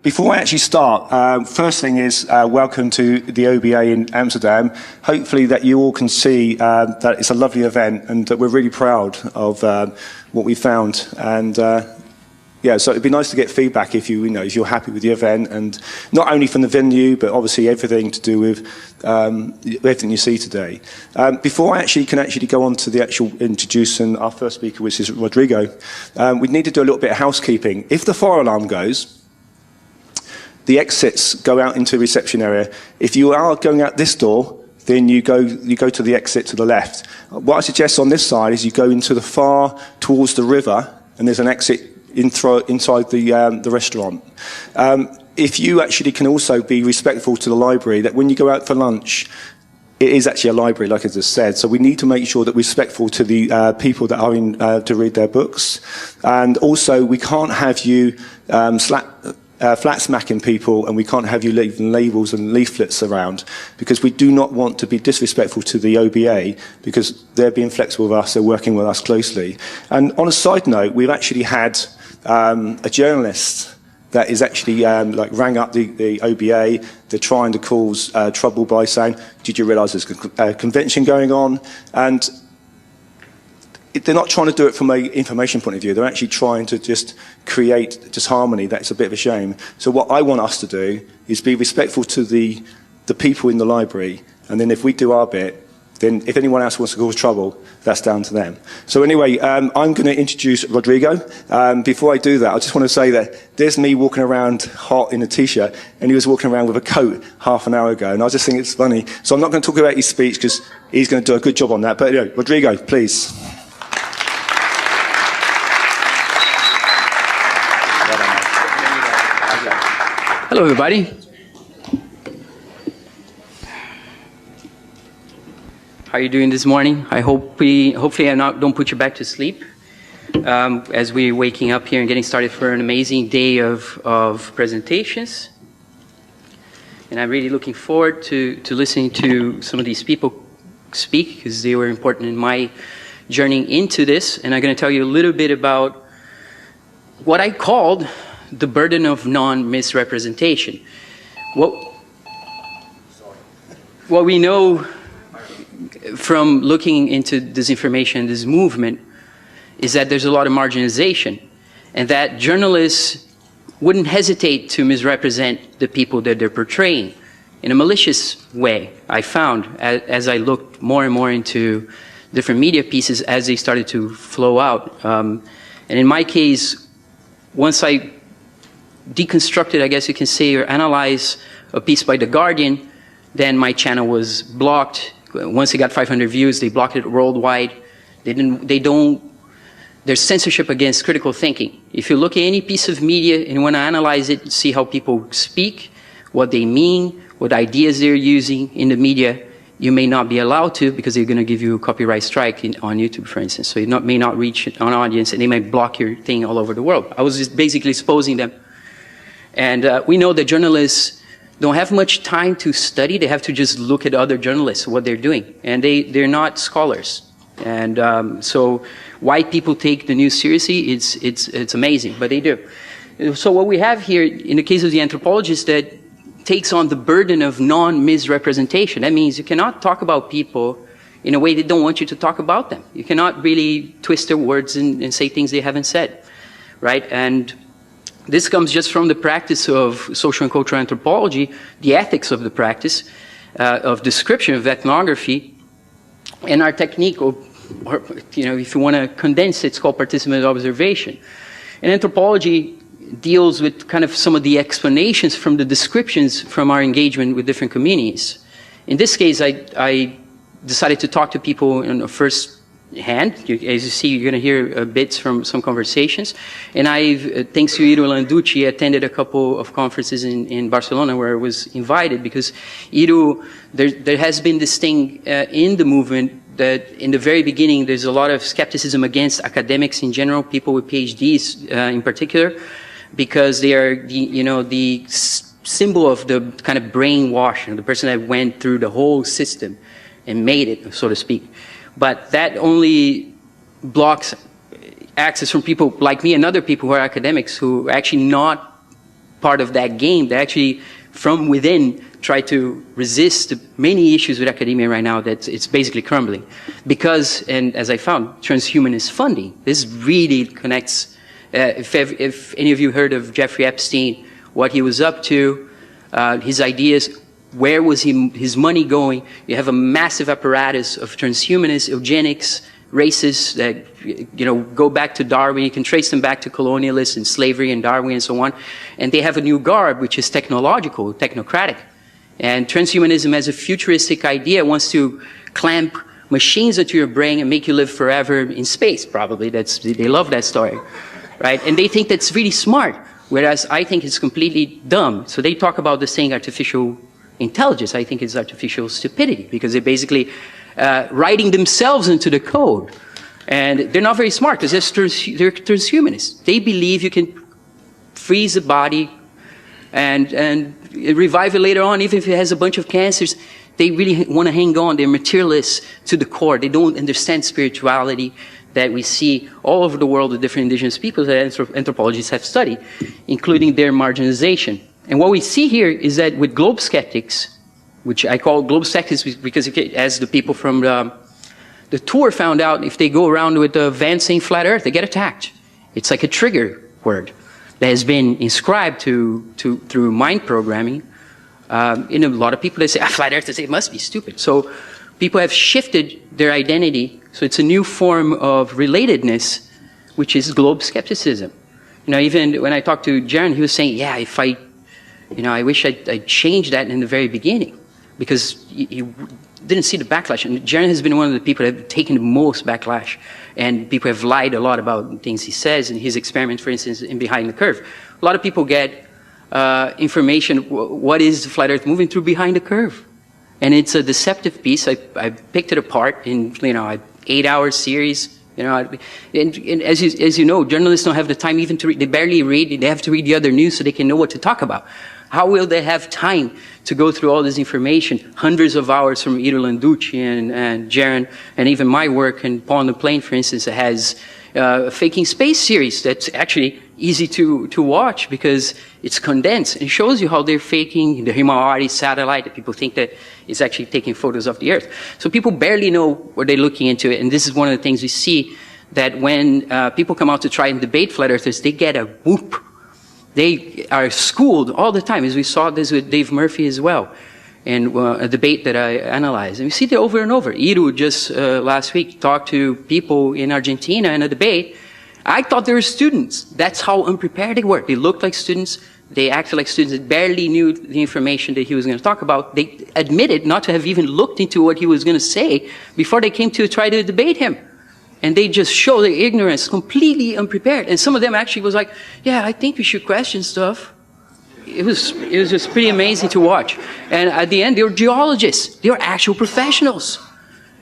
Before I actually start, first thing is welcome to the OBA in Amsterdam. Hopefully that you all can see that it's a lovely event and that we're really proud of what we found. And yeah, so it'd be nice to get feedback if if you're happy with the event, and not only from the venue, but obviously everything to do with everything you see today. Before I can go on to the actual introducing our first speaker, which is Rodrigo, we need to do a little bit of housekeeping. If the fire alarm goes, the exits go out into the reception area. If you are going out this door, then you go to the exit to the left. What I suggest on this side is you go into the far towards the river, and there's an exit inside the restaurant. If you actually can also be respectful to the library, that when you go out for lunch, it is actually a library, like I just said. So we need to make sure that we're respectful to the people that are in to read their books. And also, we can't have you flat smacking people, and we can't have you leaving labels and leaflets around, because we do not want to be disrespectful to the OBA, because they're being flexible with us, they're working with us closely. And on a side note, we've actually had a journalist that is actually rang up the OBA. They're trying to cause trouble by saying, did you realise there's a convention going on? And they're not trying to do it from an information point of view. They're actually trying to just create disharmony. That's a bit of a shame. So what I want us to do is be respectful to the people in the library, and then if we do our bit, then if anyone else wants to cause trouble, that's down to them. So anyway, I'm going to introduce Rodrigo. Before I do that, I just want to say that there's me walking around hot in a t-shirt, and he was walking around with a coat half an hour ago, and I just think it's funny. So I'm not going to talk about his speech, because he's going to do a good job on that. But Rodrigo, please. Hello, everybody. How are you doing this morning? I hopefully I don't put you back to sleep as we're waking up here and getting started for an amazing day of presentations. And I'm really looking forward to listening to some of these people speak, because they were important in my journey into this. And I'm going to tell you a little bit about what I called the burden of non-misrepresentation. What we know from looking into this information, this movement, is that there's a lot of marginalization, and that journalists wouldn't hesitate to misrepresent the people that they're portraying in a malicious way. I found, as I looked more and more into different media pieces as they started to flow out. And in my case, once I deconstructed, I guess you can say, or analyze a piece by The Guardian, then my channel was blocked. Once it got 500 views, they blocked it worldwide. There's censorship against critical thinking. If you look at any piece of media and you want to analyze it, see how people speak, what they mean, what ideas they're using in the media, you may not be allowed to, because they're going to give you a copyright strike on YouTube, for instance. So you may not reach an audience, and they might block your thing all over the world. I was just basically exposing them. And we know that journalists don't have much time to study. They have to just look at other journalists, what they're doing. And they're not scholars. And so why people take the news seriously, it's amazing, but they do. So what we have here, in the case of the anthropologist, that takes on the burden of non-misrepresentation. That means you cannot talk about people in a way they don't want you to talk about them. You cannot really twist their words and say things they haven't said, right? And this comes just from the practice of social and cultural anthropology, the ethics of the practice, of description of ethnography, and our technique, or if you want to condense it, it's called participant observation. And anthropology deals with kind of some of the explanations from the descriptions from our engagement with different communities. In this case, I decided to talk to people in the first hand. As you see, you're going to hear bits from some conversations. And I've, thanks to Iro Landucci, attended a couple of conferences in Barcelona where I was invited, because Iro, there has been this thing in the movement that in the very beginning, there's a lot of skepticism against academics in general, people with PhDs in particular, because they are the symbol of the kind of brainwashing, the person that went through the whole system and made it, so to speak. But that only blocks access from people like me and other people who are academics, who are actually not part of that game that actually, from within, try to resist the many issues with academia right now that it's basically crumbling. Because, and as I found, transhumanist funding, this really connects. If any of you heard of Jeffrey Epstein, what he was up to, his ideas, where was his money going? You have a massive apparatus of transhumanists, eugenics, racists that go back to Darwin. You can trace them back to colonialists and slavery and Darwin and so on. And they have a new garb, which is technological, technocratic. And transhumanism as a futuristic idea wants to clamp machines into your brain and make you live forever in space, probably. They love that story, right? And they think that's really smart, whereas I think it's completely dumb. So they talk about this thing, artificial intelligence. I think it's artificial stupidity, because they're basically writing themselves into the code. And they're not very smart, because they're transhumanists. They believe you can freeze a body and revive it later on, even if it has a bunch of cancers. They really want to hang on. They're materialists to the core. They don't understand spirituality that we see all over the world with different indigenous peoples that anthropologists have studied, including their marginalization. And what we see here is that with globe skeptics, which I call globe skeptics because as the people from the tour found out, if they go around with the van saying flat earth, they get attacked. It's like a trigger word that has been inscribed through mind programming. In a lot of people, they say, flat earth, they say, it must be stupid. So people have shifted their identity. So it's a new form of relatedness, which is globe skepticism. Even when I talked to Jaron, he was saying, yeah, if I wish I'd changed that in the very beginning, because you didn't see the backlash. And Jaron has been one of the people that have taken the most backlash. And people have lied a lot about things he says, and his experiment, for instance, in Behind the Curve. A lot of people get information, what is the flat earth moving through Behind the Curve? And it's a deceptive piece. I picked it apart in an 8-hour series. And as you know, journalists don't have the time even to read. They barely read. They have to read the other news so they can know what to talk about. How will they have time to go through all this information? Hundreds of hours from either Landucci and Jaron, and even my work, and Paul on the Plane, for instance, has a Faking Space series that's actually easy to watch because it's condensed. It shows you how they're faking the Himawari satellite that people think that is actually taking photos of the Earth. So people barely know what they're looking into it. And this is one of the things we see, that when people come out to try and debate flat earthers, they get a whoop. They are schooled all the time, as we saw this with Dave Murphy as well, in a debate that I analyzed. And we see that over and over. Iru just last week talked to people in Argentina in a debate. I thought they were students. That's how unprepared they were. They looked like students. They acted like students that barely knew the information that he was going to talk about. They admitted not to have even looked into what he was going to say before they came to try to debate him. And they just show their ignorance, completely unprepared. And some of them actually was like, yeah, I think we should question stuff. It was just pretty amazing to watch. And at the end, they were geologists. They were actual professionals.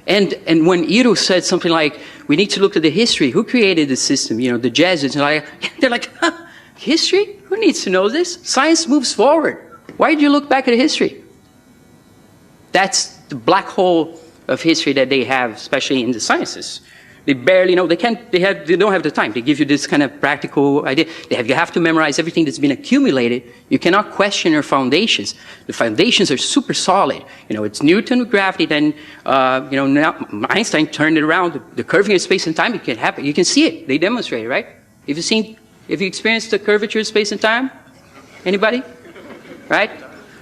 And when Iru said something like, we need to look at the history. Who created the system? The Jesuits. And they're like, huh, history? Who needs to know this? Science moves forward. Why do you look back at history? That's the black hole of history that they have, especially in the sciences. They barely know. They don't have the time. They give you this kind of practical idea. You have to memorize everything that's been accumulated. You cannot question your foundations. The foundations are super solid. It's Newton with gravity. Then, now Einstein turned it around. The curving of space and time, it can happen. You can see it. They demonstrate it, right? Have you experienced the curvature of space and time? Anybody? Right?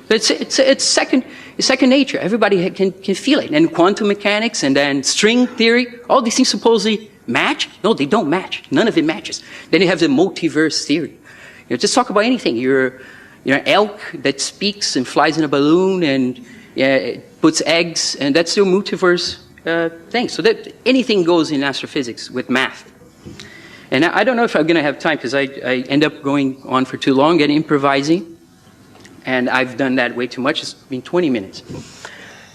It's second nature. Everybody can feel it. And quantum mechanics and then string theory, all these things supposedly match. No, they don't match. None of it matches. Then you have the multiverse theory. Just talk about anything. You're an elk that speaks and flies in a balloon and it puts eggs, and that's the multiverse thing. So that anything goes in astrophysics with math. And I don't know if I'm going to have time, because I end up going on for too long and improvising. And I've done that way too much. It's been 20 minutes.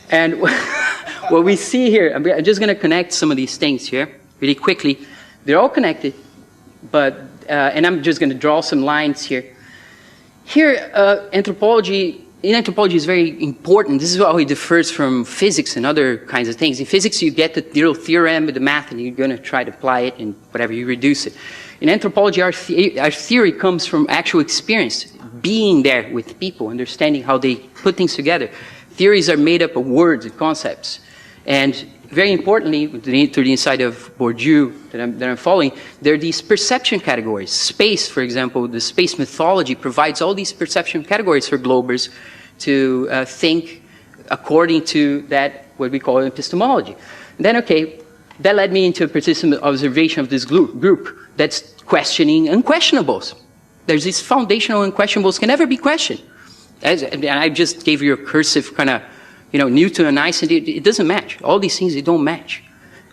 And what we see here, I'm just going to connect some of these things here really quickly. They're all connected, but, and I'm just going to draw some lines here. Here, anthropology is very important. This is how it differs from physics and other kinds of things. In physics, you get the little theorem with the math, and you're going to try to apply it, and whatever, you reduce it. In anthropology, our theory comes from actual experience, being there with people, understanding how they put things together. Theories are made up of words and concepts. And very importantly, through the insight of Bourdieu that I'm following, there are these perception categories. Space, for example, the space mythology provides all these perception categories for Globers to think according to that, what we call epistemology. And then, okay, that led me into a participant observation of this group that's questioning unquestionables. There's these foundational unquestionables can never be questioned. And I just gave you a cursive kind of, Newton and Einstein, it doesn't match. All these things, they don't match.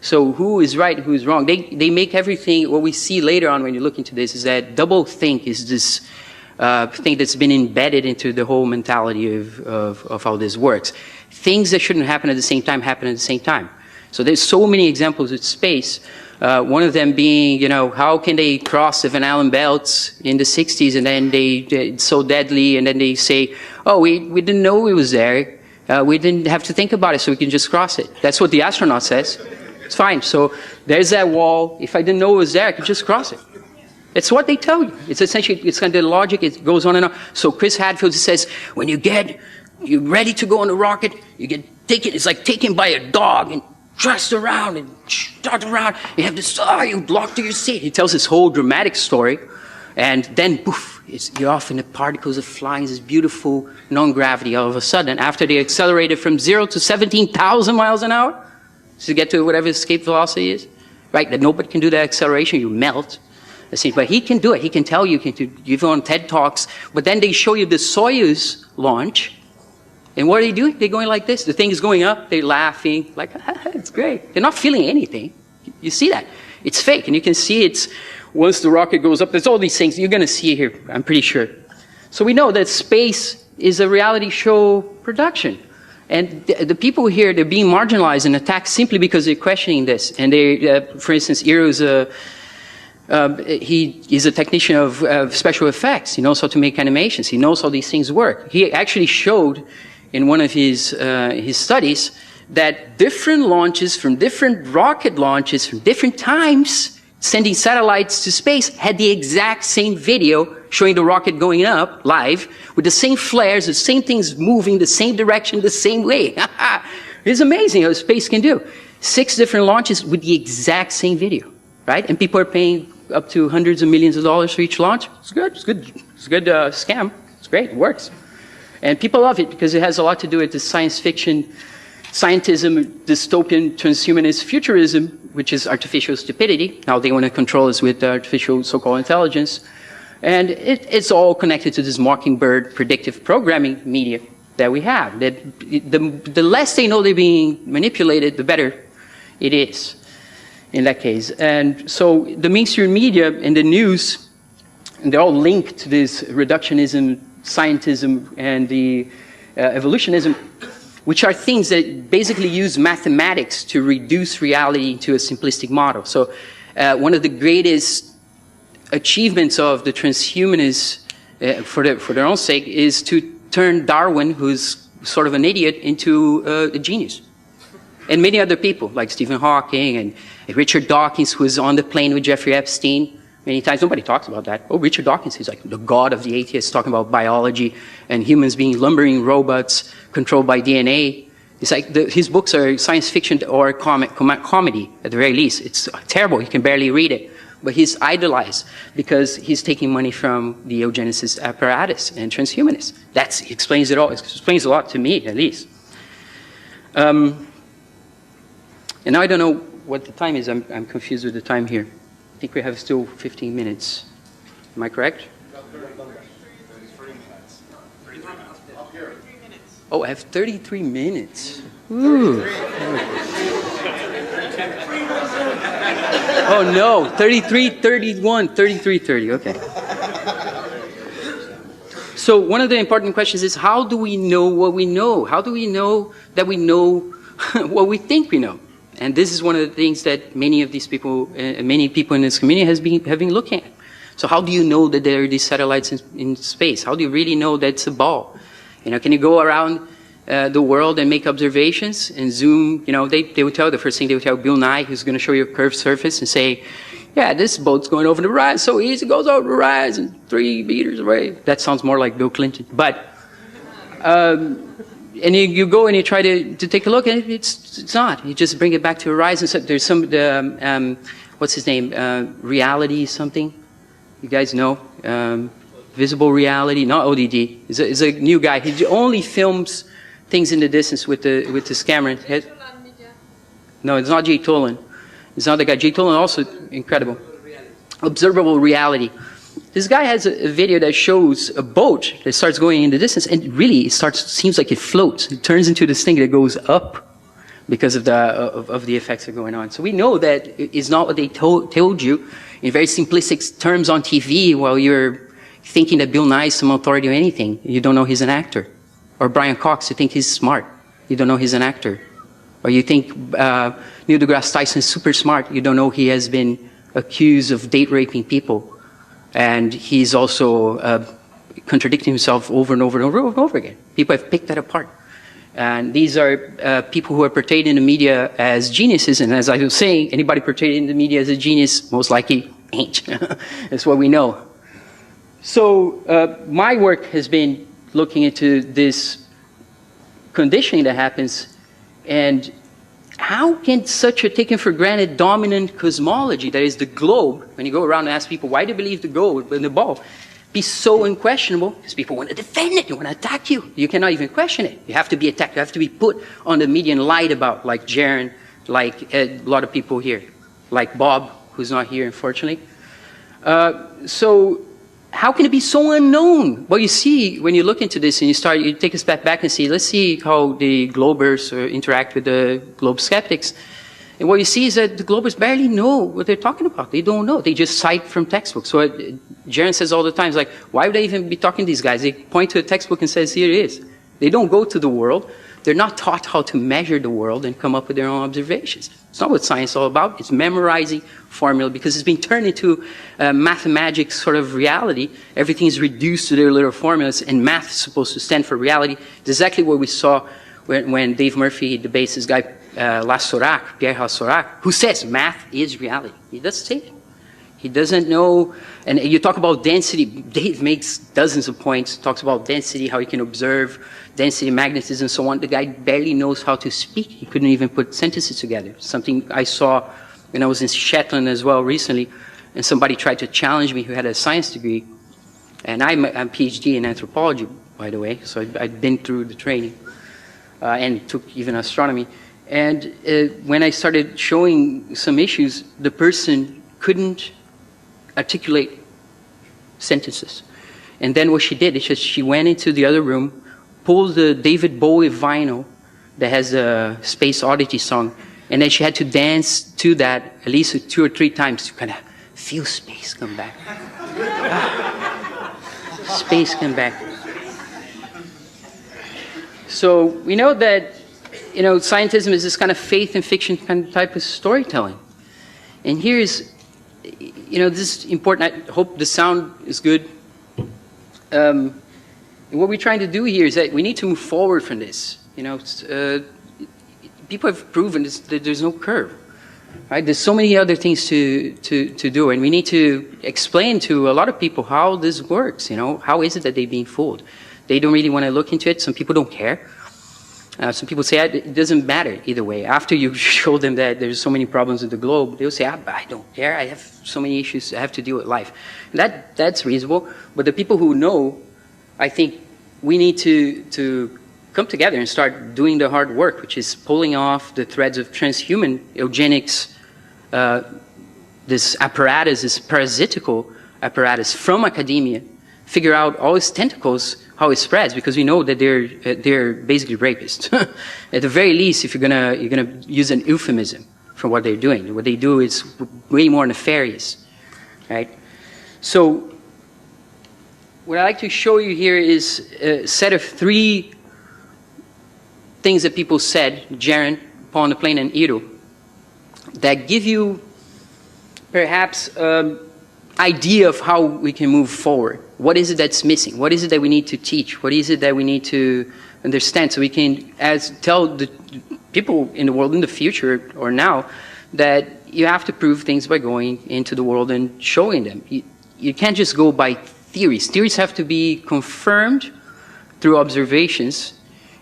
So who is right, who is wrong? They make everything, what we see later on when you look into this is that double think is this thing that's been embedded into the whole mentality of how this works. Things that shouldn't happen at the same time happen at the same time. So there's so many examples of space. One of them being, how can they cross the Van Allen belts in the 60s and then it's so deadly and then they say, oh, we didn't know it was there. We didn't have to think about it, so we can just cross it. That's what the astronaut says. It's fine. So there's that wall. If I didn't know it was there, I could just cross it. It's what they tell you. It's essentially, it's kind of the logic. It goes on and on. So Chris Hadfield says, when you're ready to go on the rocket, you get taken, it's like taken by a dog and dressed around and start around. You have this, you're locked to your seat. He tells this whole dramatic story. And then, poof, you're off in the particles of flying, this beautiful non-gravity all of a sudden, after they accelerated from 0 to 17,000 miles an hour, to get to whatever escape velocity is, right? That nobody can do that acceleration, you melt. But he can do it. He can tell you, give on TED Talks, but then they show you the Soyuz launch, and what are they doing? They're going like this. The thing is going up, they're laughing, like, it's great. They're not feeling anything. You see that. It's fake, and you can see it's, once the rocket goes up, there's all these things you're going to see here, I'm pretty sure. So we know that space is a reality show production. And the people here, they're being marginalized and attacked simply because they're questioning this. And they, for instance, Iro's he is a technician of special effects. He knows how to make animations. He knows how these things work. He actually showed in one of his studies that different launches from different rocket launches from different times sending satellites to space had the exact same video showing the rocket going up live with the same flares, the same things moving the same direction, the same way. It's amazing how space can do. 6 different launches with the exact same video, right? And people are paying up to hundreds of millions of dollars for each launch. It's good. It's good. It's a good scam. It's great. It works. And people love it because it has a lot to do with the science fiction, scientism, dystopian, transhumanist futurism, which is artificial stupidity. Now they want to control us with artificial so-called intelligence. And it's all connected to this mockingbird predictive programming media that we have. That the less they know they're being manipulated, the better it is in that case. And so the mainstream media and the news, and they're all linked to this reductionism, scientism, and the evolutionism, which are things that basically use mathematics to reduce reality to a simplistic model. So one of the greatest achievements of the transhumanists for their own sake is to turn Darwin, who's sort of an idiot, into a genius. And many other people, like Stephen Hawking and Richard Dawkins, who was on the plane with Jeffrey Epstein. Many times, nobody talks about that. Oh, Richard Dawkins is like the god of the atheists, talking about biology and humans being lumbering robots controlled by DNA. It's like his books are science fiction or comedy, at the very least. It's terrible. You can barely read it. But he's idolized because he's taking money from the eugenicist apparatus and transhumanists. That explains it all. It explains a lot to me, at least. And now I don't know what the time is. I'm confused with the time here. I think we have still 15 minutes. Am I correct? Oh, I have 33 minutes. Ooh. Oh no, 33, 31, 33, 30, okay. So one of the important questions is, how do we know what we know? How do we know that we know what we think we know? And this is one of the things that many of these people, many people in this community have been looking at. So how do you know that there are these satellites in space? How do you really know that it's a ball? Can you go around the world and make observations and zoom? They would tell, the first thing they would tell Bill Nye, who's going to show you a curved surface, and say, yeah, this boat's going over the rise so easy, it goes over the rise and 3 meters away. That sounds more like Bill Clinton. But, and you go and you try to take a look, and it's not. You just bring it back to a rise. And so there's some, what's his name? Reality something. You guys know? Visible reality, not ODD. He's a new guy. He only films things in the distance with this camera. No, it's not Jay Tolan. It's not the guy. Jay Tolan also incredible. Observable reality. This guy has a video that shows a boat that starts going in the distance, and really it seems like it floats. It turns into this thing that goes up because of the effects that are going on. So we know that it's not what they told you in very simplistic terms on TV while you're thinking that Bill Nye is some authority or anything. You don't know he's an actor. Or Brian Cox, you think he's smart. You don't know he's an actor. Or you think Neil deGrasse Tyson is super smart. You don't know he has been accused of date raping people. And he's also contradicting himself over and over and over and over again. People have picked that apart. And these are people who are portrayed in the media as geniuses. And as I was saying, anybody portrayed in the media as a genius most likely ain't. That's what we know. So my work has been looking into this conditioning that happens, and how can such a taken for granted dominant cosmology, that is the globe, when you go around and ask people why they believe the globe and the ball, be so unquestionable? Because people want to defend it, they want to attack you. You cannot even question it. You have to be attacked. You have to be put on the media and lied about, like Jaron, like a lot of people here, like Bob, who's not here, unfortunately. So how can it be so unknown? Well, you see, when you look into this and you take a step back and see, let's see how the Globers interact with the globe skeptics. And what you see is that the Globers barely know what they're talking about. They don't know. They just cite from textbooks. So Jaron says all the time, like, why would they even be talking to these guys? They point to a textbook and says, here it is. They don't go to the world. They're not taught how to measure the world and come up with their own observations. It's not what science is all about. It's memorizing formula, because it's been turned into a mathematic sort of reality. Everything is reduced to their little formulas, and math is supposed to stand for reality. It's exactly what we saw when Dave Murphy debates this guy, Pierre Lassorac, who says math is reality. He doesn't say it. He doesn't know. And you talk about density. Dave makes dozens of points, talks about density, how you can observe density, magnetism, and so on. The guy barely knows how to speak. He couldn't even put sentences together. Something I saw when I was in Shetland as well recently, and somebody tried to challenge me who had a science degree. And I'm a PhD in anthropology, by the way, so I'd been through the training and took even astronomy. And when I started showing some issues, the person couldn't articulate sentences. And then what she did is she went into the other room, pulled the David Bowie vinyl that has a Space Oddity song, and then she had to dance to that at least 2 or 3 times to kind of feel space come back. Space come back. So we know that, scientism is this kind of faith and fiction kind of type of storytelling. And here's, this is important. I hope the sound is good. And what we're trying to do here is that we need to move forward from this. People have proven that there's no curve. Right? There's so many other things to do, and we need to explain to a lot of people how this works. How is it that they're being fooled? They don't really want to look into it. Some people don't care. Some people say it doesn't matter either way. After you show them that there's so many problems with the globe, they'll say, I don't care. I have so many issues I have to deal with life. And that's reasonable. But the people who know, I think we need to come together and start doing the hard work, which is pulling off the threads of transhuman eugenics, this apparatus, this parasitical apparatus from academia, figure out all its tentacles, how it spreads, because we know that they're basically rapists. At the very least, if you're gonna use an euphemism for what they're doing, what they do is way more nefarious, right? So what I'd like to show you here is a set of 3 things that people said, Jaron, Paul on the Plane, and Iro, that give you perhaps idea of how we can move forward. What is it that's missing? What is it that we need to teach? What is it that we need to understand so we can tell the people in the world in the future or now that you have to prove things by going into the world and showing them. You can't just go by theories. Theories have to be confirmed through observations,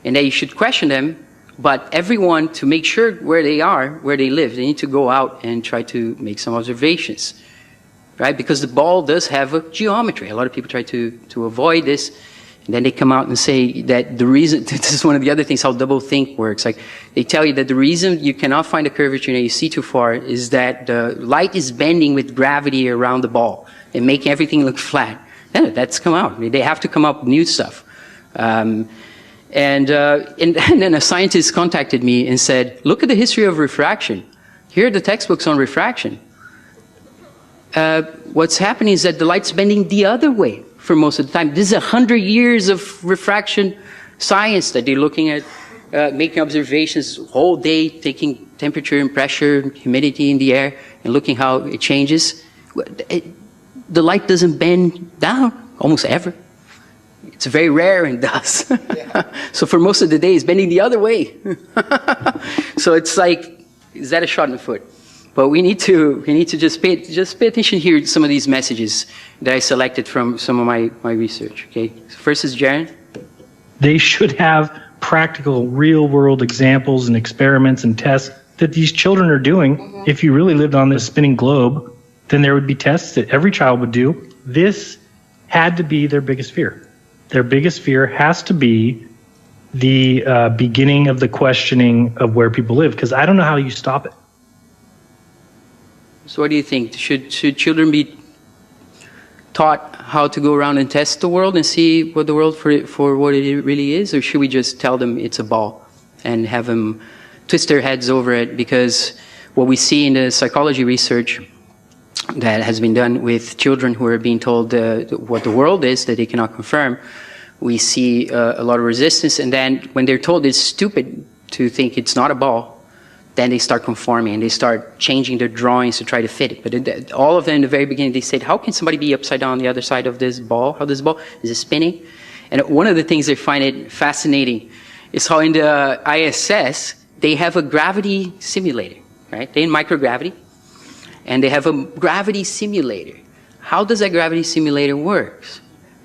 and that you should question them, but everyone, to make sure where they are, where they live, they need to go out and try to make some observations, right? Because the ball does have a geometry. A lot of people try to avoid this, and then they come out and say that the reason, this is one of the other things, how doublethink works. Like, they tell you that the reason you cannot find a curvature and you see too far is that the light is bending with gravity around the ball and making everything look flat. Yeah, that's come out. They have to come up with new stuff. And then a scientist contacted me and said, look at the history of refraction. Here are the textbooks on refraction. What's happening is that the light's bending the other way for most of the time. This is 100 years of refraction science that they're looking at, making observations whole day, taking temperature and pressure, humidity in the air, and looking how it changes. The light doesn't bend down almost ever. It's very rare and does. Yeah. So for most of the day, it's bending the other way. So it's like, is that a shot in the foot? But we need to just pay attention here to some of these messages that I selected from some of my research. Okay. So first is Jaron. They should have practical, real-world examples and experiments and tests that these children are doing. Mm-hmm. If you really lived on this spinning globe, then there would be tests that every child would do. This had to be their biggest fear. Their biggest fear has to be the beginning of the questioning of where people live, because I don't know how you stop it. So what do you think? Should children be taught how to go around and test the world and see what the world for what it really is? Or should we just tell them it's a ball and have them twist their heads over it? Because what we see in the psychology research that has been done with children who are being told what the world is that they cannot confirm, we see a lot of resistance, and then when they're told it's stupid to think it's not a ball, then they start conforming and they start changing their drawings to try to fit it. But all of them in the very beginning, they said, how can somebody be upside down on the other side of this ball? How this ball is it spinning? And one of the things they find it fascinating is how in the ISS they have a gravity simulator, right? They're in microgravity. And they have a gravity simulator. How does that gravity simulator work?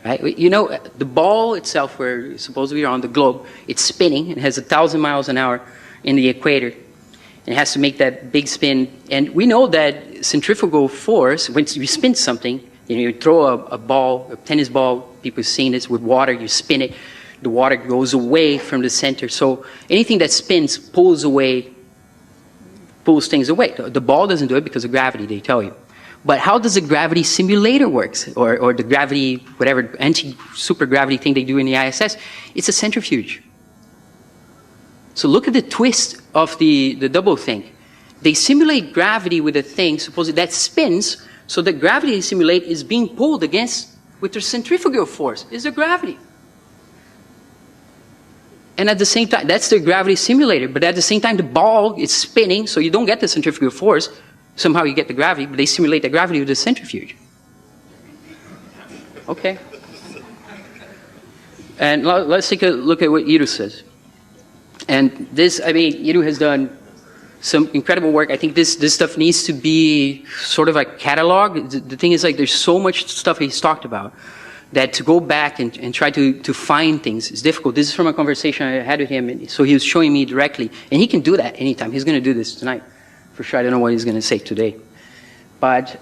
Right? You know, the ball itself, where supposedly we are on the globe, it's spinning and has 1,000 miles an hour in the equator. And it has to make that big spin. And we know that centrifugal force, when you spin something, you throw a ball, a tennis ball, people have seen this with water, you spin it, the water goes away from the center. So anything that spins pulls things away. The ball doesn't do it because of gravity, they tell you. But how does the gravity simulator work? Or the gravity, whatever, anti-supergravity thing they do in the ISS? It's a centrifuge. So look at the twist of the doublethink. They simulate gravity with a thing, supposedly that spins, so the gravity they simulate is being pulled against with their centrifugal force. Is the gravity. And at the same time, that's their gravity simulator, but at the same time the ball is spinning, so you don't get the centrifugal force. Somehow you get the gravity, but they simulate the gravity with the centrifuge. Okay. And let's take a look at what Iru says. And this, I mean, Iru has done some incredible work. I think this stuff needs to be sort of a catalog. The thing is, like, there's so much stuff he's talked about that to go back and try to find things is difficult. This is from a conversation I had with him, and so he was showing me directly. And he can do that anytime. He's going to do this tonight. For sure, I don't know what he's going to say today. But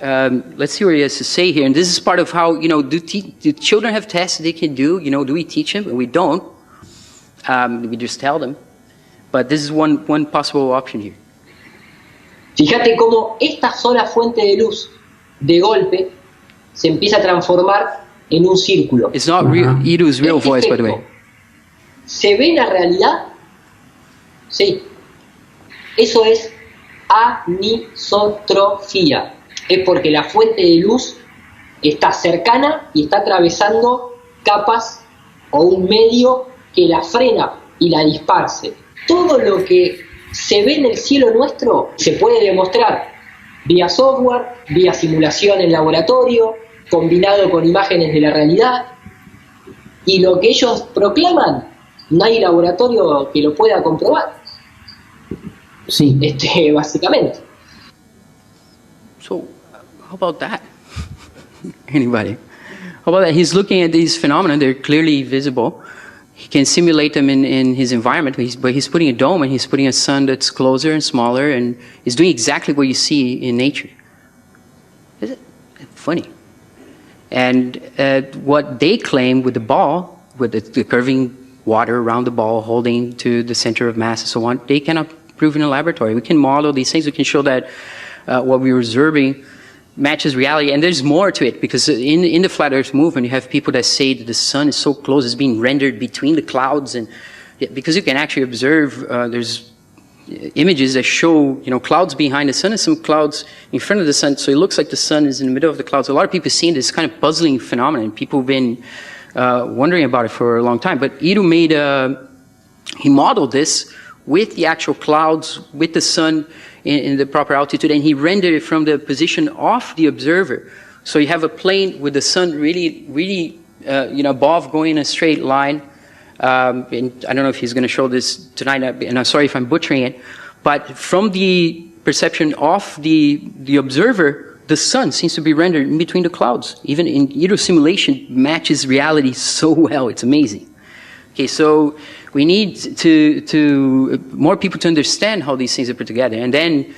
let's see what he has to say here. And this is part of how, you know, do children have tests they can do? You know, do we teach them? We don't. We just tell them. But this is one possible option here. Fíjate cómo esta sola fuente de luz, de golpe, se empieza a transformar en un círculo. It's not Iru's real voice, by the way. ¿Se ve la realidad? Sí. Eso es anisotrofía. Es porque la fuente de luz está cercana y está atravesando capas o un medio que la frena y la disperse. Todo lo que se ve en el cielo nuestro se puede demostrar vía software, vía simulación en laboratorio, combinado con imágenes de la realidad. Y lo que ellos proclaman, no hay laboratorio que lo pueda comprobar. Sí. Básicamente. how about that? Anybody? How about that? He's looking at these phenomena. They're clearly visible. He can simulate them in his environment, but he's putting a dome and he's putting a sun that's closer and smaller, and he's doing exactly what you see in nature. Is it funny? And what they claim with the ball, with the curving water around the ball holding to the center of mass and so on, they cannot prove in a laboratory. We can model these things. We can show that what we're observing matches reality. And there's more to it, because in the flat earth movement, you have people that say that the sun is so close, it's being rendered between the clouds. And because you can actually observe, there's images that show, clouds behind the sun and some clouds in front of the sun. So it looks like the sun is in the middle of the clouds. A lot of people have seen this kind of puzzling phenomenon. People have been wondering about it for a long time. But Ido he modeled this with the actual clouds, with the sun in the proper altitude, and he rendered it from the position of the observer. So you have a plane with the sun really, above, going in a straight line. And I don't know if he's going to show this tonight, and I'm sorry if I'm butchering it, but from the perception of the observer, the sun seems to be rendered in between the clouds. Even in Ido simulation, matches reality so well. It's amazing. Okay, so we need to more people to understand how these things are put together, and then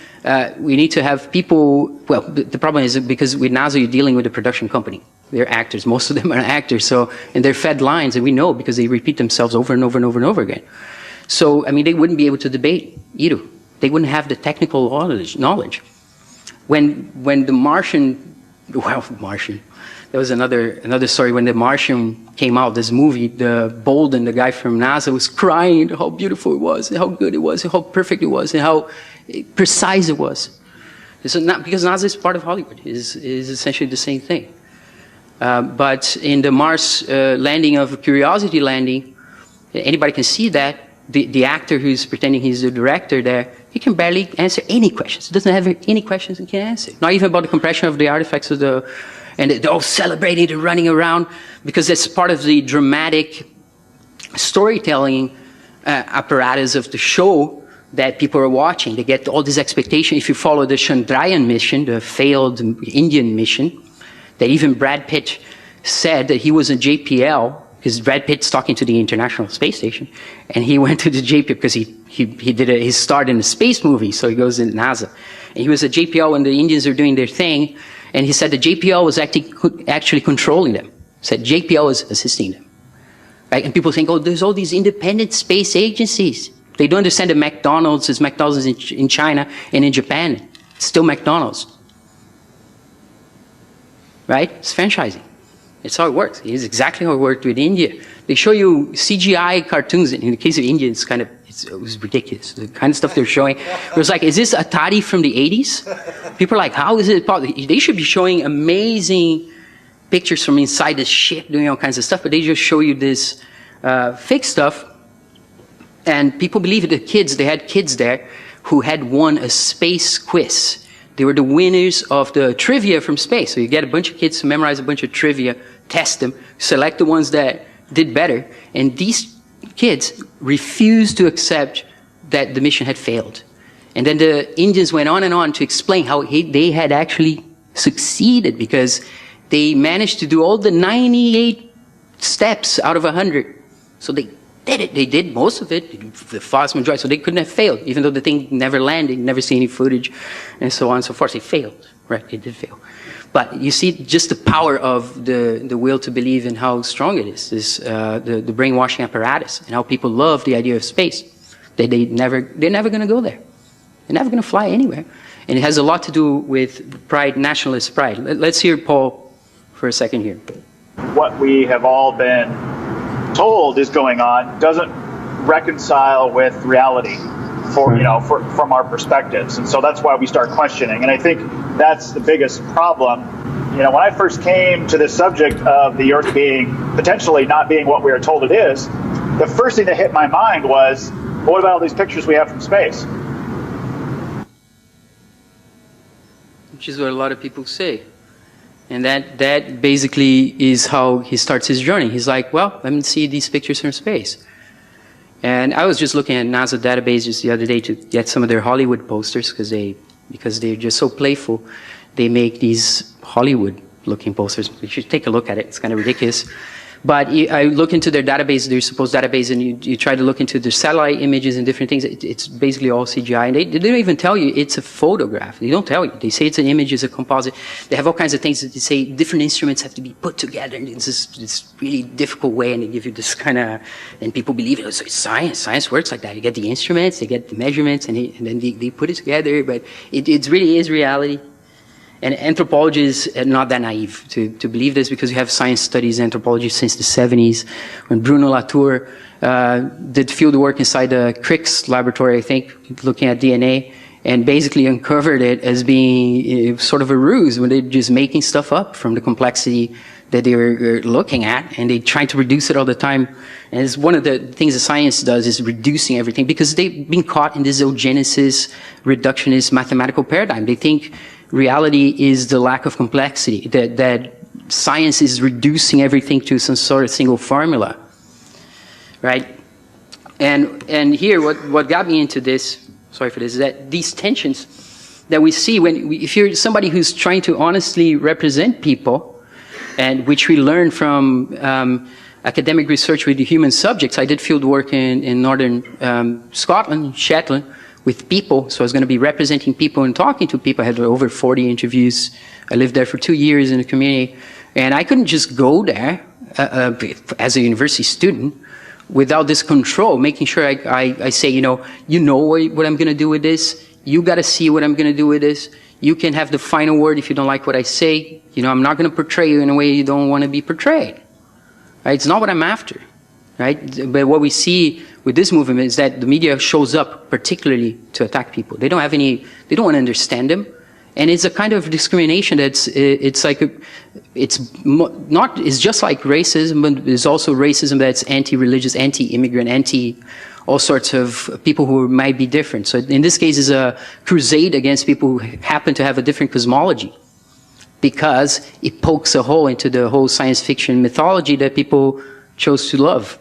we need to have people. Well, the problem is that because with NASA you're dealing with a production company. They're actors. Most of them are actors. So, and they're fed lines, and we know because they repeat themselves over and over and over and over again. So, I mean, they wouldn't be able to debate Ido. They wouldn't have the technical knowledge. When the Martian, there was another story. When the Martian came out, this movie, the Bolden, the guy from NASA, was crying how beautiful it was, and how good it was, and how perfect it was, and how precise it was. It's not because NASA is part of Hollywood. Is essentially the same thing. But in the Mars landing of Curiosity landing, anybody can see that the actor who's pretending he's the director there, he can barely answer any questions. He doesn't have any questions he can answer. Not even about the compression of the artifacts of and they're all celebrating and running around, because that's part of the dramatic storytelling apparatus of the show that people are watching. They get all this expectation. If you follow the Chandrayaan mission, the failed Indian mission, that even Brad Pitt said that he was in JPL, because Brad Pitt's talking to the International Space Station, and he went to the JPL because he did his start in a space movie, so he goes in NASA. And he was at JPL when the Indians were doing their thing, and he said the JPL was actually controlling them. He said JPL was assisting them. Right? And people think, oh, there's all these independent space agencies. They don't understand that McDonald's is in China and in Japan. It's still McDonald's. Right? It's franchising. It's how it works. It is exactly how it worked with India. They show you CGI cartoons. In the case of India, it was ridiculous. The kind of stuff they're showing. It was like, is this Atari from the 80s? People are like, how is it possible? They should be showing amazing pictures from inside the ship, doing all kinds of stuff, but they just show you this fake stuff. And people believe it. They had kids there who had won a space quiz. They were the winners of the trivia from space. So you get a bunch of kids to memorize a bunch of trivia, test them, select the ones that did better. And these kids refused to accept that the mission had failed. And then the Indians went on and on to explain how they had actually succeeded, because they managed to do all the 98 steps out of 100. So they did it. They did most of it, the vast majority. So they couldn't have failed, even though the thing never landed, never see any footage, and so on and so forth. They failed, right? They did fail. But you see just the power of the will to believe and how strong it is, the brainwashing apparatus, and how people love the idea of space. They're never going to go there. They're never going to fly anywhere. And it has a lot to do with pride, nationalist pride. Let's hear Paul for a second here. What we have all been told is going on doesn't reconcile with reality from our perspectives, and so that's why we start questioning. And I think that's the biggest problem. When I first came to this subject of the Earth being potentially not being what we are told it is, the first thing that hit my mind was, what about all these pictures we have from space? Which is what a lot of people say. And that basically is how he starts his journey. He's like, well, let me see these pictures from space. And I was just looking at NASA databases the other day to get some of their Hollywood posters, because they're just so playful. they make these Hollywood-looking posters. You should take a look at it. It's kind of ridiculous. But I look into their database, their supposed database, and you try to look into their satellite images and different things. It's basically all CGI. And they don't even tell you it's a photograph. They don't tell you. They say it's an image, it's a composite. They have all kinds of things that they say different instruments have to be put together in this really difficult way, and they give you this kind of, and people believe it. So it's science. Science works like that. You get the instruments, they get the measurements, and then they put it together. But it really is reality. And anthropologists are not that naive to believe this, because you have science studies anthropology since the 70s, when Bruno Latour did field work inside the Crick's laboratory, I think, looking at DNA, and basically uncovered it as being sort of a ruse, when they're just making stuff up from the complexity that they were looking at, and they try to reduce it all the time. And it's one of the things that science does, is reducing everything, because they've been caught in this eugenicist, reductionist mathematical paradigm. They think reality is the lack of complexity, that science is reducing everything to some sort of single formula, right? And here, what got me into this, sorry for this, is that these tensions that we see if you're somebody who's trying to honestly represent people, and which we learn from academic research with the human subjects. I did field work in northern Scotland, Shetland, with people, so I was going to be representing people and talking to people. I had over 40 interviews. I lived there for 2 years in the community, and I couldn't just go there as a university student without this control, making sure I say, you know what I'm going to do with this. You got to see what I'm going to do with this. You can have the final word if you don't like what I say. I'm not going to portray you in a way you don't want to be portrayed. Right? It's not what I'm after. Right? But what we see with this movement is that the media shows up particularly to attack people. They don't want to understand them. And it's a kind of discrimination it's just like racism, but it's also racism that's anti-religious, anti-immigrant, all sorts of people who might be different. So in this case, it's a crusade against people who happen to have a different cosmology, because it pokes a hole into the whole science fiction mythology that people chose to love.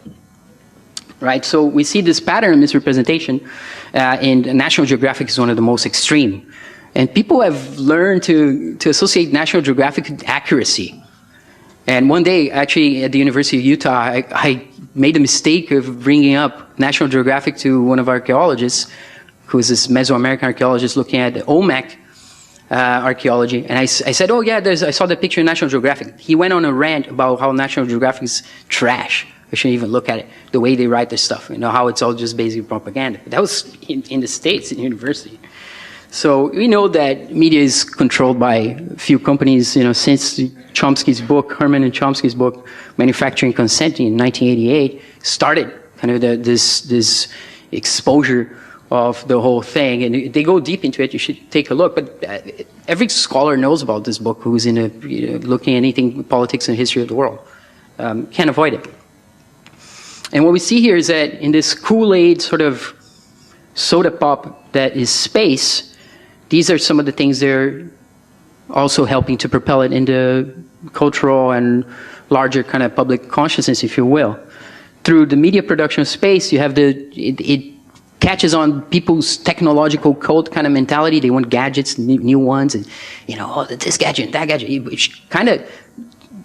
Right? So we see this pattern of misrepresentation, and National Geographic is one of the most extreme. And people have learned to associate National Geographic with accuracy. And one day, actually, at the University of Utah, I made a mistake of bringing up National Geographic to one of our archaeologists, who is this Mesoamerican archaeologist looking at the Olmec archaeology. And I said, oh yeah, I saw the picture in National Geographic. He went on a rant about how National Geographic is trash. I shouldn't even look at it. The way they write their stuff, how it's all just basically propaganda. That was in the States, in university. So we know that media is controlled by a few companies, since Chomsky's book, Herman and Chomsky's book, Manufacturing Consenting in 1988, started kind of this exposure of the whole thing. And they go deep into it. You should take a look. But every scholar knows about this book who's looking at anything, politics and history of the world. Can't avoid it. And what we see here is that in this Kool-Aid sort of soda pop that is space, these are some of the things they're also helping to propel it into cultural and larger kind of public consciousness, if you will. Through the media production of space, you have it catches on people's technological cult kind of mentality. They want gadgets, new ones, and this gadget, that gadget, which kind of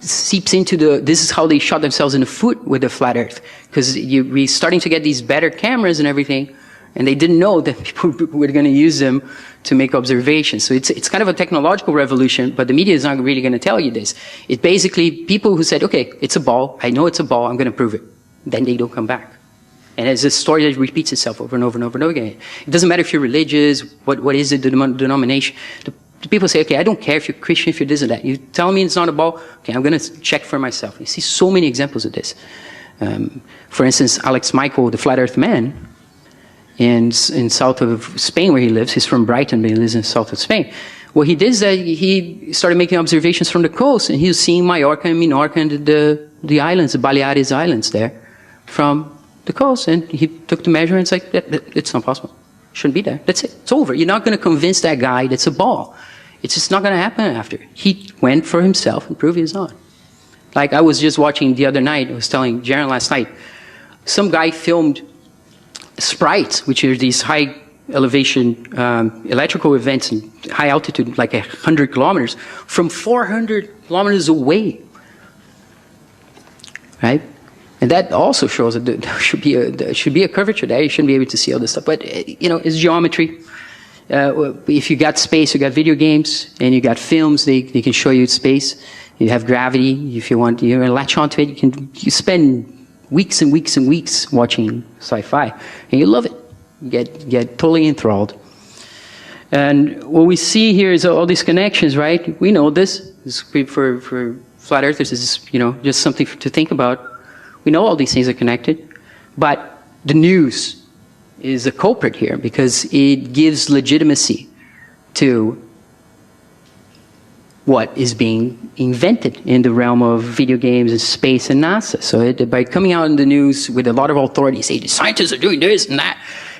seeps into this is how they shot themselves in the foot with the flat Earth, because we're starting to get these better cameras and everything, and they didn't know that people were going to use them to make observations. So it's kind of a technological revolution, but the media is not really going to tell you this. It's basically people who said, okay, it's a ball. I know it's a ball. I'm going to prove it. Then they don't come back. And it's a story that repeats itself over and over and over and over again. It doesn't matter if you're religious, what is it, the denomination. The people say, okay, I don't care if you're Christian, if you're this or that. You tell me it's not a ball, okay, I'm going to check for myself. You see so many examples of this. For instance, Alex Michael, the Flat Earth Man, in south of Spain where he lives, he's from Brighton, but he lives in south of Spain. What he did is that he started making observations from the coast, and he was seeing Mallorca and Minorca and the islands, the Baleares Islands there, from the coast. And he took the measurements like, it's not possible. Shouldn't be there. That's it. It's over. You're not going to convince that guy that's a ball. It's just not going to happen after. He went for himself and proved he's not. Like I was just watching the other night, I was telling Jaron last night, some guy filmed sprites, which are these high elevation electrical events in high altitude, like 100 kilometers, from 400 kilometers away, right? And that also shows that there should be a curvature there. You shouldn't be able to see all this stuff. But, it's geometry. If you got space, you got video games, and you got films, they can show you space. You have gravity. If you want, you latch onto it. You spend weeks and weeks and weeks watching sci-fi, and you love it. You get totally enthralled. And what we see here is all these connections, right? We know this. For flat earthers, this is just something to think about. We know all these things are connected, but the news is a culprit here because it gives legitimacy to what is being invented in the realm of video games and space and NASA. So by coming out in the news with a lot of authority, say the scientists are doing this and that,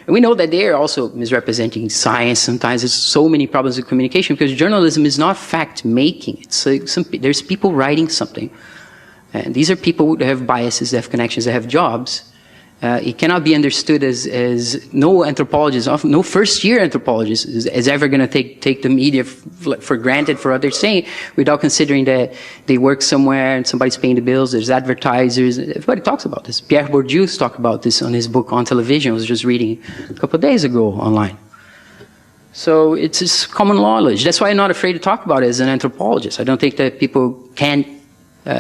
and we know that they are also misrepresenting science. Sometimes there's so many problems with communication because journalism is not fact-making. There's people writing something. And these are people that have biases, that have connections, that have jobs. It cannot be understood as no anthropologist, no first-year anthropologist is ever going to take the media for granted for what they're saying without considering that they work somewhere and somebody's paying the bills, there's advertisers. Everybody talks about this. Pierre Bourdieu talked about this on his book On Television. I was just reading a couple of days ago online. So it's just common knowledge. That's why I'm not afraid to talk about it as an anthropologist. I don't think that people can't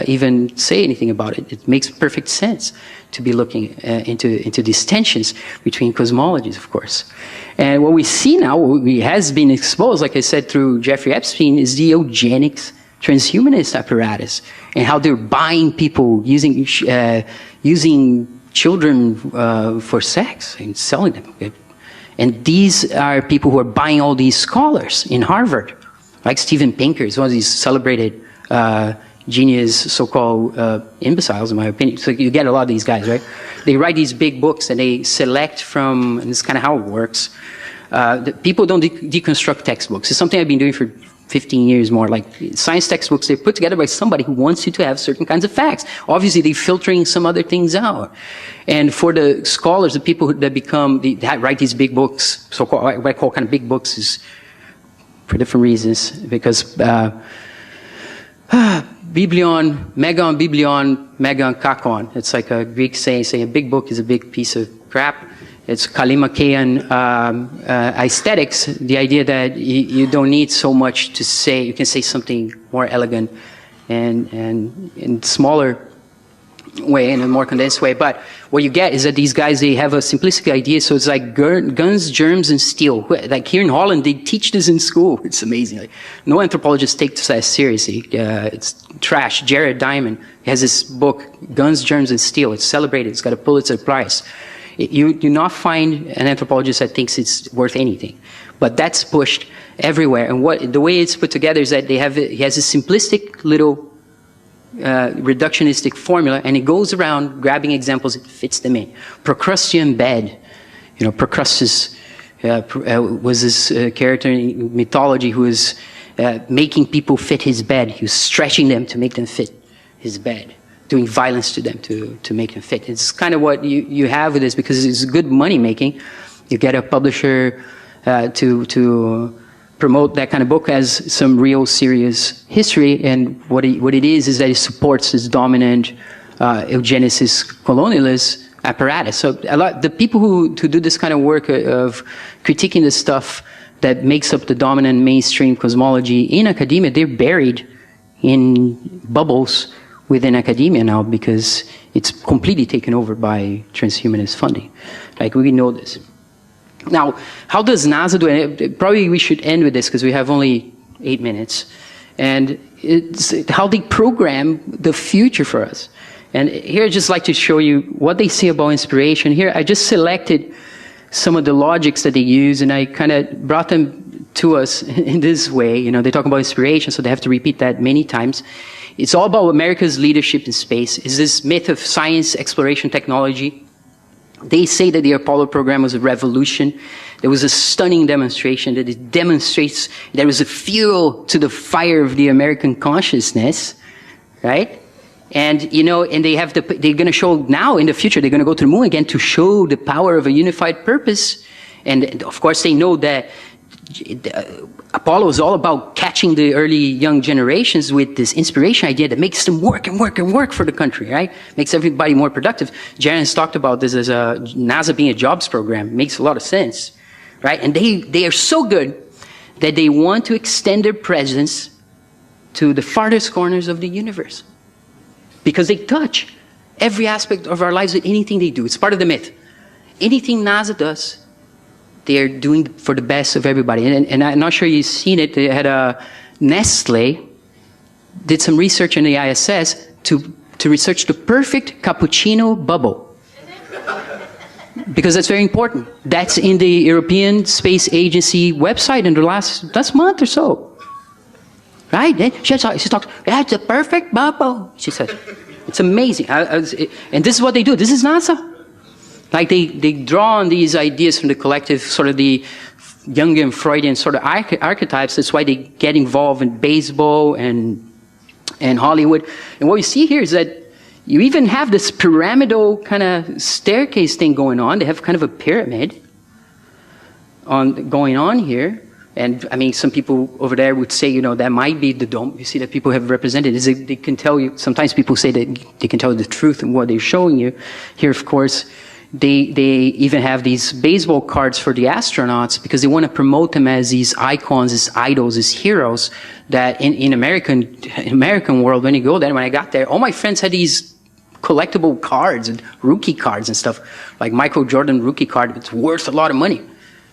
even say anything about it. It makes perfect sense to be looking into these tensions between cosmologies, of course. And what we see now, what has been exposed, like I said, through Jeffrey Epstein, is the eugenics transhumanist apparatus and how they're buying people using children for sex and selling them. Okay? And these are people who are buying all these scholars in Harvard, like Steven Pinker is one of these celebrated genius, so-called imbeciles, in my opinion. So you get a lot of these guys, right? They write these big books and they select from, and this is kind of how it works. People don't deconstruct textbooks. It's something I've been doing for 15 years more. Like science textbooks, they're put together by somebody who wants you to have certain kinds of facts. Obviously, they're filtering some other things out. And for the scholars, the people that write these big books, so-called, what I call kind of big books, is for different reasons, because biblion, megon, kakon. It's like a Greek saying a big book is a big piece of crap. It's Kalimachean aesthetics, the idea that you don't need so much to say. You can say something more elegant and in smaller way, in a more condensed way. But what you get is that these guys, they have a simplistic idea. So it's like guns, germs, and steel. Like here in Holland, they teach this in school. It's amazing. Like, no anthropologist takes this seriously. It's trash. Jared Diamond has this book, Guns, Germs, and Steel. It's celebrated. It's got a Pulitzer Prize. You do not find an anthropologist that thinks it's worth anything. But that's pushed everywhere. And the way it's put together is that he has a simplistic little reductionistic formula, and it goes around grabbing examples, it fits them in. Procrustean bed. Procrustes was this character in mythology who was making people fit his bed. He was stretching them to make them fit his bed, doing violence to them to make them fit. It's kind of what you have with this, because it's good money making. You get a publisher to promote that kind of book as some real serious history, and what it is that it supports this dominant eugenicist colonialist apparatus. So the people who do this kind of work of critiquing the stuff that makes up the dominant mainstream cosmology in academia, they're buried in bubbles within academia now, because it's completely taken over by transhumanist funding. Like, we know this. Now, how does NASA do it? Probably we should end with this because we have only 8 minutes. And it's how they program the future for us. And here I'd just like to show you what they say about inspiration. Here I just selected some of the logics that they use, and I kind of brought them to us in this way. They talk about inspiration, so they have to repeat that many times. It's all about America's leadership in space. It's this myth of science, exploration, technology. They say that the Apollo program was a revolution. There was a stunning demonstration that it demonstrates there was a fuel to the fire of the American consciousness, right? And, and they're going to show now in the future, they're going to go to the moon again to show the power of a unified purpose. And of course, they know that Apollo is all about catching the early young generations with this inspiration idea that makes them work and work and work for the country, right? Makes everybody more productive. Janus talked about this as NASA being a jobs program. Makes a lot of sense, right? And they are so good that they want to extend their presence to the farthest corners of the universe. Because they touch every aspect of our lives with anything they do. It's part of the myth. Anything NASA does, they're doing for the best of everybody. And I'm not sure you've seen it. They had Nestle did some research in the ISS to research the perfect cappuccino bubble. Because that's very important. That's in the European Space Agency website in the last month or so. Right? She talks, that's the perfect bubble, she said. It's amazing. And this is what they do. This is NASA. Like they draw on these ideas from the collective, sort of the Jungian, Freudian sort of archetypes. That's why they get involved in baseball and Hollywood. And what we see here is that you even have this pyramidal kind of staircase thing going on. They have kind of a pyramid going on here. And I mean, some people over there would say, you know, that might be the dome. You see that people have represented is they can tell you. Sometimes people say that they can tell you the truth in what they're showing you. Here, of course, they even have these baseball cards for the astronauts because they want to promote them as these icons, as idols, as heroes. That in American world, when you go there, when I got there, all my friends had these collectible cards and rookie cards and stuff, like Michael Jordan rookie card. It's worth a lot of money.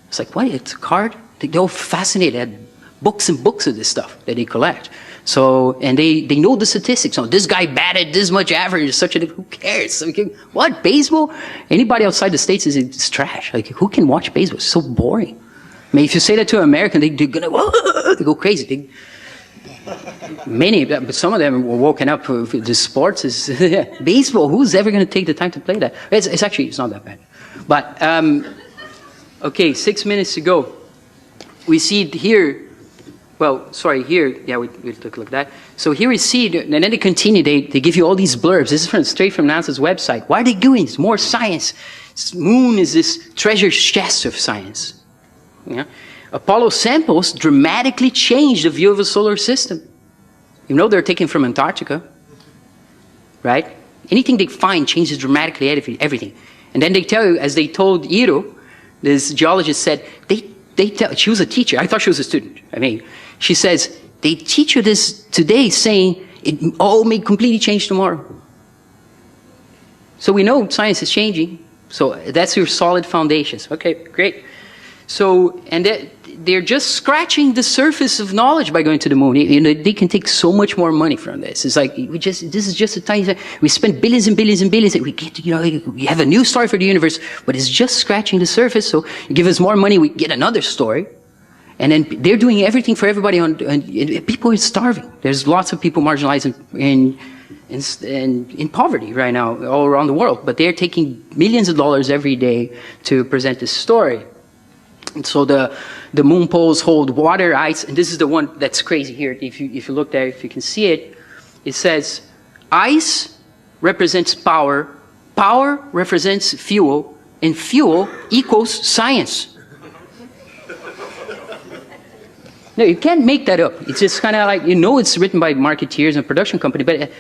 It's like, what? It's a card? They're all fascinated, had books and books of this stuff that they collect. So, and they know the statistics. Oh, this guy batted this much average, who cares? Like, what, baseball? Anybody outside the States is trash. Like, who can watch baseball? It's so boring. I mean, if you say that to an American, they go crazy. Many, but some of them were woken up for the sports. Is baseball, who's ever going to take the time to play that? It's actually not that bad. But, okay, 6 minutes to go. We see it here, well, sorry, here, yeah, we took a look at that. So here we see, and then they continue, they give you all these blurbs. This is straight from NASA's website. Why are they doing this? More science. Moon is this treasure chest of science. Yeah? Apollo samples dramatically change the view of the solar system. You know they're taken from Antarctica, right? Anything they find changes dramatically everything. And then they tell you, as they told Iro, this geologist said, she was a teacher. I thought she was a student. I mean, she says, they teach you this today saying it all may completely change tomorrow. So we know science is changing. So that's your solid foundations. Okay, great. So, and they're just scratching the surface of knowledge by going to the moon. You know, they can take so much more money from this. It's like, this is just a tiny thing. We spend billions and billions and billions. We get, you know, we have a new story for the universe, but it's just scratching the surface. So you give us more money, we get another story. And then they're doing everything for everybody and people are starving. There's lots of people marginalized in poverty right now all around the world, but they're taking millions of dollars every day to present this story. And so the moon poles hold water, ice, and this is the one that's crazy here. If you look there, if you can see it, it says ice represents power, power represents fuel, and fuel equals science. No, you can't make that up. It's just kind of like, you know, it's written by marketeers and production company, but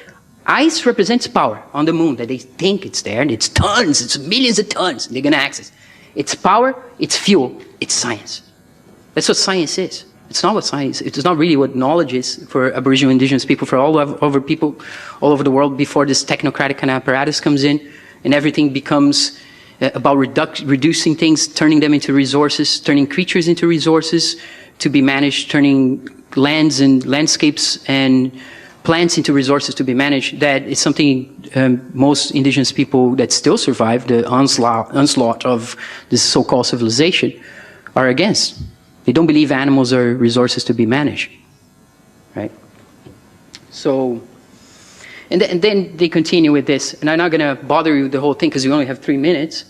ice represents power on the moon that they think it's there, and it's tons, it's millions of tons they're going to access. It's power, it's fuel, it's science. That's what science is. It's not what science is. It's not really what knowledge is for Aboriginal indigenous people, for all over people all over the world before this technocratic kind of apparatus comes in and everything becomes about reducing things, turning them into resources, turning creatures into resources to be managed, turning lands and landscapes and plants into resources to be managed. That is something most indigenous people that still survive the onslaught of this so-called civilization are against. They don't believe animals are resources to be managed, right? So, and then they continue with this, and I'm not going to bother you with the whole thing because we only have 3 minutes,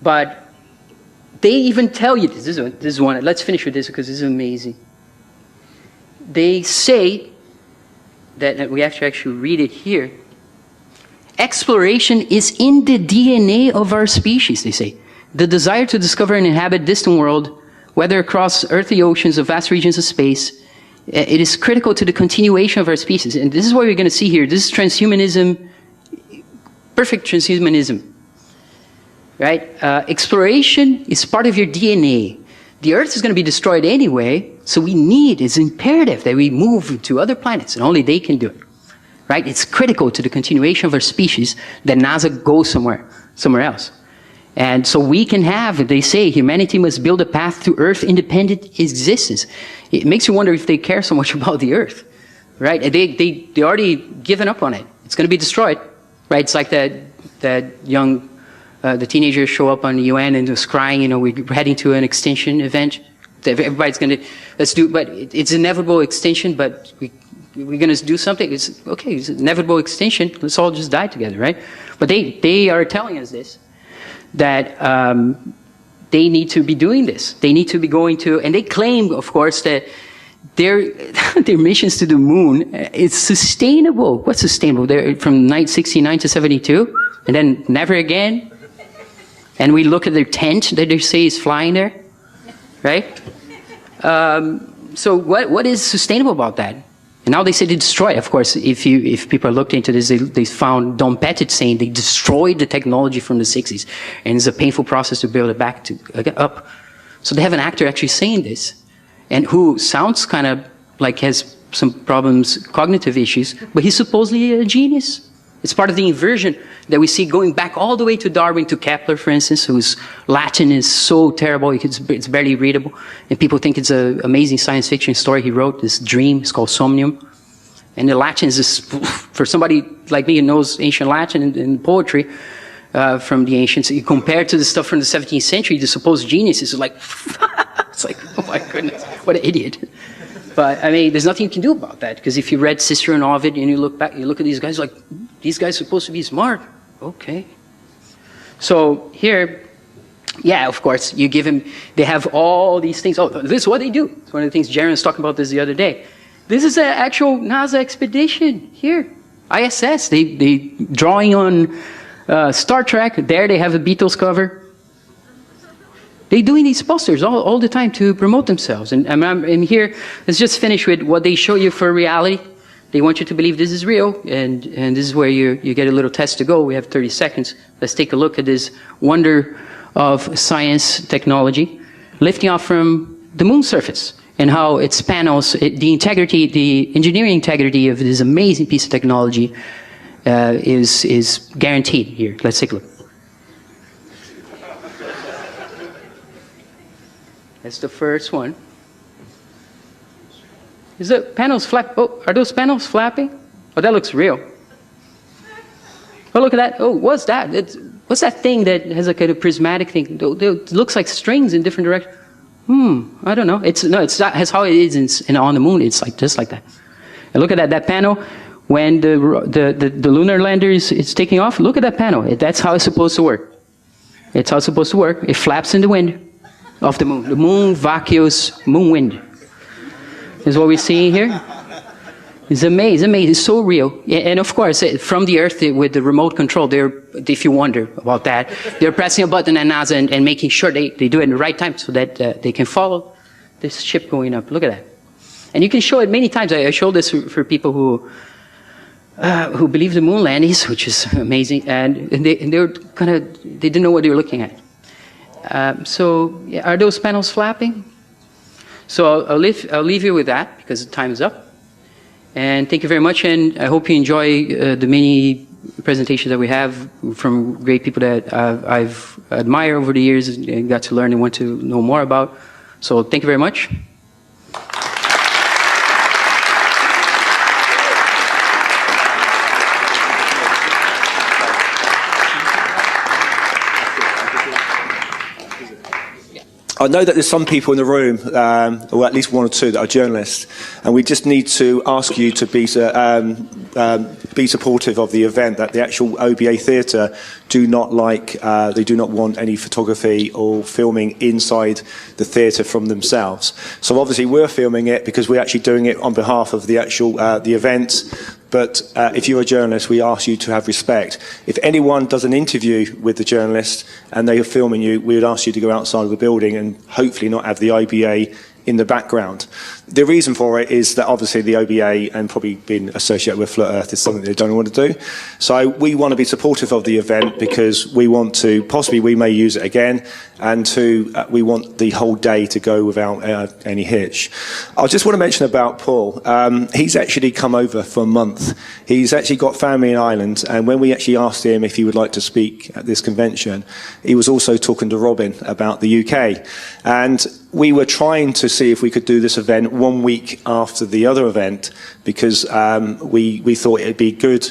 but they even tell you this. This is one. Let's finish with this because this is amazing. They say that we have to actually read it here. Exploration is in the DNA of our species, they say. the desire to discover and inhabit distant world, whether across earthly oceans or vast regions of space, it is critical to the continuation of our species. And this is what you're going to see here. This is transhumanism, perfect transhumanism. Right? Exploration is part of your DNA. The Earth is going to be destroyed anyway, so it's imperative that we move to other planets, and only they can do it. Right? It's critical to the continuation of our species that NASA goes somewhere else. And so we can have, they say, humanity must build a path to Earth-independent existence. It makes you wonder if they care so much about the Earth, right? They already given up on it. It's going to be destroyed, right? It's like that young, the teenagers show up on the UN and was crying, you know, we're heading to an extinction event. Everybody's going to, but it's inevitable extinction, but we're going to do something. It's okay, it's inevitable extinction. Let's all just die together, right? But they are telling us this, that they need to be doing this. They need to be going to, and they claim, of course, that their missions to the moon is sustainable. What's sustainable? They're from 1969 to 72, and then never again. And we look at their tent that they say is flying there, right? So what is sustainable about that? And now they say they destroy. Of course, if people looked into this, they found Don Pettit saying they destroyed the technology from the 60s, and it's a painful process to build it back up. So they have an actor actually saying this, and who sounds kind of like has some problems, cognitive issues, but he's supposedly a genius. It's part of the inversion that we see going back all the way to Darwin, to Kepler, for instance, whose Latin is so terrible, it's barely readable. And people think it's an amazing science fiction story he wrote, this dream, it's called Somnium. And the Latin is this, for somebody like me who knows ancient Latin and poetry from the ancients, you compare to the stuff from the 17th century, the supposed geniuses are like, it's like, oh my goodness, what an idiot. But, I mean, there's nothing you can do about that, because if you read Cicero and Ovid and you look back, you look at these guys like, these guys are supposed to be smart. Okay. So here, yeah, of course, you give them, they have all these things. Oh, this is what they do. It's one of the things Jaron was talking about this the other day. This is an actual NASA expedition here. ISS, they drawing on Star Trek. There they have a Beatles cover. They're doing these posters all the time to promote themselves. And I'm here, let's just finish with what they show you for reality. They want you to believe this is real, and this is where you get a little test to go. We have 30 seconds. Let's take a look at this wonder of science technology, lifting off from the moon surface, and how its panels, the integrity, the engineering integrity of this amazing piece of technology is guaranteed here. Let's take a look. That's the first one. Is the panels flap? Oh, are those panels flapping? Oh, that looks real. Oh, look at that. Oh, what's that? What's that thing that has a kind of prismatic thing? It looks like strings in different directions. I don't know. It's not. That's how it is on the moon. It's like just like that. And look at that panel. When the lunar lander is taking off, look at that panel. That's how it's supposed to work. It's how it's supposed to work. It flaps in the wind of the moon. The moon vacuous moon wind. Is what we're seeing here. It's amazing, it's so real. And of course, from the Earth with the remote control, if you wonder about that, they're pressing a button at NASA and making sure they do it in the right time so that they can follow this ship going up. Look at that. And you can show it many times. I showed this for people who believe the moon landings, which is amazing, and they were they didn't know what they were looking at. So yeah, are those panels flapping? So I'll leave you with that because the time is up. And thank you very much, and I hope you enjoy the many presentations that we have from great people that I've admired over the years and got to learn and want to know more about. So thank you very much. I know that there's some people in the room, or at least one or two, that are journalists, and we just need to ask you to be supportive of the event. That the actual OBA theatre do not they do not want any photography or filming inside the theatre from themselves. So obviously we're filming it because we're actually doing it on behalf of the actual the event. But if you're a journalist, we ask you to have respect. If anyone does an interview with the journalist and they are filming you, we would ask you to go outside of the building and hopefully not have the OBA in the background. The reason for it is that obviously the OBA and probably being associated with Flat Earth is something they don't want to do. So we want to be supportive of the event because we want to, possibly we may use it again, and we want the whole day to go without any hitch. I just want to mention about Paul. He's actually come over for a month. He's actually got family in Ireland, and when we actually asked him if he would like to speak at this convention, he was also talking to Robin about the UK. And we were trying to see if we could do this event 1 week after the other event because we thought it'd be good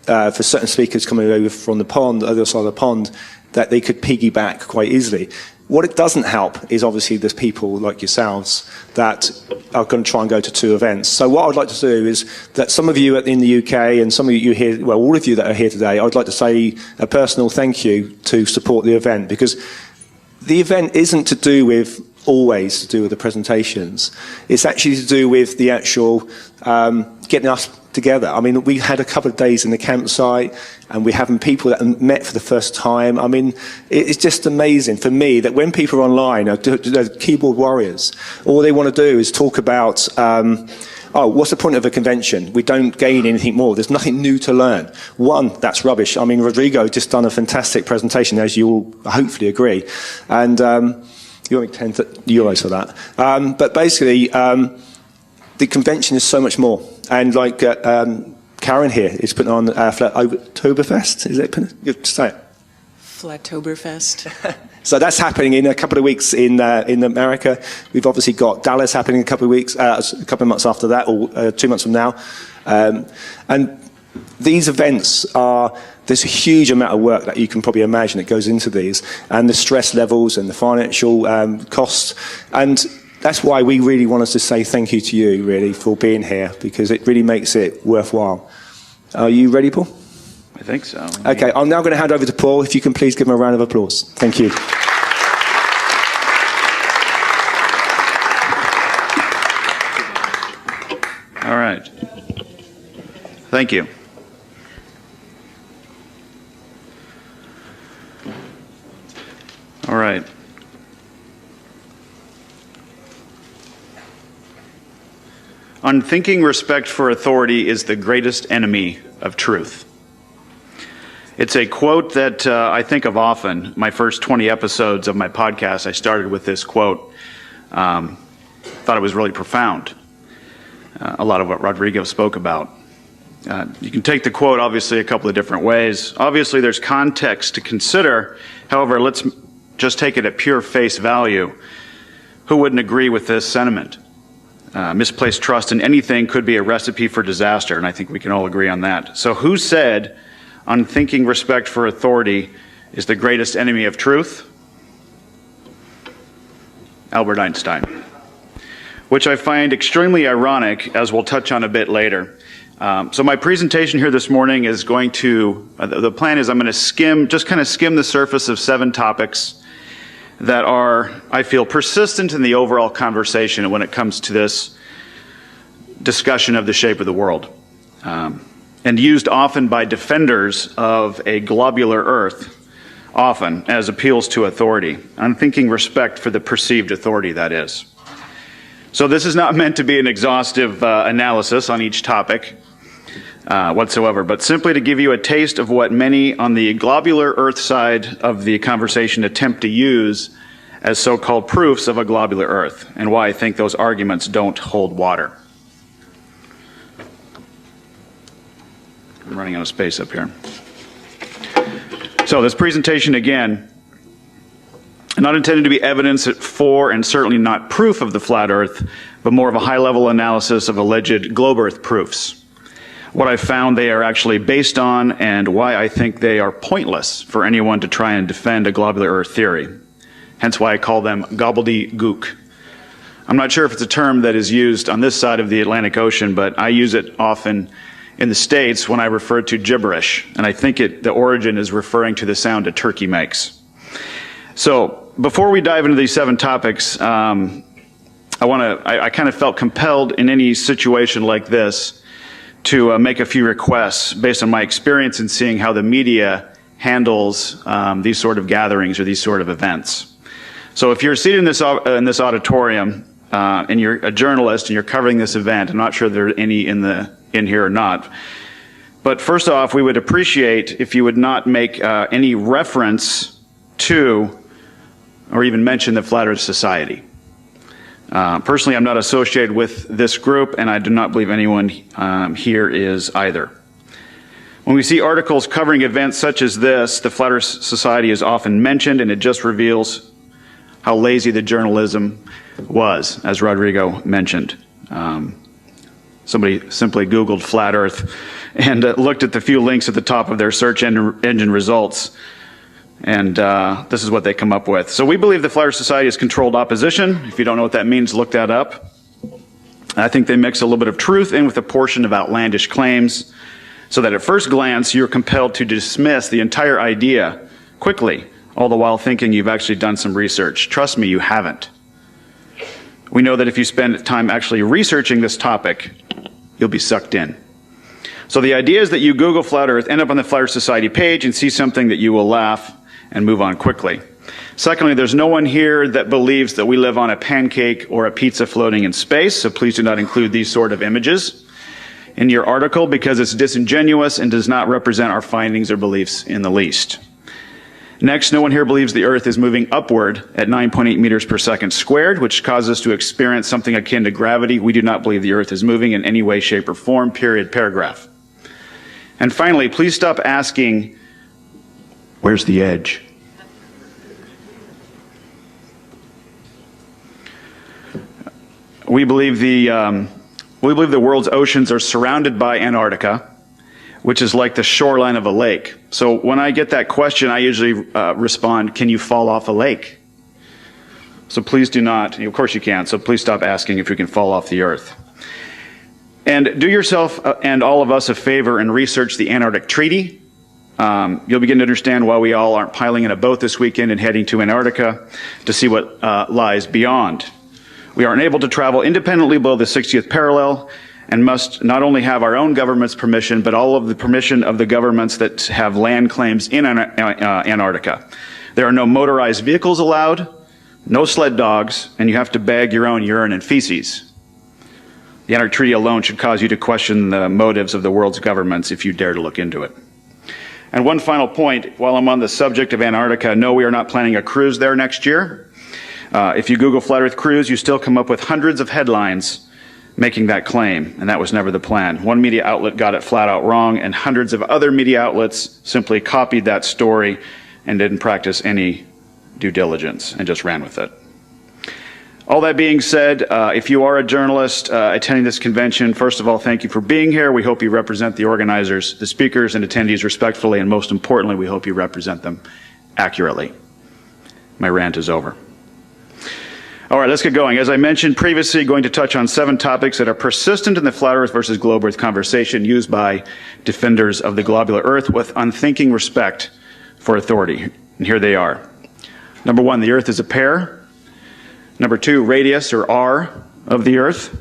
for certain speakers coming over from the pond, the other side of the pond, that they could piggyback quite easily. What it doesn't help is obviously there's people like yourselves that are going to try and go to 2 events. So what I'd like to do is that some of you in the UK and some of you here, well, all of you that are here today, I'd like to say a personal thank you to support the event because the event isn't to do with always to do with the presentations. It's actually to do with the actual getting us together. I mean, we had a couple of days in the campsite and we're having people that met for the first time. I mean, it's just amazing for me that when people are online, are keyboard warriors, all they want to do is talk about oh, what's the point of a convention? We don't gain anything more. There's nothing new to learn. One, that's rubbish. I mean, Rodrigo just done a fantastic presentation, as you all hopefully agree. And you owe me €10 for that. But basically, the convention is so much more. And like Karen here is putting on Flattoberfest, is it? Say it. Flattoberfest. So that's happening in a couple of weeks in America. We've obviously got Dallas happening in a couple of weeks, a couple of months after that, or 2 months from now. And these events there's a huge amount of work that you can probably imagine that goes into these, and the stress levels and the financial costs. And that's why we really want us to say thank you to you, really, for being here, because it really makes it worthwhile. Are you ready, Paul? I think so. Okay, I'm now going to hand over to Paul. If you can please give him a round of applause. Thank you. All right. Thank you. All right. Unthinking respect for authority is the greatest enemy of truth. It's a quote that I think of often. My first 20 episodes of my podcast, I started with this quote. Thought it was really profound. A lot of what Rodrigo spoke about. You can take the quote, obviously, a couple of different ways. Obviously, there's context to consider. However, let's just take it at pure face value. Who wouldn't agree with this sentiment? Misplaced trust in anything could be a recipe for disaster, and I think we can all agree on that. So who said unthinking respect for authority is the greatest enemy of truth? Albert Einstein. Which I find extremely ironic, as we'll touch on a bit later. So my presentation here this morning is going to, the plan is I'm going to just kind of skim the surface of 7 topics that are, I feel, persistent in the overall conversation when it comes to this discussion of the shape of the world, and used often by defenders of a globular Earth, often as appeals to authority, unthinking respect for the perceived authority, that is. So this is not meant to be an exhaustive analysis on each topic whatsoever, but simply to give you a taste of what many on the globular Earth side of the conversation attempt to use as so-called proofs of a globular Earth, and why I think those arguments don't hold water. I'm running out of space up here. So this presentation, again, not intended to be evidence for and certainly not proof of the flat Earth, but more of a high-level analysis of alleged globe Earth proofs. What I found they are actually based on, and why I think they are pointless for anyone to try and defend a globular Earth theory. Hence why I call them gobbledygook. I'm not sure if it's a term that is used on this side of the Atlantic Ocean, but I use it often in the States when I refer to gibberish, and I think the origin is referring to the sound a turkey makes. So, before we dive into these 7 topics, I kind of felt compelled in any situation like this to make a few requests based on my experience in seeing how the media handles these sort of gatherings or these sort of events. So if you're seated in this auditorium and you're a journalist and you're covering this event, I'm not sure there are any in here or not, but first off, we would appreciate if you would not make any reference to or even mention the Flat Earth Society. Personally, I'm not associated with this group, and I do not believe anyone here is either. When we see articles covering events such as this, the Flat Earth Society is often mentioned, and it just reveals how lazy the journalism was, as Rodrigo mentioned. Somebody simply Googled Flat Earth and looked at the few links at the top of their search engine results, and this is what they come up with. So we believe the Flat Earth Society is controlled opposition. If you don't know what that means, look that up. I think they mix a little bit of truth in with a portion of outlandish claims, so that at first glance you're compelled to dismiss the entire idea quickly, all the while thinking you've actually done some research. Trust me, you haven't. We know that if you spend time actually researching this topic, you'll be sucked in. So the idea is that you Google Flat Earth, end up on the Flat Earth Society page, and see something that you will laugh and move on quickly. Secondly, there's no one here that believes that we live on a pancake or a pizza floating in space, so please do not include these sort of images in your article because it's disingenuous and does not represent our findings or beliefs in the least. Next, no one here believes the Earth is moving upward at 9.8 meters per second squared, which causes us to experience something akin to gravity. We do not believe the Earth is moving in any way, shape, or form, period, paragraph. And finally, please stop asking, where's the edge? We believe the world's oceans are surrounded by Antarctica, which is like the shoreline of a lake. So when I get that question, I usually respond, can you fall off a lake? So please do not, of course you can, so please stop asking if you can fall off the Earth. And do yourself and all of us a favor and research the Antarctic Treaty. You'll begin to understand why we all aren't piling in a boat this weekend and heading to Antarctica to see what lies beyond. We aren't able to travel independently below the 60th parallel and must not only have our own government's permission, but all of the permission of the governments that have land claims in Antarctica. There are no motorized vehicles allowed, no sled dogs, and you have to bag your own urine and feces. The Antarctic Treaty alone should cause you to question the motives of the world's governments if you dare to look into it. And one final point, while I'm on the subject of Antarctica, no, we are not planning a cruise there next year. If you Google Flat Earth Cruise, you still come up with hundreds of headlines making that claim, and that was never the plan. One media outlet got it flat out wrong, and hundreds of other media outlets simply copied that story and didn't practice any due diligence and just ran with it. All that being said, if you are a journalist attending this convention, first of all, thank you for being here. We hope you represent the organizers, the speakers, and attendees respectfully, and most importantly, we hope you represent them accurately. My rant is over. All right, let's get going. As I mentioned previously, going to touch on 7 topics that are persistent in the flat Earth versus globe Earth conversation used by defenders of the globular Earth with unthinking respect for authority. And here they are. Number 1, the Earth is a pear. Number 2, radius, or R, of the Earth.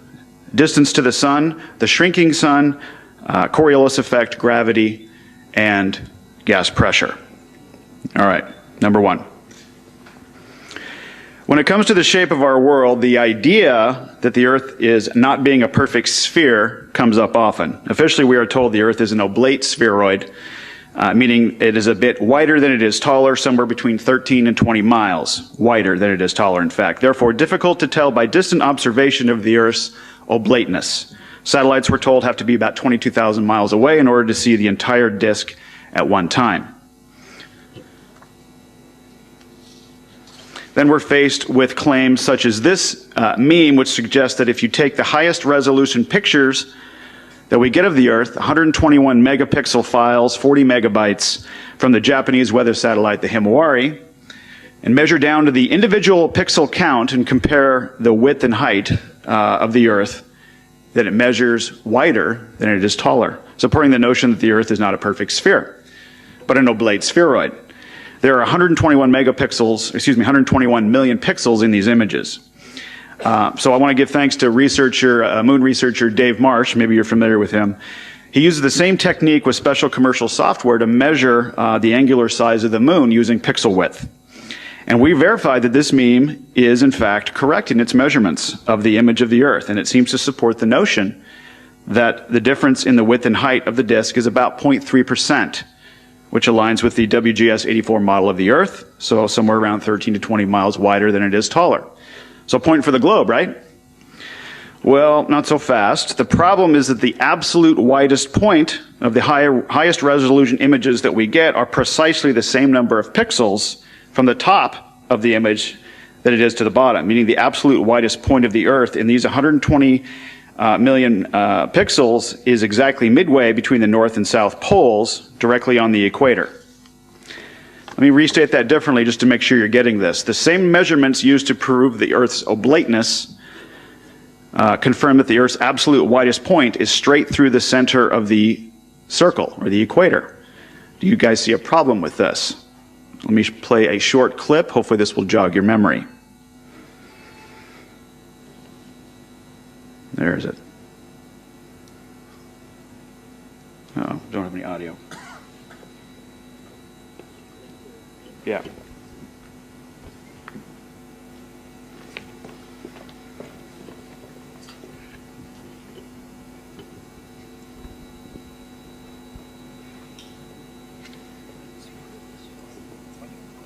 Distance to the Sun, the shrinking Sun, Coriolis effect, gravity, and gas pressure. All right, number 1. When it comes to the shape of our world, the idea that the Earth is not being a perfect sphere comes up often. Officially, we are told the Earth is an oblate spheroid, meaning it is a bit wider than it is taller, somewhere between 13 and 20 miles wider than it is taller, in fact. Therefore, difficult to tell by distant observation of the Earth's oblateness. Satellites, we're told, have to be about 22,000 miles away in order to see the entire disk at one time. Then we're faced with claims such as this meme, which suggests that if you take the highest resolution pictures that we get of the Earth, 121 megapixel files, 40 megabytes, from the Japanese weather satellite, the Himawari, and measure down to the individual pixel count and compare the width and height of the Earth, that it measures wider than it is taller, supporting the notion that the Earth is not a perfect sphere, but an oblate spheroid. There are 121 million pixels in these images. So I want to give thanks to moon researcher Dave Marsh, maybe you're familiar with him, He uses the same technique with special commercial software to measure the angular size of the moon using pixel width. And we verified that this meme is, in fact, correct in its measurements of the image of the Earth, and it seems to support the notion that the difference in the width and height of the disk is about 0.3%, which aligns with the WGS-84 model of the Earth, so somewhere around 13 to 20 miles wider than it is taller. So point for the globe, right? Well, not so fast. The problem is that the absolute widest point of the highest resolution images that we get are precisely the same number of pixels from the top of the image that it is to the bottom, meaning the absolute widest point of the Earth in these 120 million pixels is exactly midway between the north and south poles, directly on the equator. Let me restate that differently just to make sure you're getting this. The same measurements used to prove the Earth's oblateness confirm that the Earth's absolute widest point is straight through the center of the circle, or the equator. Do you guys see a problem with this? Let me play a short clip. Hopefully this will jog your memory. There's it. Oh, don't have any audio. Yeah.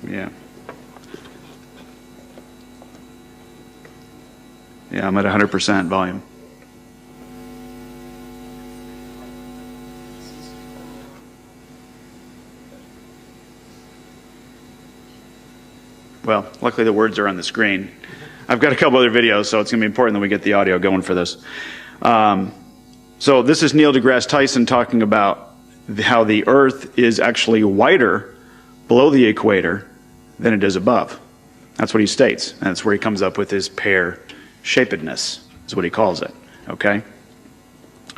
Yeah. Yeah, I'm at 100% volume. Well, luckily the words are on the screen. I've got a couple other videos, so it's going to be important that we get the audio going for this. So this is Neil deGrasse Tyson talking about how the Earth is actually wider below the equator than it is above. That's what he states. And that's where he comes up with his pear-shapedness, is what he calls it. Okay?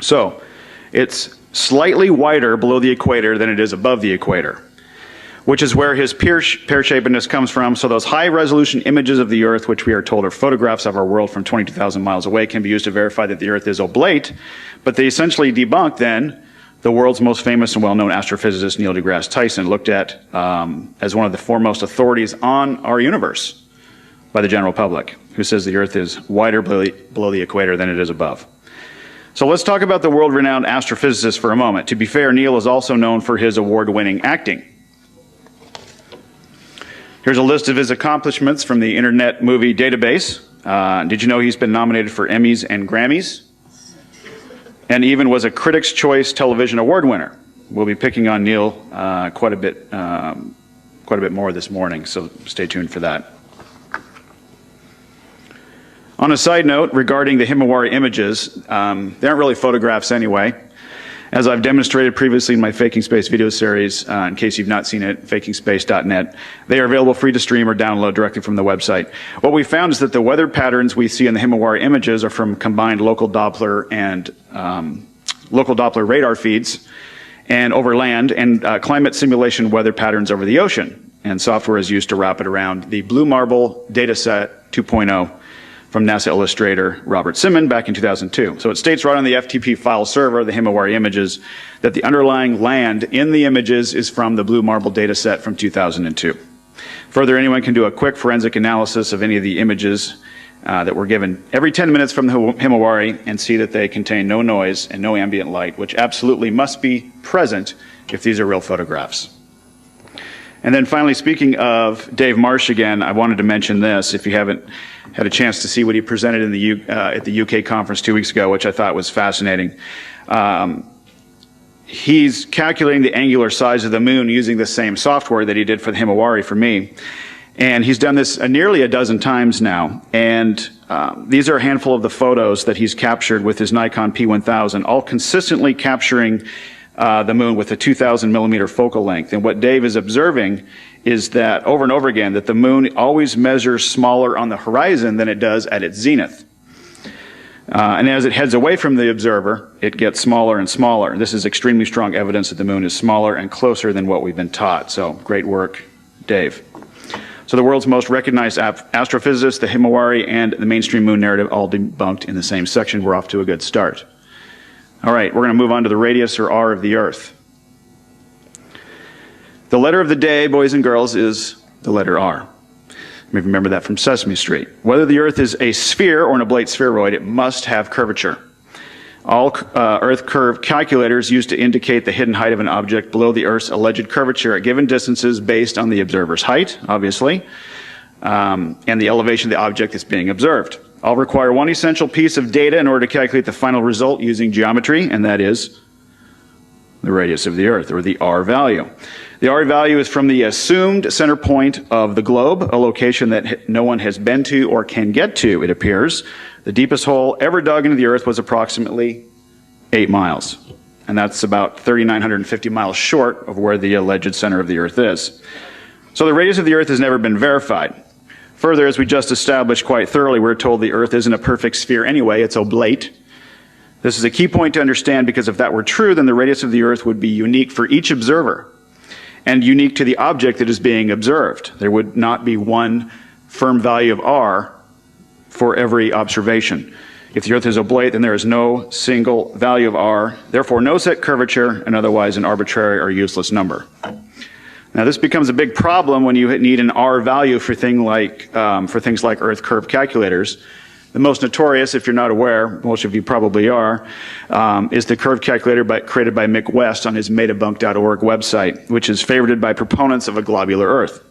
So it's slightly wider below the equator than it is above the equator, which is where his pear-shapedness comes from. So those high-resolution images of the Earth, which we are told are photographs of our world from 22,000 miles away, can be used to verify that the Earth is oblate, but they essentially debunk, then, the world's most famous and well-known astrophysicist, Neil deGrasse Tyson, looked at as one of the foremost authorities on our universe by the general public, who says the Earth is wider below the equator than it is above. So let's talk about the world-renowned astrophysicist for a moment. To be fair, Neil is also known for his award-winning acting. Here's a list of his accomplishments from the Internet Movie Database. Did you know he's been nominated for Emmys and Grammys? And even was a Critics' Choice Television Award winner. We'll be picking on Neil quite a bit more this morning, so stay tuned for that. On a side note, regarding the Himawari images, they aren't really photographs anyway. As I've demonstrated previously in my Faking Space video series, in case you've not seen it, fakingspace.net, they are available free to stream or download directly from the website. What we found is that the weather patterns we see in the Himawari images are from combined local Doppler and local Doppler radar feeds and over land, and climate simulation weather patterns over the ocean. And software is used to wrap it around the Blue Marble Dataset 2.0 from NASA illustrator Robert Simon back in 2002. So it states right on the FTP file server, the Himawari images, that the underlying land in the images is from the Blue Marble dataset from 2002. Further, anyone can do a quick forensic analysis of any of the images that were given every 10 minutes from the Himawari and see that they contain no noise and no ambient light, which absolutely must be present if these are real photographs. And then finally, speaking of Dave Marsh again, I wanted to mention this, if you haven't had a chance to see what he presented in the at the UK conference 2 weeks ago, which I thought was fascinating. He's calculating the angular size of the moon using the same software that he did for the Himawari for me. And he's done this nearly a dozen times now. And these are a handful of the photos that he's captured with his Nikon P1000, all consistently capturing the moon with a 2,000 millimeter focal length. And what Dave is observing is that over and over again, that the moon always measures smaller on the horizon than it does at its zenith. And as it heads away from the observer, it gets smaller and smaller. This is extremely strong evidence that the moon is smaller and closer than what we've been taught. So great work, Dave. So the world's most recognized astrophysicist, the Himawari, and the mainstream moon narrative all debunked in the same section. We're off to a good start. All right, we're going to move on to the radius, or R, of the Earth. The letter of the day, boys and girls, is the letter R. Maybe remember that from Sesame Street. Whether the Earth is a sphere or an oblate spheroid, it must have curvature. All Earth curve calculators used to indicate the hidden height of an object below the Earth's alleged curvature at given distances based on the observer's height, obviously, and the elevation of the object that's being observed. All require one essential piece of data in order to calculate the final result using geometry, and that is the radius of the Earth, or the R value. The R value is from the assumed center point of the globe, a location that no one has been to or can get to, it appears. The deepest hole ever dug into the Earth was approximately 8 miles. And that's about 3,950 miles short of where the alleged center of the Earth is. So the radius of the Earth has never been verified. Further, as we just established quite thoroughly, we're told the Earth isn't a perfect sphere anyway, it's oblate. This is a key point to understand, because if that were true, then the radius of the Earth would be unique for each observer and unique to the object that is being observed. There would not be one firm value of R for every observation. If the Earth is oblate, then there is no single value of R, therefore no set curvature, and otherwise an arbitrary or useless number. Now this becomes a big problem when you need an R value for things like Earth curve calculators. The most notorious, if you're not aware, most of you probably are, is the curve calculator created by Mick West on his metabunk.org website, which is favorited by proponents of a globular Earth.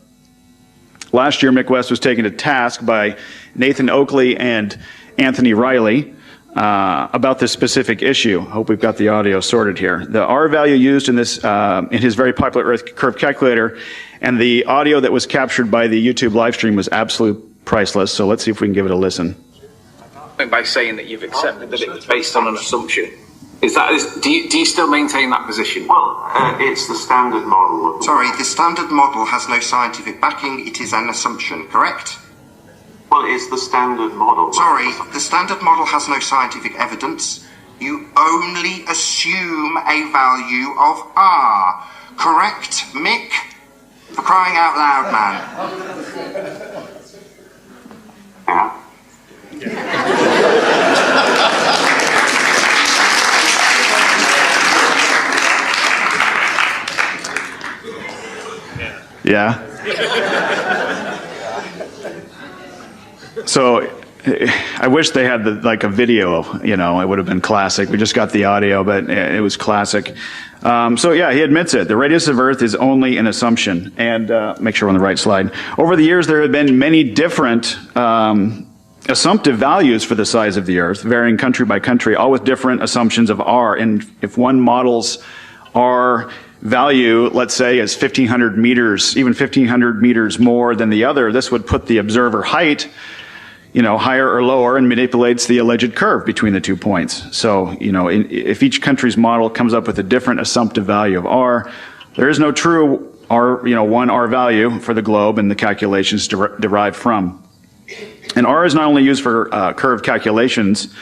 Last year, Mick West was taken to task by Nathan Oakley and Anthony Riley about this specific issue. I hope we've got the audio sorted here. The R value used in this, in his very popular Earth curve calculator, and the audio that was captured by the YouTube live stream was absolutely priceless. So let's see if we can give it a listen. By saying that you've accepted that it's based on an assumption. Do you still maintain that position? Well, it's the standard model. Sorry, the standard model has no scientific backing. It is an assumption, correct? Well, it's the standard model. Sorry, the standard model has no scientific evidence. You only assume a value of R. Correct, Mick? For crying out loud, man. Yeah. Yeah. So I wish they had a video, it would have been classic. We just got the audio, but it was classic. So yeah, he admits it. The radius of Earth is only an assumption. And make sure we're on the right slide. Over the years, there have been many different assumptive values for the size of the Earth, varying country by country, all with different assumptions of R. And if one models R value, let's say, is 1,500 meters, even 1,500 meters more than the other, this would put the observer height, higher or lower, and manipulates the alleged curve between the 2 points. So, if each country's model comes up with a different assumptive value of R, there is no true R, one R value for the globe and the calculations derived from. And R is not only used for curve calculations,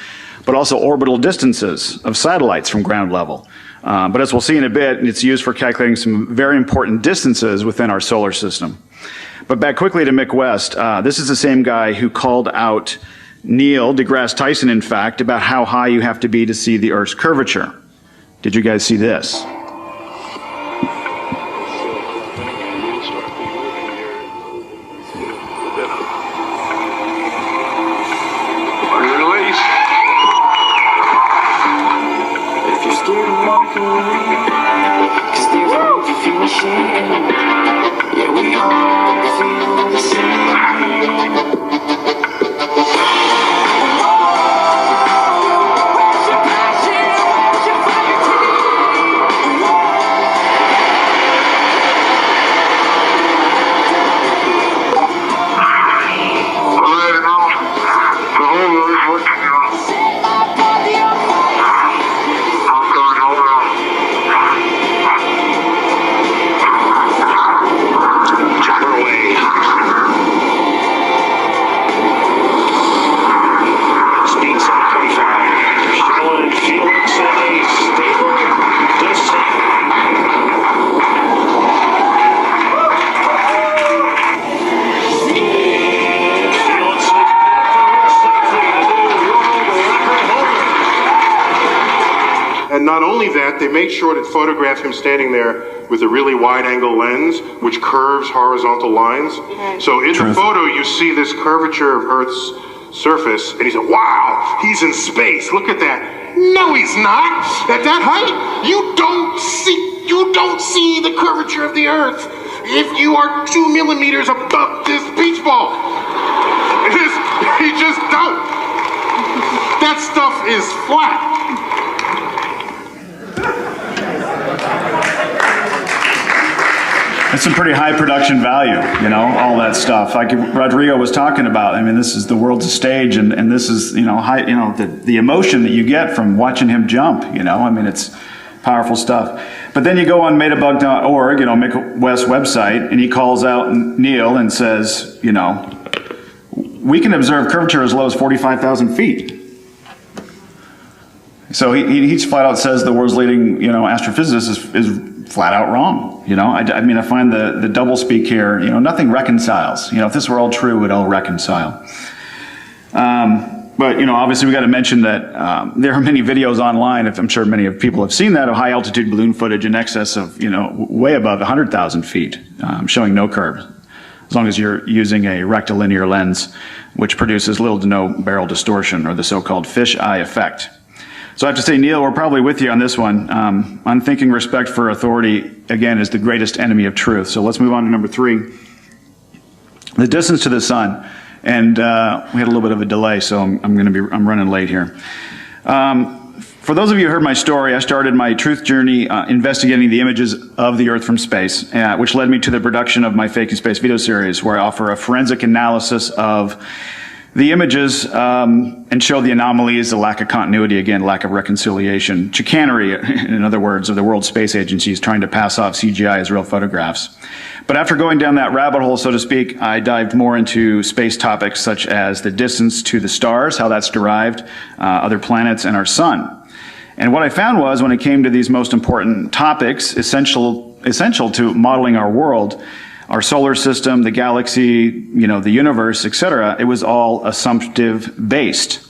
but also orbital distances of satellites from ground level. But as we'll see in a bit, it's used for calculating some very important distances within our solar system. But back quickly to Mick West. This is the same guy who called out Neil deGrasse Tyson, in fact, about how high you have to be to see the Earth's curvature. Did you guys see this? not only that, they make sure to photograph him standing there with a really wide-angle lens, which curves horizontal lines. So in the photo, you see this curvature of Earth's surface, and he said, wow, he's in space, look at that. No, he's not. At that height, you don't see the curvature of the Earth if you are 2 millimeters above this beach ball. You just don't. That stuff is flat. It's some pretty high production value, you know, all that stuff. Like Rodrigo was talking about, I mean, this is the world's a stage, and this is, you know, high, you know, the emotion that you get from watching him jump, you know, I mean, it's powerful stuff. But then you go on metabug.org, you know, Mick West's website, and he calls out Neil and says, you know, we can observe curvature as low as 45,000 feet. So he flat out says the world's leading, you know, astrophysicist is flat out wrong. You know, I mean, I find the double speak here, you know, nothing reconciles. You know, if this were all true, it would all reconcile. But, you know, obviously we got to mention that there are many videos online, I'm sure many people have seen that, of high altitude balloon footage in excess of, you know, way above 100,000 feet, showing no curves, as long as you're using a rectilinear lens, which produces little to no barrel distortion, or the so-called fish-eye effect. So I have to say, Neil, we're probably with you on this one. Unthinking respect for authority, again, is the greatest enemy of truth. So let's move on to number 3. The distance to the sun. And we had a little bit of a delay, so I'm running late here. For those of you who heard my story, I started my truth journey investigating the images of the Earth from space, which led me to the production of my Fake in Space video series, where I offer a forensic analysis of the images and show the anomalies, the lack of continuity, again, lack of reconciliation, chicanery, in other words, of the World Space Agencies trying to pass off CGI as real photographs. But after going down that rabbit hole, so to speak, I dived more into space topics such as the distance to the stars, how that's derived, other planets, and our sun. And what I found was, when it came to these most important topics, essential to modeling our world, our solar system, the galaxy, you know, the universe, etc., it was all assumptive based.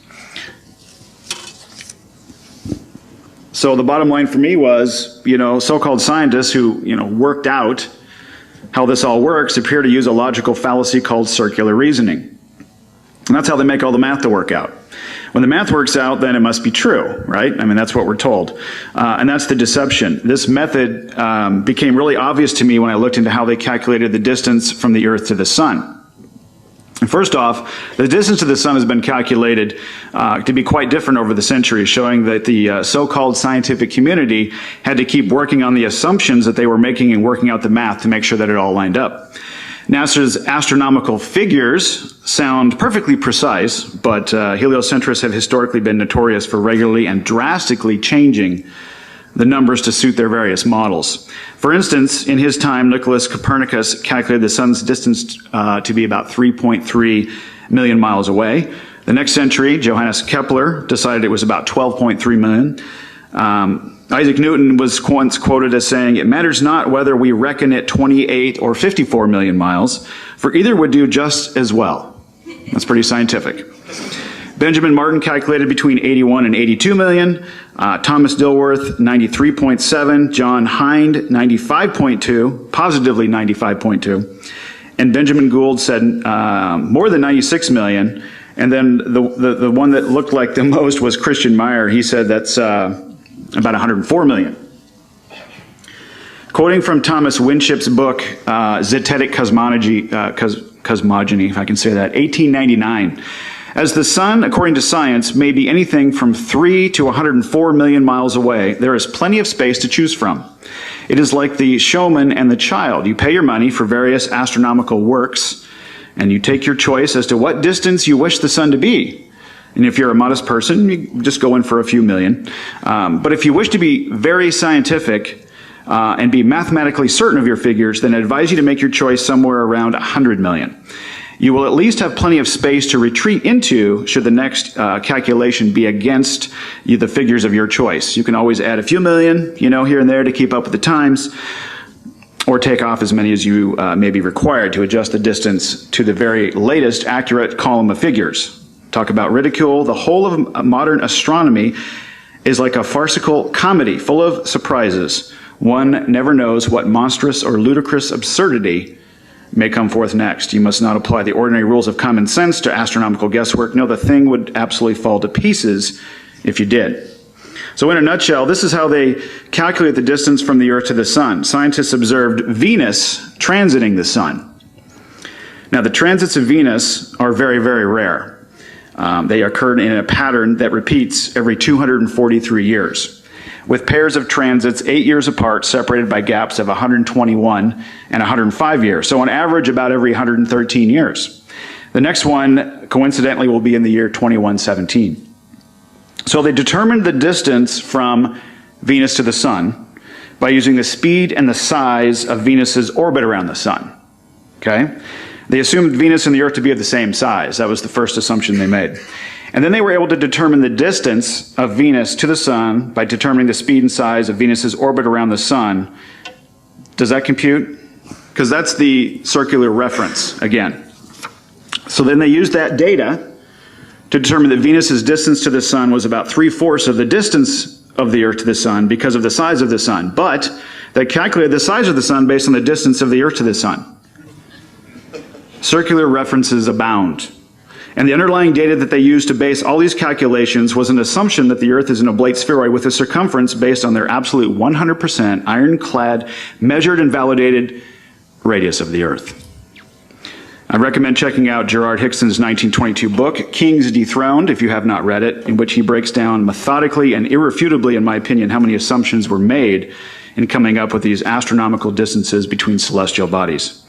So the bottom line for me was, you know, so-called scientists who, you know, worked out how this all works appear to use a logical fallacy called circular reasoning. And that's how they make all the math to work out. When the math works out, then it must be true, right? I mean, that's what we're told. And that's the deception. This method became really obvious to me when I looked into how they calculated the distance from the Earth to the sun. And first off, the distance to the sun has been calculated to be quite different over the centuries, showing that the so-called scientific community had to keep working on the assumptions that they were making and working out the math to make sure that it all lined up. NASA's astronomical figures sound perfectly precise, but heliocentrists have historically been notorious for regularly and drastically changing the numbers to suit their various models. For instance, in his time, Nicholas Copernicus calculated the sun's distance to be about 3.3 million miles away. The next century, Johannes Kepler decided it was about 12.3 million. Isaac Newton was once quoted as saying, "It matters not whether we reckon it 28 or 54 million miles, for either would do just as well." That's pretty scientific. Benjamin Martin calculated between 81 and 82 million. Thomas Dilworth, 93.7. John Hind, 95.2, positively 95.2. And Benjamin Gould said more than 96 million. And then the one that looked like the most was Christian Meyer. He said that's about 104 million. Quoting from Thomas Winship's book, Zetetic Cosmogony, if I can say that, 1899, as the sun, according to science, may be anything from 3 to 104 million miles away, there is plenty of space to choose from. It is like the showman and the child. You pay your money for various astronomical works, and you take your choice as to what distance you wish the sun to be. And if you're a modest person, you just go in for a few million. But if you wish to be very scientific and be mathematically certain of your figures, then I advise you to make your choice somewhere around 100 million. You will at least have plenty of space to retreat into should the next calculation be against the figures of your choice. You can always add a few million, you know, here and there to keep up with the times, or take off as many as you may be required to adjust the distance to the very latest accurate column of figures. Talk about ridicule. The whole of modern astronomy is like a farcical comedy full of surprises. One never knows what monstrous or ludicrous absurdity may come forth next. You must not apply the ordinary rules of common sense to astronomical guesswork. No, the thing would absolutely fall to pieces if you did. So in a nutshell, this is how they calculate the distance from the Earth to the Sun. Scientists observed Venus transiting the Sun. Now, the transits of Venus are very, very rare. They occur in a pattern that repeats every 243 years, with pairs of transits 8 years apart, separated by gaps of 121 and 105 years. So on average, about every 113 years. The next one, coincidentally, will be in the year 2117. So they determined the distance from Venus to the Sun by using the speed and the size of Venus's orbit around the Sun. Okay? They assumed Venus and the Earth to be of the same size. That was the first assumption they made. And then they were able to determine the distance of Venus to the Sun by determining the speed and size of Venus's orbit around the Sun. Does that compute? Because that's the circular reference again. So then they used that data to determine that Venus's distance to the Sun was about 3/4 of the distance of the Earth to the Sun because of the size of the Sun. But they calculated the size of the Sun based on the distance of the Earth to the Sun. Circular references abound. And the underlying data that they used to base all these calculations was an assumption that the Earth is an oblate spheroid with a circumference based on their absolute 100% ironclad, measured and validated radius of the Earth. I recommend checking out Gerard Hickson's 1922 book, Kings Dethroned, if you have not read it, in which he breaks down methodically and irrefutably, in my opinion, how many assumptions were made in coming up with these astronomical distances between celestial bodies.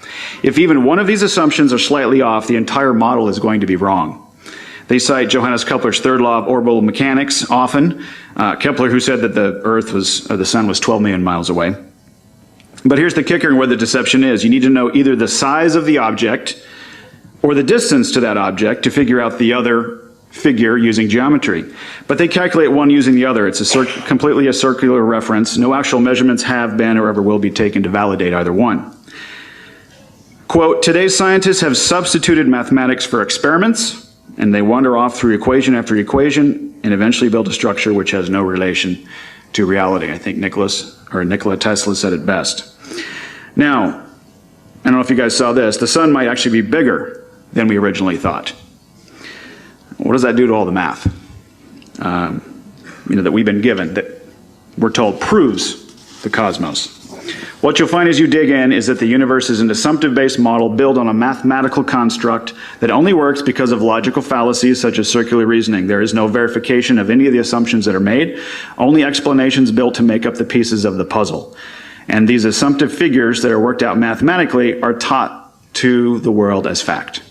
If even one of these assumptions are slightly off, the entire model is going to be wrong. They cite Johannes Kepler's third law of orbital mechanics often. Kepler, who said that the Sun was 12 million miles away. But here's the kicker and where the deception is. You need to know either the size of the object or the distance to that object to figure out the other figure using geometry. But they calculate one using the other. It's completely a circular reference. No actual measurements have been or ever will be taken to validate either one. Quote, today's scientists have substituted mathematics for experiments, and they wander off through equation after equation and eventually build a structure which has no relation to reality. I think Nikola Tesla said it best. Now, I don't know if you guys saw this. The Sun might actually be bigger than we originally thought. What does that do to all the math? That we've been given, that we're told proves the cosmos. What you'll find as you dig in is that the universe is an assumptive-based model built on a mathematical construct that only works because of logical fallacies such as circular reasoning. There is no verification of any of the assumptions that are made, only explanations built to make up the pieces of the puzzle. And these assumptive figures that are worked out mathematically are taught to the world as fact.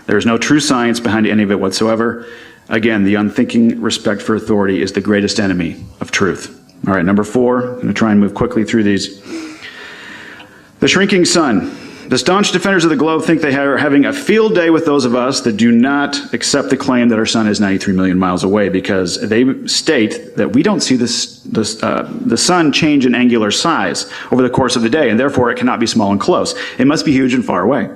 There is no true science behind any of it whatsoever. Again, the unthinking respect for authority is the greatest enemy of truth. All right, number 4, I'm going to try and move quickly through these. The shrinking sun. The staunch defenders of the globe think they are having a field day with those of us that do not accept the claim that our sun is 93 million miles away, because they state that we don't see the sun change in angular size over the course of the day, and therefore it cannot be small and close. It must be huge and far away.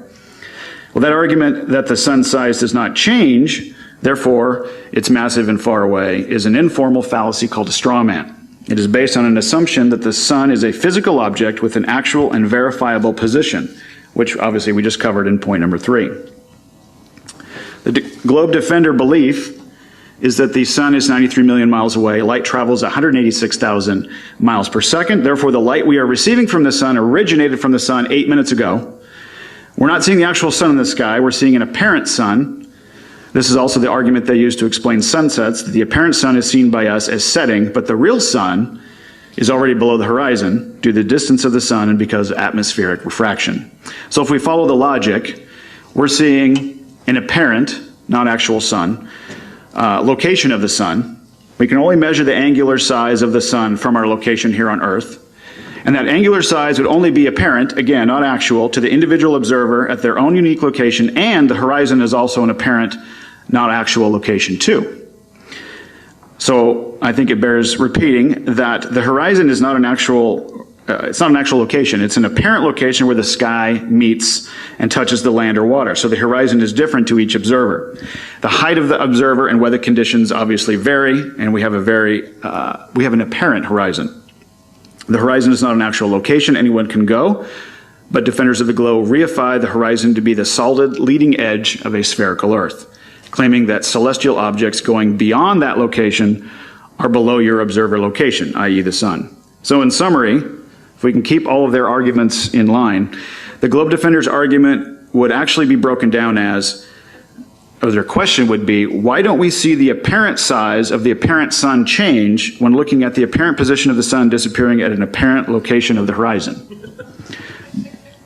Well, that argument that the sun's size does not change, therefore it's massive and far away, is an informal fallacy called a straw man. It is based on an assumption that the sun is a physical object with an actual and verifiable position, which obviously we just covered in point number 3. The globe defender belief is that the sun is 93 million miles away. Light travels 186,000 miles per second. Therefore, the light we are receiving from the sun originated from the sun 8 minutes ago. We're not seeing the actual sun in the sky. We're seeing an apparent sun. This is also the argument they use to explain sunsets, that the apparent sun is seen by us as setting, but the real sun is already below the horizon due to the distance of the sun and because of atmospheric refraction. So if we follow the logic, we're seeing an apparent, not actual sun, location of the sun. We can only measure the angular size of the sun from our location here on Earth. And that angular size would only be apparent, again, not actual, to the individual observer at their own unique location, and the horizon is also an apparent, not actual location too. So I think it bears repeating that the horizon is not an actual it's not an actual location. It's an apparent location where the sky meets and touches the land or water. So the horizon is different to each observer. The height of the observer and weather conditions obviously vary, and we have an apparent horizon. The horizon is not an actual location anyone can go, but defenders of the globe reify the horizon to be the solid leading edge of a spherical Earth, claiming that celestial objects going beyond that location are below your observer location, i.e. the sun. So in summary, if we can keep all of their arguments in line, the globe defender's argument would actually be broken down as, or their question would be, why don't we see the apparent size of the apparent sun change when looking at the apparent position of the sun disappearing at an apparent location of the horizon?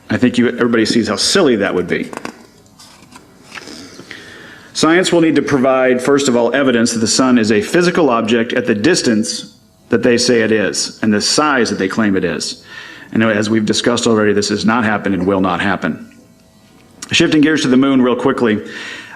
I think everybody sees how silly that would be. Science will need to provide, first of all, evidence that the sun is a physical object at the distance that they say it is, and the size that they claim it is. And as we've discussed already, this has not happened and will not happen. Shifting gears to the moon real quickly.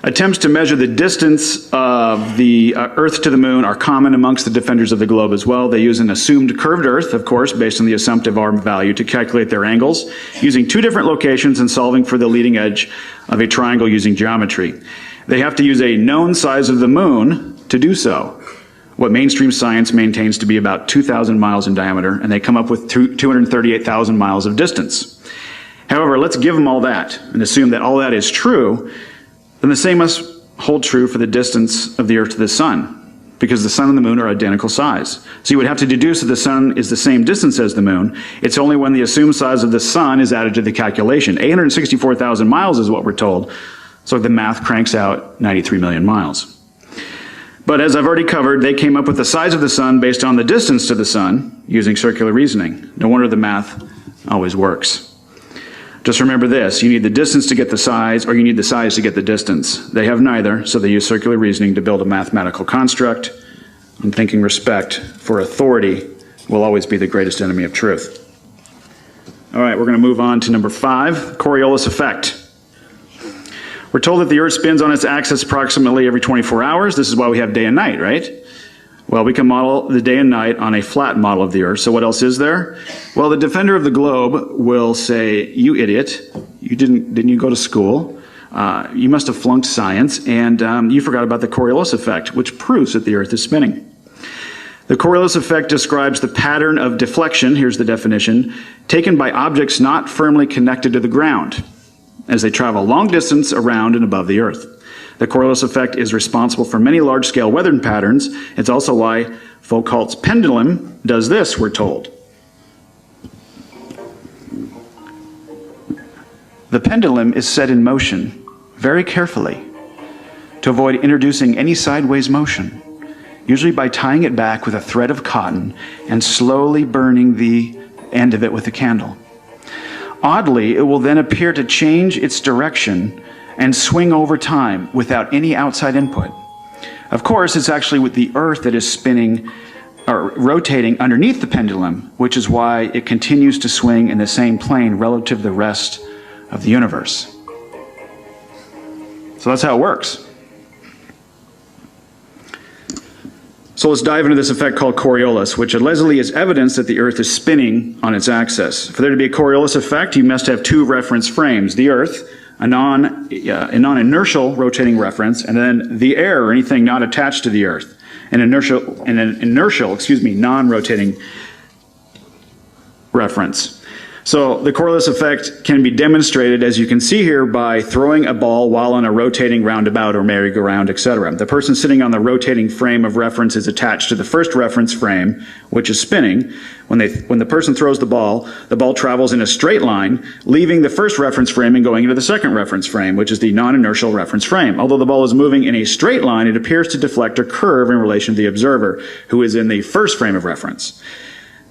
Attempts to measure the distance of the Earth to the moon are common amongst the defenders of the globe as well. They use an assumed curved Earth, of course, based on the assumptive arm value to calculate their angles, using two different locations and solving for the leading edge of a triangle using geometry. They have to use a known size of the moon to do so, what mainstream science maintains to be about 2,000 miles in diameter, and they come up with 238,000 miles of distance. However, let's give them all that and assume that all that is true. Then the same must hold true for the distance of the Earth to the sun, because the sun and the moon are identical size. So you would have to deduce that the sun is the same distance as the moon. It's only when the assumed size of the sun is added to the calculation. 864,000 miles is what we're told. So the math cranks out 93 million miles. But as I've already covered, they came up with the size of the sun based on the distance to the sun using circular reasoning. No wonder the math always works. Just remember this, you need the distance to get the size, or you need the size to get the distance. They have neither, so they use circular reasoning to build a mathematical construct. And thinking respect for authority will always be the greatest enemy of truth. All right, we're going to move on to number 5, Coriolis effect. We're told that the Earth spins on its axis approximately every 24 hours. This is why we have day and night, right? Well, we can model the day and night on a flat model of the Earth. So what else is there? Well, the defender of the globe will say, you idiot, didn't you go to school? You must have flunked science, and you forgot about the Coriolis effect, which proves that the Earth is spinning. The Coriolis effect describes the pattern of deflection, here's the definition, taken by objects not firmly connected to the ground as they travel long distance around and above the Earth. The Coriolis effect is responsible for many large-scale weather patterns. It's also why Foucault's pendulum does this, we're told. The pendulum is set in motion very carefully to avoid introducing any sideways motion, usually by tying it back with a thread of cotton and slowly burning the end of it with a candle. Oddly, it will then appear to change its direction and swing over time without any outside input. Of course, it's actually with the Earth that is spinning or rotating underneath the pendulum, which is why it continues to swing in the same plane relative to the rest of the universe. So that's how it works. So let's dive into this effect called Coriolis, which allegedly is evidence that the Earth is spinning on its axis. For there to be a Coriolis effect, you must have two reference frames: the Earth, a non-inertial rotating reference, and then the air, or anything not attached to the Earth, an inertial, non-rotating reference. So the Coriolis effect can be demonstrated, as you can see here, by throwing a ball while on a rotating roundabout or merry-go-round, etc. The person sitting on the rotating frame of reference is attached to the first reference frame, which is spinning. When the person throws the ball travels in a straight line, leaving the first reference frame and going into the second reference frame, which is the non-inertial reference frame. Although the ball is moving in a straight line, it appears to deflect or curve in relation to the observer, who is in the first frame of reference.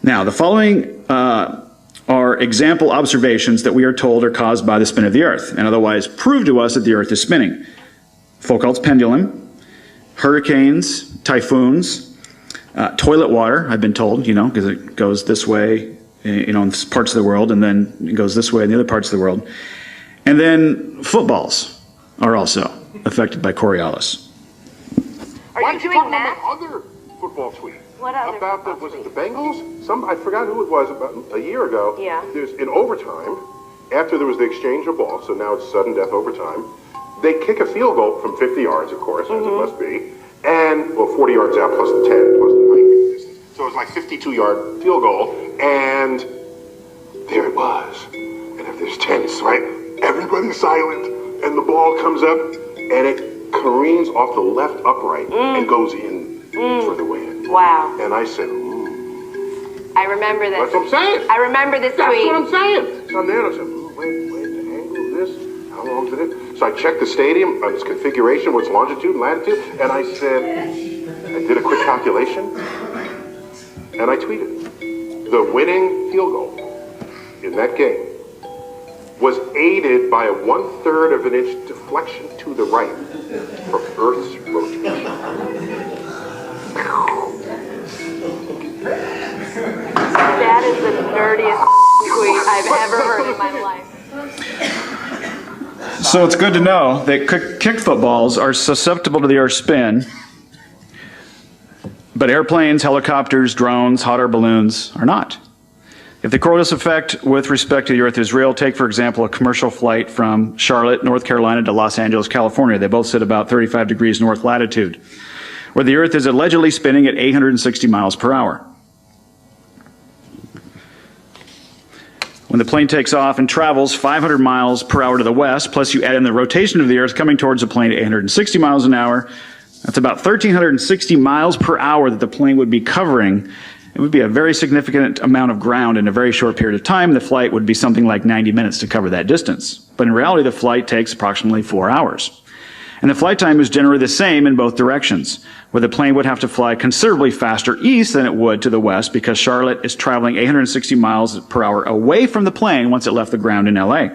Now, the following are example observations that we are told are caused by the spin of the Earth, and otherwise prove to us that the Earth is spinning. Foucault's pendulum, hurricanes, typhoons, toilet water, I've been told, because it goes this way, in parts of the world, and then it goes this way in the other parts of the world. And then footballs are also affected by Coriolis. Are you doing that? Other football tweet. What other about the, football was it the tweet? Bengals? I forgot who it was about a year ago. Yeah. There's in overtime, after there was the exchange of balls, so now it's sudden death overtime. They kick a field goal from 50 yards, of course, as it must be, and 40 yards out plus the 10 plus the 9 distance. So it's like 52-yard field goal, and there it was. And if there's tense, right? Everybody's silent, and the ball comes up, and it careens off the left upright and goes in for the win. Wow. And I said, I remember this. that's what I'm saying. I remember this That's tweet. what I'm saying. So then I said, wait, the angle of this, how long is it? So I checked the stadium, its configuration, what's longitude and latitude, and I said, I did a quick calculation, and I tweeted, the winning field goal in that game was aided by a 1/3 of an inch deflection to the right from Earth's rotation. That is the nerdiest tweet I've ever heard in my life. So it's good to know that kick footballs are susceptible to the Earth's spin, but airplanes, helicopters, drones, hot air balloons are not. If the Coriolis effect with respect to the Earth is real, take, for example, a commercial flight from Charlotte, North Carolina to Los Angeles, California. They both sit about 35 degrees north latitude, where the Earth is allegedly spinning at 860 miles per hour. When the plane takes off and travels 500 miles per hour to the west, plus you add in the rotation of the Earth coming towards the plane at 860 miles an hour, that's about 1,360 miles per hour that the plane would be covering. It would be a very significant amount of ground in a very short period of time. The flight would be something like 90 minutes to cover that distance. But in reality, the flight takes approximately 4 hours. And the flight time is generally the same in both directions, where the plane would have to fly considerably faster east than it would to the west because Charlotte is traveling 860 miles per hour away from the plane once it left the ground in LA.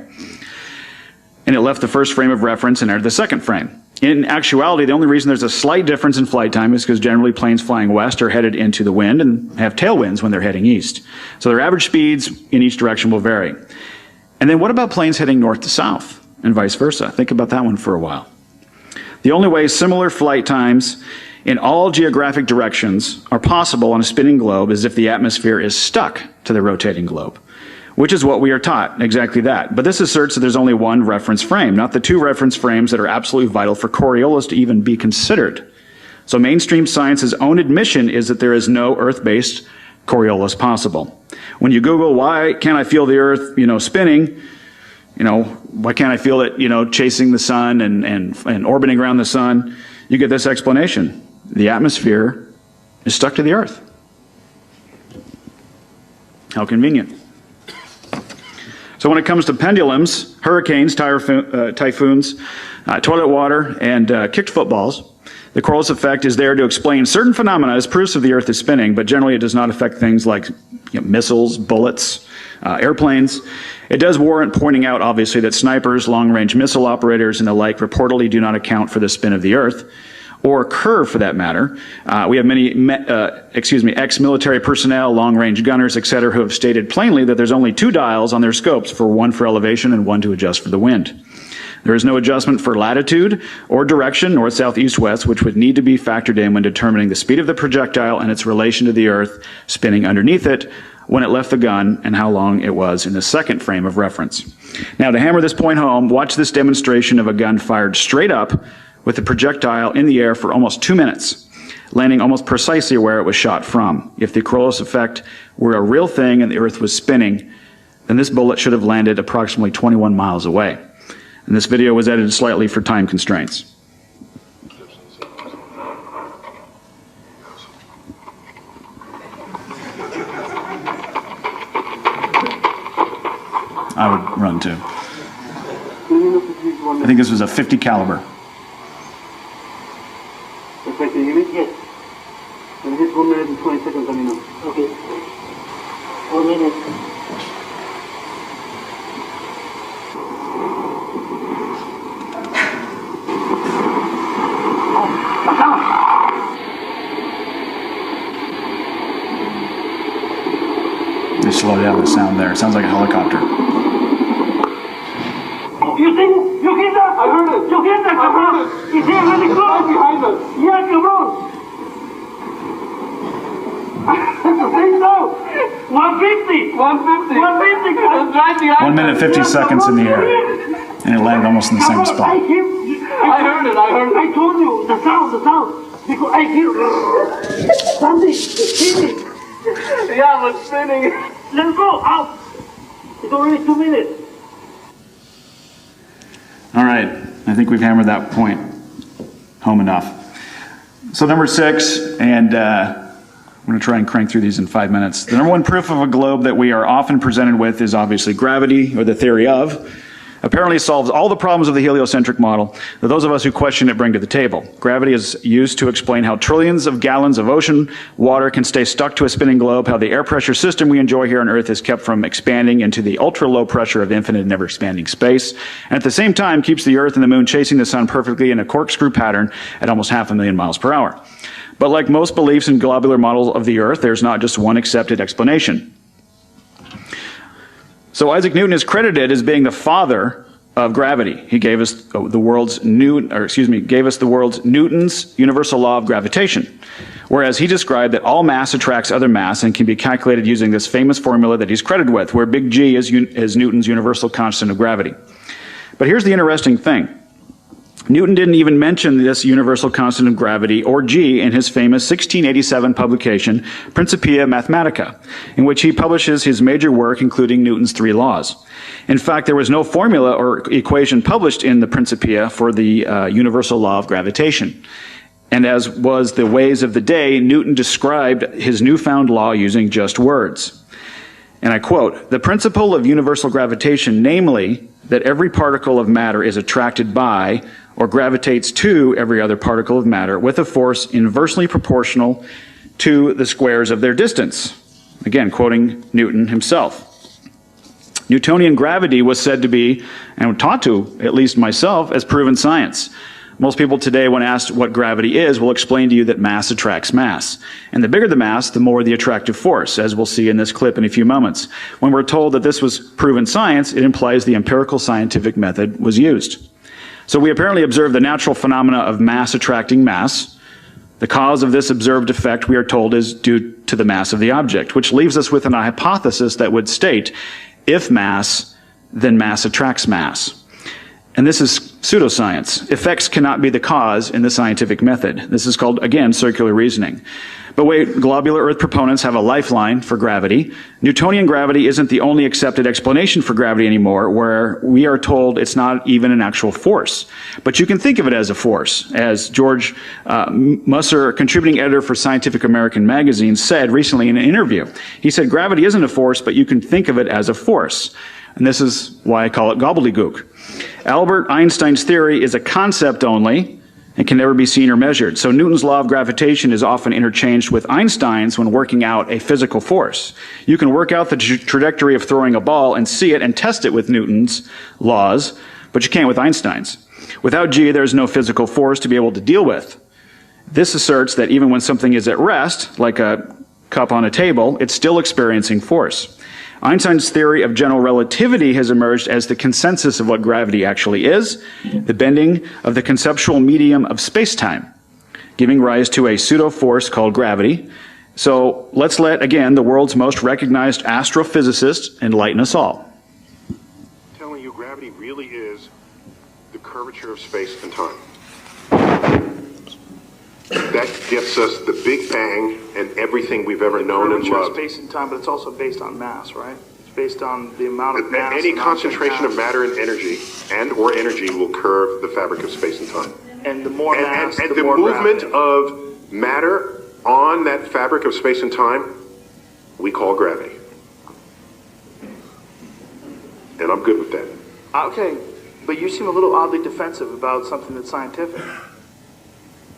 And it left the first frame of reference and entered the second frame. In actuality, the only reason there's a slight difference in flight time is because generally planes flying west are headed into the wind and have tailwinds when they're heading east. So their average speeds in each direction will vary. And then what about planes heading north to south and vice versa? Think about that one for a while. The only way similar flight times in all geographic directions are possible on a spinning globe is if the atmosphere is stuck to the rotating globe, which is what we are taught, exactly that. But this asserts that there's only one reference frame, not the two reference frames that are absolutely vital for Coriolis to even be considered. So mainstream science's own admission is that there is no Earth-based Coriolis possible. When you Google, why can't I feel the Earth, spinning, why can't I feel it, chasing the sun and orbiting around the sun, you get this explanation. The atmosphere is stuck to the Earth. How convenient. So when it comes to pendulums, hurricanes, typhoons, toilet water, and kicked footballs, the Coriolis effect is there to explain certain phenomena as proofs of the Earth is spinning, but generally it does not affect things like missiles, bullets, airplanes. It does warrant pointing out, obviously, that snipers, long-range missile operators, and the like reportedly do not account for the spin of the Earth, or curve for that matter. We have many, ex-military personnel, long-range gunners, etc., who have stated plainly that there's only two dials on their scopes, one for elevation and one to adjust for the wind. There is no adjustment for latitude or direction, north, south, east, west, which would need to be factored in when determining the speed of the projectile and its relation to the Earth spinning underneath it when it left the gun and how long it was in the second frame of reference. Now, to hammer this point home, watch this demonstration of a gun fired straight up with the projectile in the air for almost 2 minutes, landing almost precisely where it was shot from. If the Coriolis effect were a real thing and the Earth was spinning, then this bullet should have landed approximately 21 miles away. And this video was edited slightly for time constraints. I would run too. I think this was a .50 caliber. Perfect. You hear me? Yes. And it's 1 minute and 20 seconds coming up. Okay. 1 minute. They slowed down the sound there. It sounds like a helicopter. You see? You hear that? I heard it. You hear that, cabron? It's here really close. Behind us. Yeah, cabron. 150. 150. 150. 1 minute 50 seconds in the air, and it landed almost in the same spot. I heard it. I told you the sound. Because I hear something spinning. Yeah, it's spinning. Let's go out. It's already 2 minutes. All right, I think we've hammered that point home enough. So number 6, and I'm going to try and crank through these in 5 minutes. The number one proof of a globe that we are often presented with is obviously gravity, or the theory of. Apparently solves all the problems of the heliocentric model that those of us who question it bring to the table. Gravity is used to explain how trillions of gallons of ocean water can stay stuck to a spinning globe, how the air pressure system we enjoy here on Earth is kept from expanding into the ultra-low pressure of infinite, never-expanding space, and at the same time keeps the Earth and the Moon chasing the Sun perfectly in a corkscrew pattern at almost 500,000 miles per hour. But like most beliefs in globular models of the Earth, there's not just one accepted explanation. So Isaac Newton is credited as being the father of gravity. He gave us the world's Newton's universal law of gravitation. Whereas he described that all mass attracts other mass and can be calculated using this famous formula that he's credited with, where big G is Newton's universal constant of gravity. But here's the interesting thing. Newton didn't even mention this universal constant of gravity, or G, in his famous 1687 publication, Principia Mathematica, in which he publishes his major work, including Newton's 3 laws. In fact, there was no formula or equation published in the Principia for the universal law of gravitation. And as was the ways of the day, Newton described his newfound law using just words. And I quote, "The principle of universal gravitation, namely, that every particle of matter is attracted by or gravitates to every other particle of matter with a force inversely proportional to the squares of their distance." Again, quoting Newton himself. Newtonian gravity was said to be, and taught to, at least myself, as proven science. Most people today, when asked what gravity is, will explain to you that mass attracts mass. And the bigger the mass, the more the attractive force, as we'll see in this clip in a few moments. When we're told that this was proven science, it implies the empirical scientific method was used. So we apparently observe the natural phenomena of mass attracting mass. The cause of this observed effect, we are told, is due to the mass of the object, which leaves us with an hypothesis that would state, if mass, then mass attracts mass. And this is pseudoscience. Effects cannot be the cause in the scientific method. This is called, again, circular reasoning. But wait, globular Earth proponents have a lifeline for gravity. Newtonian gravity isn't the only accepted explanation for gravity anymore, where we are told it's not even an actual force. But you can think of it as a force. As George Musser, contributing editor for Scientific American magazine, said recently in an interview. He said, gravity isn't a force, but you can think of it as a force. And this is why I call it gobbledygook. Albert Einstein's theory is a concept only and can never be seen or measured. So Newton's law of gravitation is often interchanged with Einstein's when working out a physical force. You can work out the trajectory of throwing a ball and see it and test it with Newton's laws, but you can't with Einstein's. Without G, there's no physical force to be able to deal with. This asserts that even when something is at rest, like a cup on a table, it's still experiencing force. Einstein's theory of general relativity has emerged as the consensus of what gravity actually is, the bending of the conceptual medium of space-time, giving rise to a pseudo-force called gravity. So let's let, again, the world's most recognized astrophysicist enlighten us all. I'm telling you, gravity really is the curvature of space and time. That gets us the Big Bang and everything we've ever known and loved. Space and time, but it's also based on mass, right? It's based on the amount of mass. Any concentration of matter and energy will curve the fabric of space and time. And the more mass, and the the more movement gravity. of matter on that fabric of space and time, we call gravity. And I'm good with that. Okay, but you seem a little oddly defensive about something that's scientific.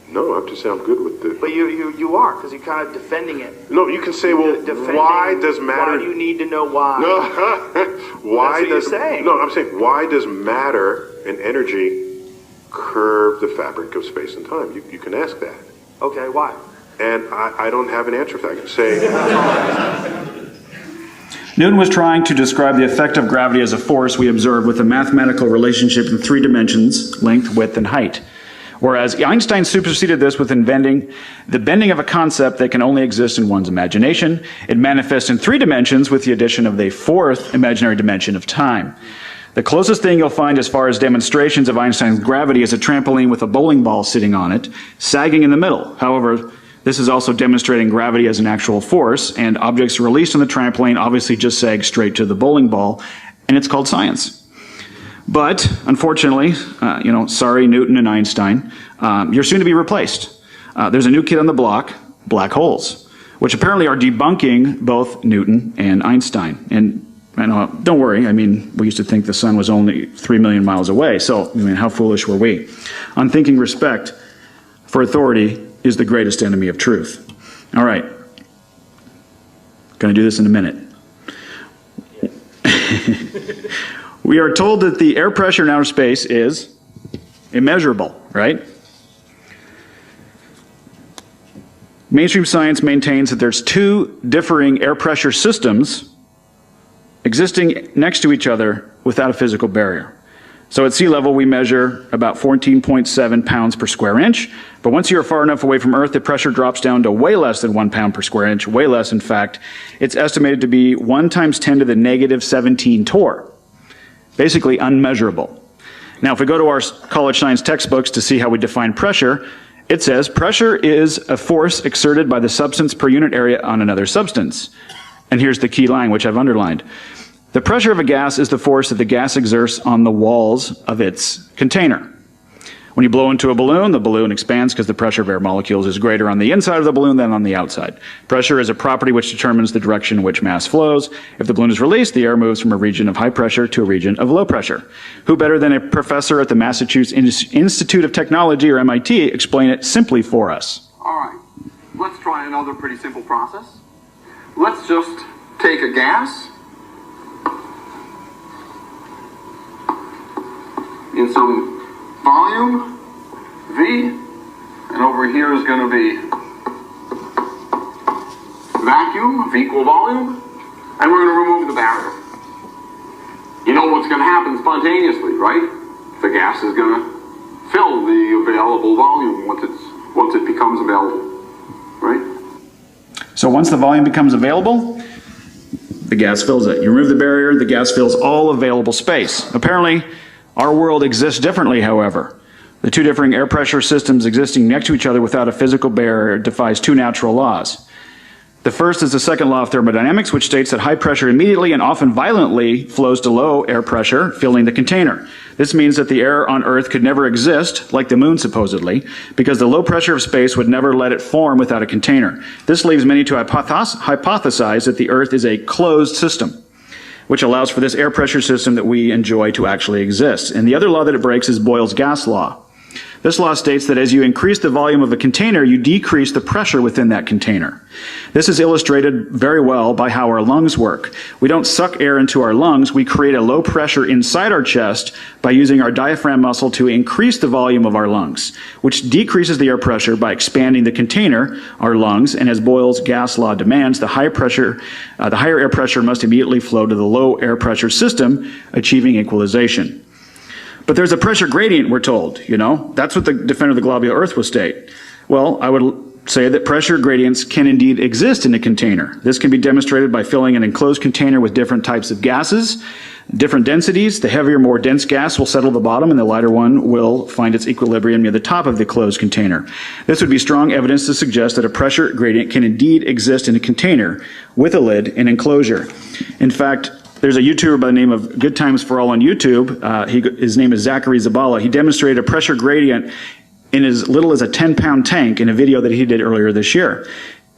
No, I'm just saying I'm good with it. But you are, because you're kind of defending it. No, you can say, well, why does matter... Why do you need to know why? No, why That's what does... you're saying. No, I'm saying, why does matter and energy curve the fabric of space and time? You can ask that. Okay, why? And I don't have an answer for that. I can say... Newton was trying to describe the effect of gravity as a force we observe with a mathematical relationship in 3 dimensions, length, width, and height. Whereas Einstein superseded this with inventing the bending of a concept that can only exist in one's imagination. It manifests in 3 dimensions with the addition of the 4th imaginary dimension of time. The closest thing you'll find as far as demonstrations of Einstein's gravity is a trampoline with a bowling ball sitting on it, sagging in the middle. However, this is also demonstrating gravity as an actual force, and objects released on the trampoline obviously just sag straight to the bowling ball, and it's called science. But, unfortunately, sorry Newton and Einstein, you're soon to be replaced. There's a new kid on the block, black holes, which apparently are debunking both Newton and Einstein. And don't worry, we used to think the sun was only 3 million miles away, so, how foolish were we? Unthinking respect for authority is the greatest enemy of truth. All right. Going to do this in a minute. We are told that the air pressure in outer space is immeasurable, right? Mainstream science maintains that there's 2 differing air pressure systems existing next to each other without a physical barrier. So at sea level, we measure about 14.7 pounds per square inch, but once you're far enough away from Earth, the pressure drops down to way less than 1 pound per square inch, way less, in fact. It's estimated to be 1 × 10 to the negative 17 torr. Basically unmeasurable. Now, if we go to our college science textbooks to see how we define pressure, it says pressure is a force exerted by the substance per unit area on another substance. And here's the key line, which I've underlined. The pressure of a gas is the force that the gas exerts on the walls of its container. When you blow into a balloon, the balloon expands because the pressure of air molecules is greater on the inside of the balloon than on the outside. Pressure is a property which determines the direction in which mass flows. If the balloon is released, the air moves from a region of high pressure to a region of low pressure. Who better than a professor at the Massachusetts Institute of Technology, or MIT, explain it simply for us? All right, let's try another pretty simple process. Let's just take a gas in some volume, V, and over here is going to be vacuum of equal volume, and we're going to remove the barrier. You know what's going to happen spontaneously, right? The gas is going to fill the available volume once it becomes available, right? So once the volume becomes available, the gas fills it. You remove the barrier, the gas fills all available space. Apparently, our world exists differently, however. The 2 differing air pressure systems existing next to each other without a physical barrier defies 2 natural laws. The first is the second law of thermodynamics, which states that high pressure immediately and often violently flows to low air pressure, filling the container. This means that the air on Earth could never exist, like the moon supposedly, because the low pressure of space would never let it form without a container. This leaves many to hypothesize that the Earth is a closed system, which allows for this air pressure system that we enjoy to actually exist. And the other law that it breaks is Boyle's gas law. This law states that as you increase the volume of a container, you decrease the pressure within that container. This is illustrated very well by how our lungs work. We don't suck air into our lungs, we create a low pressure inside our chest by using our diaphragm muscle to increase the volume of our lungs, which decreases the air pressure by expanding the container, our lungs, and as Boyle's gas law demands, the higher air pressure must immediately flow to the low air pressure system, achieving equalization. But there's a pressure gradient, we're told, That's what the defender of the globular Earth will state. Well, I would say that pressure gradients can indeed exist in a container. This can be demonstrated by filling an enclosed container with different types of gases, different densities. The heavier, more dense gas will settle the bottom, and the lighter one will find its equilibrium near the top of the closed container. This would be strong evidence to suggest that a pressure gradient can indeed exist in a container with a lid and enclosure. In fact, there's a YouTuber by the name of Good Times for All on YouTube. His name is Zachary Zabala. He demonstrated a pressure gradient in as little as a 10-pound tank in a video that he did earlier this year.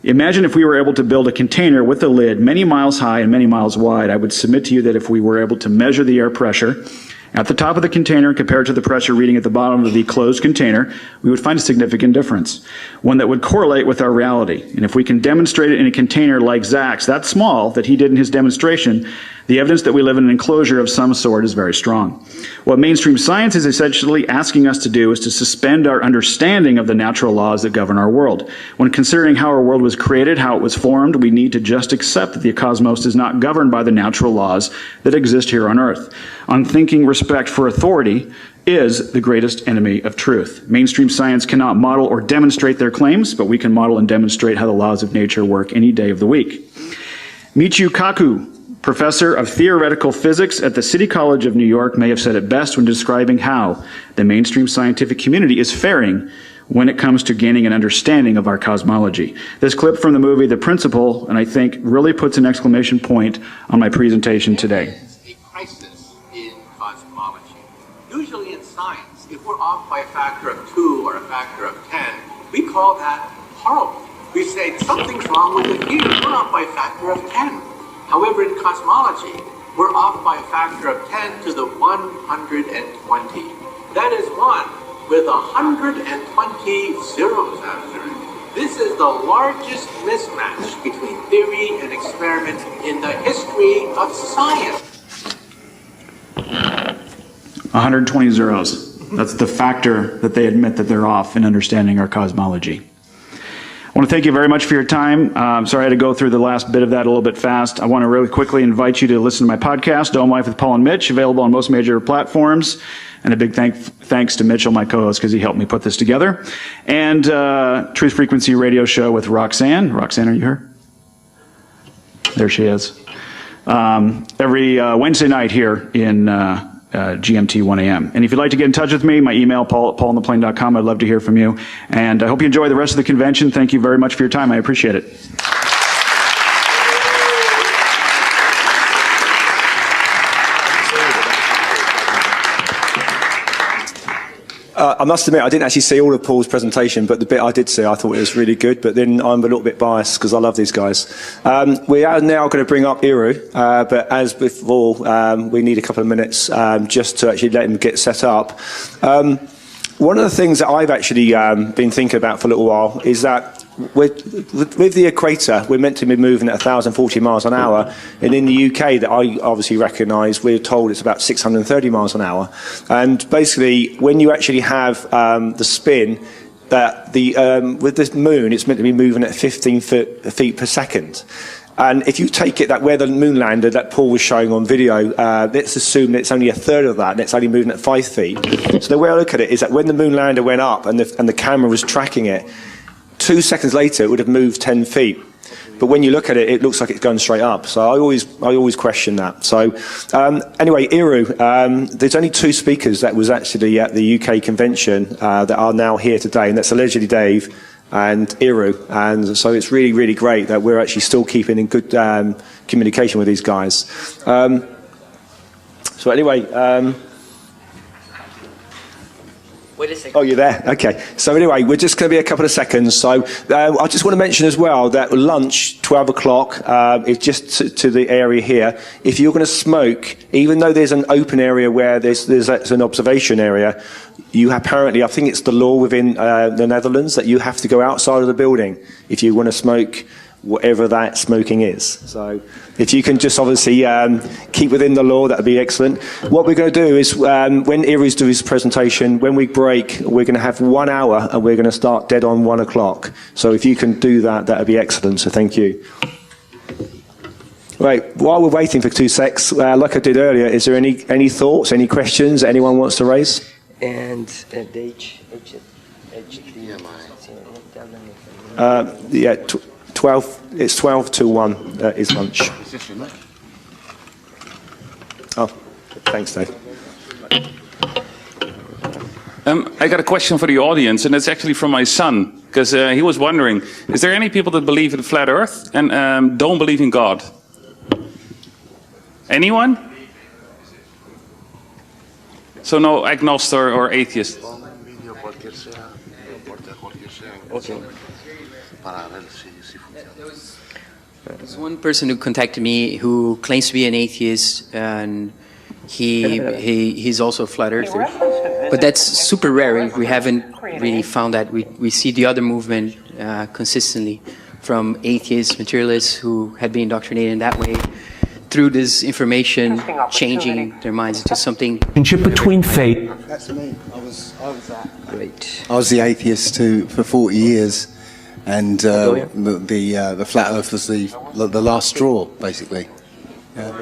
Imagine if we were able to build a container with a lid many miles high and many miles wide. I would submit to you that if we were able to measure the air pressure at the top of the container compared to the pressure reading at the bottom of the closed container, we would find a significant difference, one that would correlate with our reality. And if we can demonstrate it in a container like Zach's, that small, that he did in his demonstration, the evidence that we live in an enclosure of some sort is very strong. What mainstream science is essentially asking us to do is to suspend our understanding of the natural laws that govern our world. When considering how our world was created, how it was formed, we need to just accept that the cosmos is not governed by the natural laws that exist here on Earth. Unthinking respect for authority is the greatest enemy of truth. Mainstream science cannot model or demonstrate their claims, but we can model and demonstrate how the laws of nature work any day of the week. Michio Kaku, professor of theoretical physics at the City College of New York, may have said it best when describing how the mainstream scientific community is faring when it comes to gaining an understanding of our cosmology. This clip from the movie The Principle, and I think really puts an exclamation point on my presentation today. A crisis in cosmology. Usually in science, if we're off by a factor of 2 or a factor of 10, we call that horrible. We say something's wrong with the view. We're off by a factor of 10. However, in cosmology, we're off by a factor of 10 to the 120. That is 1 with 120 zeros after it. This is the largest mismatch between theory and experiment in the history of science. 120 zeros. That's the factor that they admit that they're off in understanding our cosmology. I want to thank you very much for your time. Sorry I had to go through the last bit of that a little bit fast. I want to really quickly invite you to listen to my podcast, Dome Life with Paul and Mitch, available on most major platforms. And a big thanks to Mitchell, my co-host, because he helped me put this together. And Truth Frequency Radio Show with Roxanne. Roxanne, are you here? There she is. Every Wednesday night here in GMT 1 a.m. And if you'd like to get in touch with me, my email, paulandtheplane.com. I'd love to hear from you. And I hope you enjoy the rest of the convention. Thank you very much for your time. I appreciate it. I must admit, I didn't actually see all of Paul's presentation, but the bit I did see, I thought it was really good. But then I'm a little bit biased because I love these guys. We are now going to bring up Iru, but as before, we need a couple of minutes just to actually let him get set up. One of the things that I've actually been thinking about for a little while is that with the equator, we're meant to be moving at 1,040 miles an hour, and in the UK, that I obviously recognise, we're told it's about 630 miles an hour. And basically, when you actually have the spin, that with this moon, it's meant to be moving at 15 feet per second. And if you take it that where the moon landed, that Paul was showing on video, let's assume that it's only a third of that, and it's only moving at 5 feet. So the way I look at it is that when the moon lander went up and the camera was tracking it, 2 seconds later it would have moved 10 feet. But when you look at it, it looks like it's going straight up. So I always question that. So anyway, Iru, there's only 2 speakers that was actually at the UK convention that are now here today, and that's allegedly Dave and Iru. And so it's really, really great that we're actually still keeping in good communication with these guys. So anyway... Wait a second. Oh, you're there? Okay. So anyway, we're just going to be a couple of seconds. So I just want to mention as well that lunch, 12 o'clock, is just to the area here. If you're going to smoke, even though there's an open area where there's an observation area, you apparently, I think it's the law within the Netherlands, that you have to go outside of the building if you want to smoke whatever that smoking is. So if you can just obviously keep within the law, that would be excellent. What we're going to do is, when Iru's doing his presentation, when we break, we're going to have 1 hour and we're going to start dead on 1 o'clock. So if you can do that, that would be excellent. So thank you. Right, while we're waiting for 2 secs, like I did earlier, is there any thoughts, any questions that anyone wants to raise? And the yeah, 12. It's 12 to 1 is lunch. Oh, thanks, Dave. I got a question for the audience, and it's actually from my son, because he was wondering, is there any people that believe in flat Earth and don't believe in God? Anyone? So no agnostic or atheist? Okay. There's one person who contacted me who claims to be an atheist, and he's also a flat earther. But that's super rare. We haven't really found that. We see the other movement consistently from atheists, materialists who had been indoctrinated in that way, through this information changing their minds into something. Relationship between faith. That's me. I was that. Great. I was the atheist for 40 years, and the flat Earth was the last straw, basically. Yeah.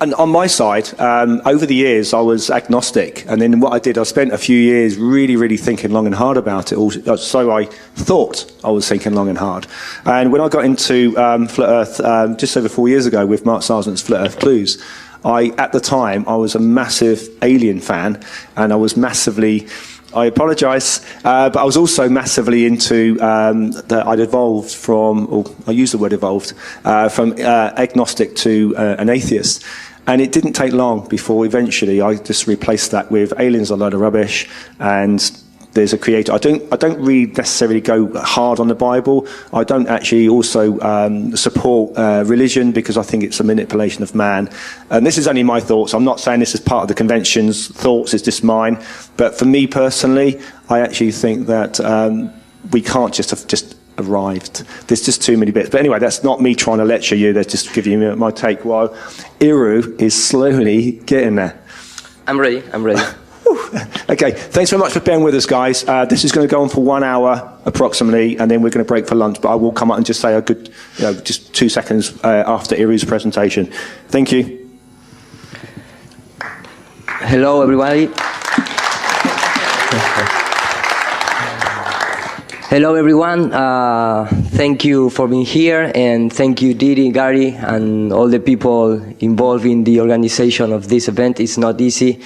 And on my side, over the years, I was agnostic. And then what I did, I spent a few years really thinking long and hard about it. So I thought I was thinking long and hard. And when I got into Flat Earth just over 4 years ago with Mark Sargent's Flat Earth Blues, at the time, I was a massive Alien fan, and I was massively... I apologise, but I was also massively into that I'd evolved from, or I use the word evolved, from agnostic to an atheist. And it didn't take long before eventually I just replaced that with aliens are a load of rubbish and there's a creator. I don't really necessarily go hard on the Bible. I don't actually also support religion because I think it's a manipulation of man. And this is only my thoughts. I'm not saying this is part of the convention's thoughts. It's just mine. But for me personally, I actually think that we can't just have just arrived. There's just too many bits. But anyway, that's not me trying to lecture you. That's just giving you my take. While Iru is slowly getting there. I'm ready. Okay, thanks very much for being with us, guys. This is going to go on for 1 hour approximately, and then we're going to break for lunch. But I will come up and just say a good, just 2 seconds after Iru's presentation. Thank you. Hello, everybody. Hello, everyone. Thank you for being here, and thank you, Didi, Gary, and all the people involved in the organization of this event. It's not easy,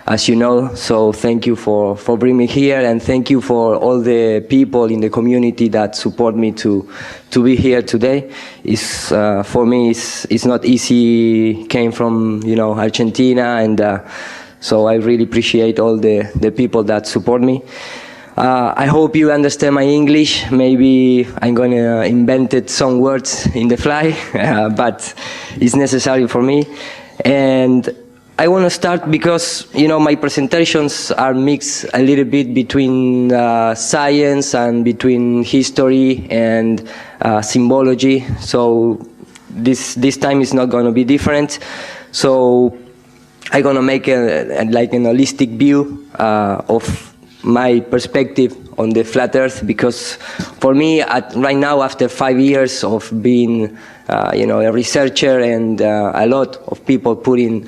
as you know, so thank you for bringing me here, and thank you for all the people in the community that support me to be here today. It's for me, it's not easy. Came from Argentina, and so I really appreciate all the people that support me. I hope you understand my English. Maybe I'm going to invent some words in the fly, but it's necessary for me. And I want to start because, my presentations are mixed a little bit between science and between history and symbology. So this time is not going to be different. So I'm going to make an holistic view of my perspective on the flat Earth, because for me, right now, after 5 years of being, a researcher and a lot of people putting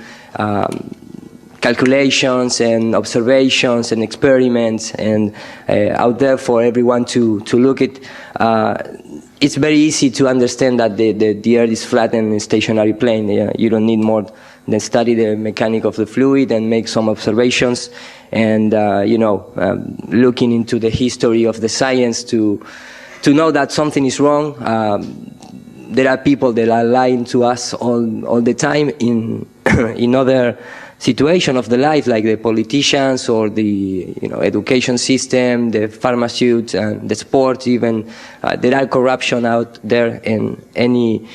calculations and observations and experiments and out there for everyone to look at, it's very easy to understand that the Earth is flat and a stationary plane. You don't need more than study the mechanics of the fluid and make some observations and, looking into the history of the science to know that something is wrong. There are people that are lying to us all the time in other situation of the life, like the politicians or the education system, the pharmaceutics, and the sports even. There are corruption out there in any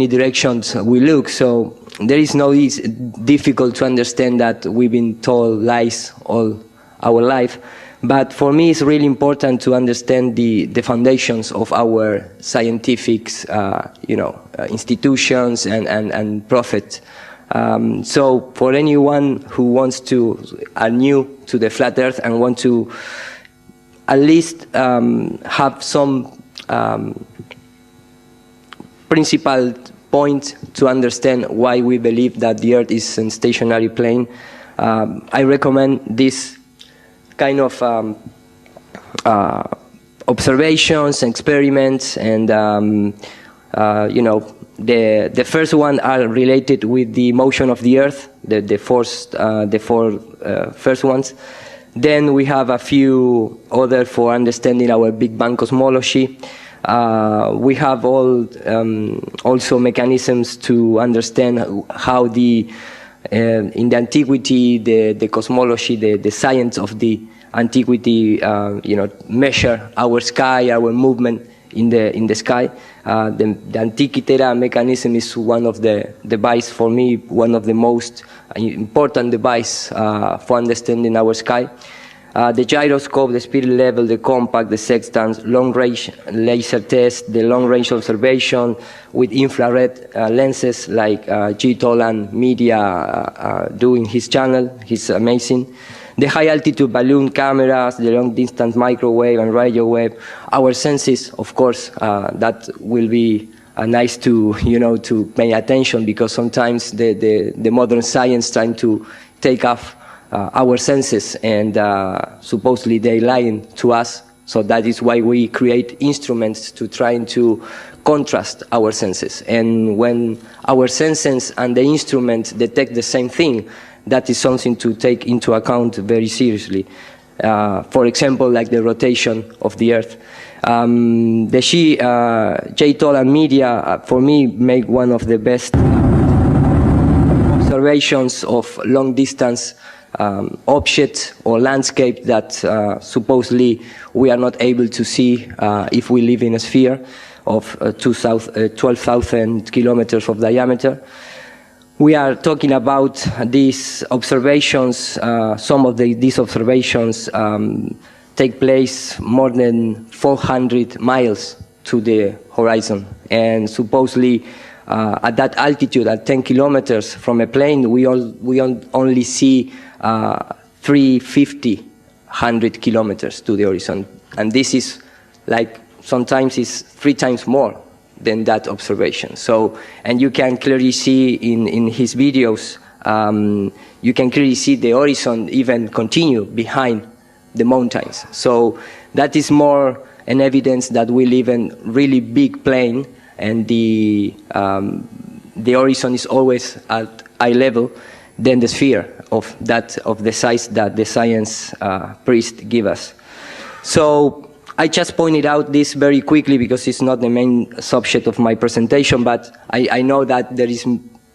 directions we look. So there is no easy, difficult to understand that we've been told lies all our life. But for me, it's really important to understand the foundations of our scientific, institutions and profit. So for anyone who are new to the flat Earth and want to at least have some principal point to understand why we believe that the Earth is a stationary plane, I recommend this kind of observations, experiments, and the first one are related with the motion of the Earth, the four first ones. Then we have a few other for understanding our Big Bang cosmology. We have also mechanisms to understand how in the antiquity, the cosmology, the science of the antiquity, measure our sky, our movement in the sky. The Antikythera mechanism is one of the devices for me, one of the most important devices for understanding our sky. The gyroscope, the spirit level, the compact, the sextants, long-range laser test, the long-range observation with infrared lenses like G. Tolan Media doing his channel. He's amazing. The high-altitude balloon cameras, the long-distance microwave and radio wave. Our senses, of course, that will be nice to, to pay attention, because sometimes the modern science trying to take off our senses, and supposedly they lying to us. So that is why we create instruments to try to contrast our senses. And when our senses and the instrument detect the same thing, that is something to take into account very seriously. For example, like the rotation of the Earth. The J-Toll and media, for me, make one of the best observations of long-distance objects or landscape that supposedly we are not able to see if we live in a sphere of 12,000 kilometers of diameter. We are talking about these observations. Some of these observations take place more than 400 miles to the horizon, and supposedly at that altitude, at 10 kilometers from a plane, we only see 100 kilometers to the horizon, and this is like sometimes is 3 times more than that observation. So, and you can clearly see in his videos, you can clearly see the horizon even continue behind the mountains. So that is more an evidence that we live in really big plane, and the horizon is always at eye level than the sphere of the size that the science priest give us. So I just pointed out this very quickly because it's not the main subject of my presentation, but I know that there is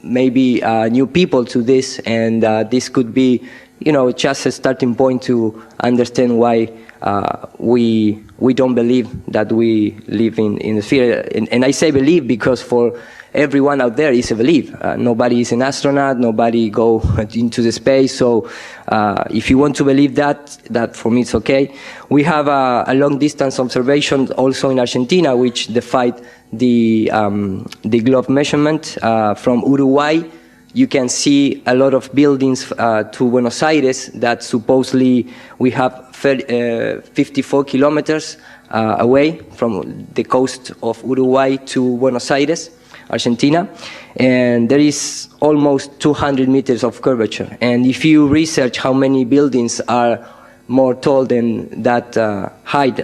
maybe new people to this, and this could be, just a starting point to understand why we don't believe that we live in a sphere. And I say believe because for everyone out there is a belief. Nobody is an astronaut, nobody go into the space. So if you want to believe that for me it's okay. We have a long distance observation also in Argentina, which defied the globe measurement from Uruguay. You can see a lot of buildings to Buenos Aires that supposedly we have 54 kilometers away from the coast of Uruguay to Buenos Aires, Argentina, and there is almost 200 meters of curvature. And if you research how many buildings are more tall than that height,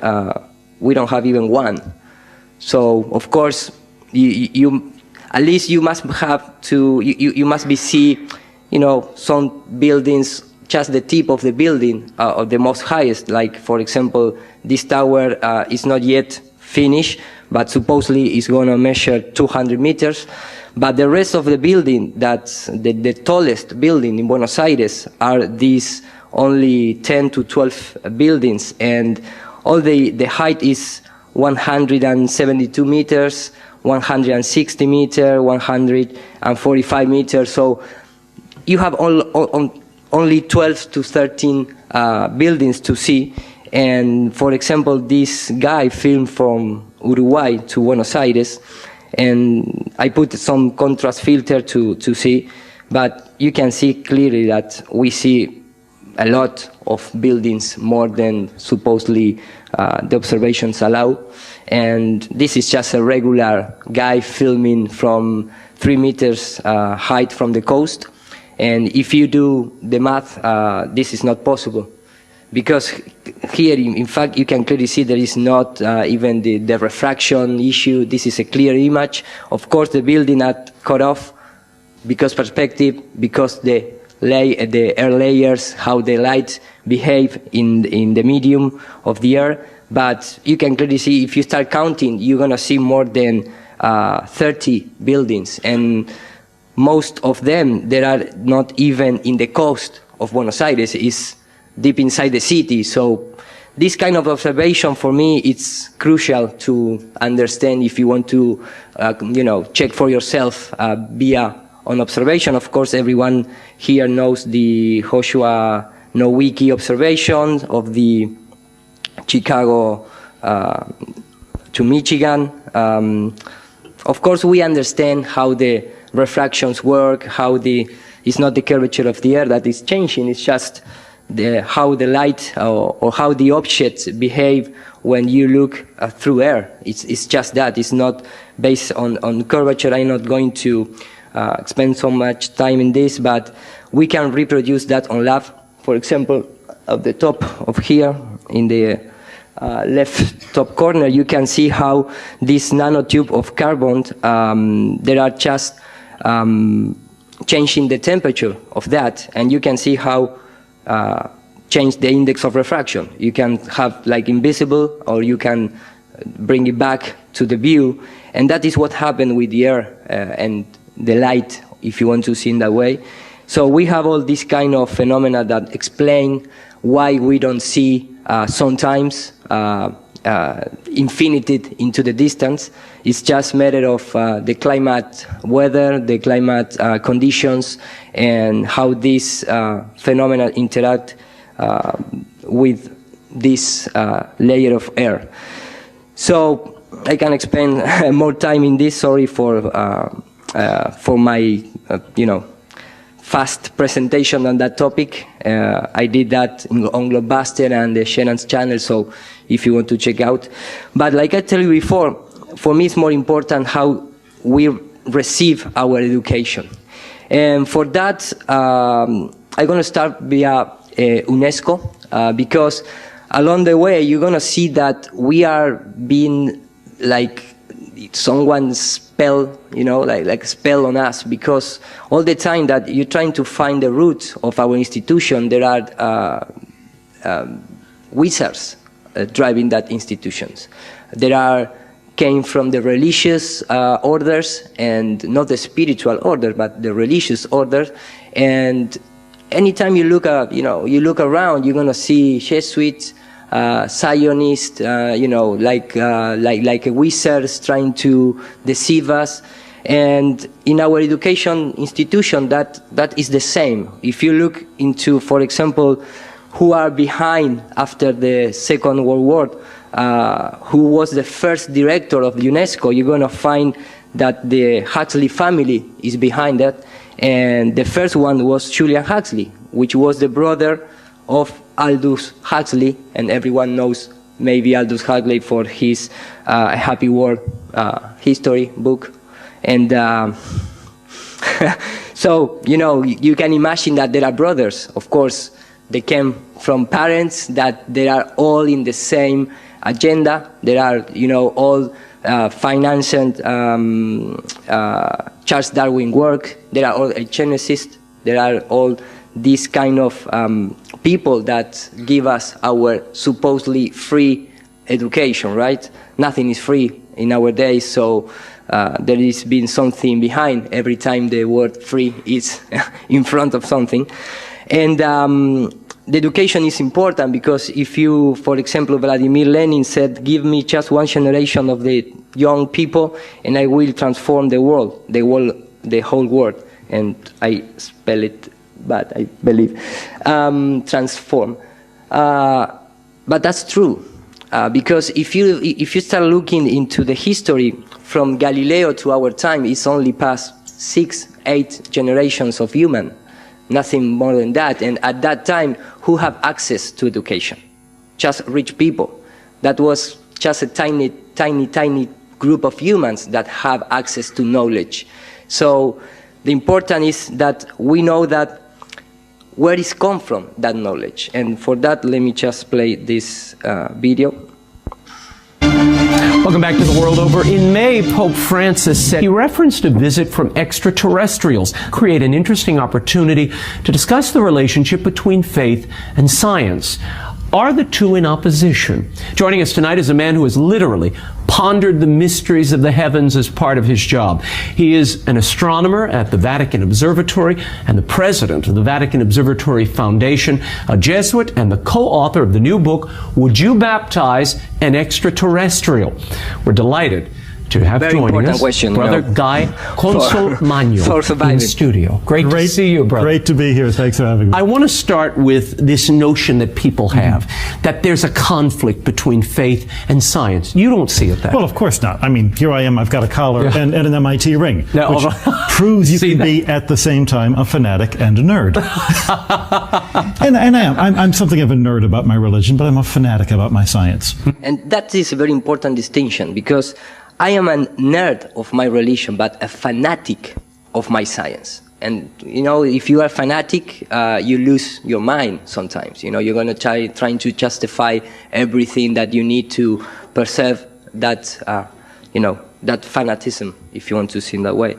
we don't have even one. So of course, at least you must have to, you must be see, some buildings, just the tip of the building, or the most highest, like for example, this tower is not yet finished, but supposedly it's going to measure 200 meters. But the rest of the building, that's the tallest building in Buenos Aires, are these only 10 to 12 buildings, and all the height is 172 meters, 160 meters, 145 meters. So you have only 12 to 13 buildings to see. And for example, this guy filmed from Uruguay to Buenos Aires, and I put some contrast filter to see, but you can see clearly that we see a lot of buildings more than supposedly the observations allow. And this is just a regular guy filming from 3 meters height from the coast. And if you do the math, this is not possible. Because here, in fact, you can clearly see there is not even the refraction issue. This is a clear image. Of course, the building are cut off because perspective, because the air layers, how the light behave in the medium of the air. But you can clearly see, if you start counting, you're going to see more than 30 buildings. And most of them, they are not even in the coast of Buenos Aires. It's deep inside the city. So this kind of observation, for me, it's crucial to understand if you want to, check for yourself via an observation. Of course, everyone here knows the Joshua Nowicki observation of the Chicago to Michigan. Of course, we understand how the refractions work, how it's not the curvature of the air that is changing, it's just how the light or how the objects behave when you look through air. It's just that. It's not based on curvature. I'm not going to spend so much time in this, but we can reproduce that on lab. For example, at the top of here, in the left top corner, you can see how this nanotube of carbon, there are just changing the temperature of that, and you can see how change the index of refraction. You can have like invisible, or you can bring it back to the view, and that is what happened with the air and the light, if you want to see in that way. So we have all these kind of phenomena that explain why we don't see sometimes infinity into the distance. It's just a matter of the climate, weather, the climate conditions, and how these phenomena interact with this layer of air. So I can spend more time in this. Sorry for my fast presentation on that topic. I did that on Globebuster and the Shannon's channel, so if you want to check out. But like I tell you before, for me it's more important how we receive our education. And for that, I'm going to start via UNESCO, because along the way you're going to see that we are being like someone's spell, like a spell on us, because all the time that you're trying to find the root of our institution, there are wizards driving that institutions. Came from the religious orders, and not the spiritual order, but the religious order. And anytime you look around, you're gonna see Jesuits, Zionists, like wizards trying to deceive us. And in our education institution, that is the same. If you look into, for example, who are behind after the Second World War, who was the first director of UNESCO, you're going to find that the Huxley family is behind that. And the first one was Julian Huxley, which was the brother of Aldous Huxley, and everyone knows maybe Aldous Huxley for his Happy World history book. And so, you can imagine that there are brothers. Of course, they came from parents that they are all in the same agenda. There are, all financed Charles Darwin work. There are all eugenicists. There are all these kind of people that give us our supposedly free education, right? Nothing is free in our days, so there is been something behind every time the word free is in front of something. And the education is important, because if you, for example, Vladimir Lenin said, give me just one generation of the young people and I will transform the world, the whole world. And I spell it bad, I believe, transform. But that's true, because if you start looking into the history from Galileo to our time, it's only past 6-8 generations of human. Nothing more than that. And at that time, who have access to education? Just rich people. That was just a tiny group of humans that have access to knowledge. So the important is that we know that where it's come from, that knowledge. And for that, let me just play this video. Welcome back to The World Over. In May, Pope Francis said he referenced a visit from extraterrestrials, create an interesting opportunity to discuss the relationship between faith and science. Are the two in opposition? Joining us tonight is a man who has literally pondered the mysteries of the heavens as part of his job. He is an astronomer at the Vatican Observatory and the president of the Vatican Observatory Foundation, a Jesuit, and the co-author of the new book, Would You Baptize an Extraterrestrial? We're delighted to have joining us Brother Guy Consolmagno in the studio. Great to see you, brother. Great to be here. Thanks for having me. I want to start with this notion that people have, that there's a conflict between faith and science. You don't see it that way. Well, of course not. I mean, here I am. I've got a collar and an MIT ring, which proves you can be at the same time a fanatic and a nerd. and I am. I'm something of a nerd about my religion, but I'm a fanatic about my science. And that is a very important distinction, because I am a nerd of my religion, but a fanatic of my science. And, you know, if you are fanatic, you lose your mind sometimes. You know, you're going to trying to justify everything that you need to preserve that, you know, that fanatism, if you want to see it that way.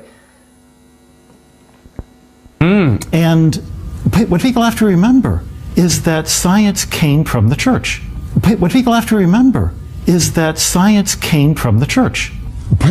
And what people have to remember is that science came from the church. What people have to remember is that science came from the church.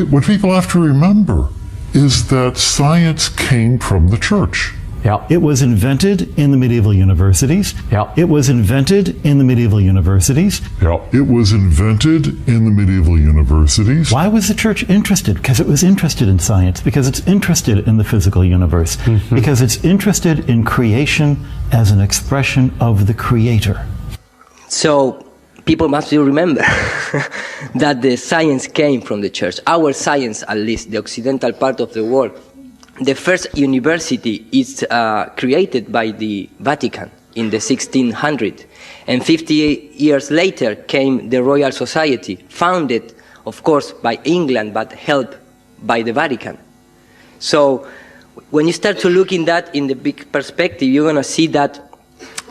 What people have to remember is that science came from the church. Yeah. It was invented in the medieval universities. Yeah. It was invented in the medieval universities. Yeah. It was invented in the medieval universities. Why was the church interested? Because it was interested in science, because it's interested in the physical universe, because it's interested in creation as an expression of the Creator. So people must remember that the science came from the church. Our science, at least, the occidental part of the world. The first university is created by the Vatican in the 1600s. And 58 years later came the Royal Society, founded, of course, by England, but helped by the Vatican. So when you start to look in that in the big perspective, you're going to see that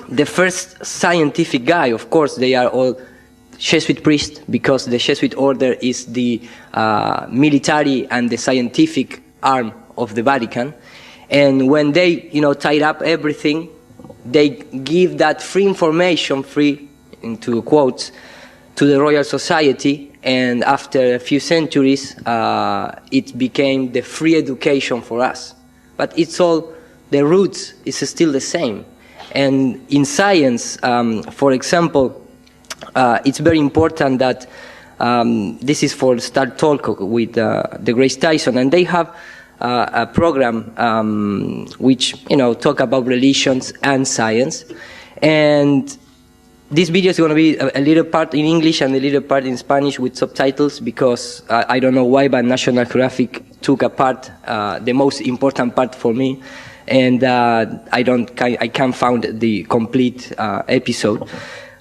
the first scientific guy, of course, they are all Jesuit priests, because the Jesuit order is the military and the scientific arm of the Vatican. And when they, you know, tied up everything, they give that free information, free into quotes, to the Royal Society. And after a few centuries, it became the free education for us. But it's all, the roots is still the same. And in science, for example, it's very important that this is for Start Talk with the Grace Tyson, and they have a program which, you know, talk about religions and science. And this video is going to be a little part in English and a little part in Spanish with subtitles, because I don't know why, but National Geographic took apart the most important part for me, and I can't find the complete episode.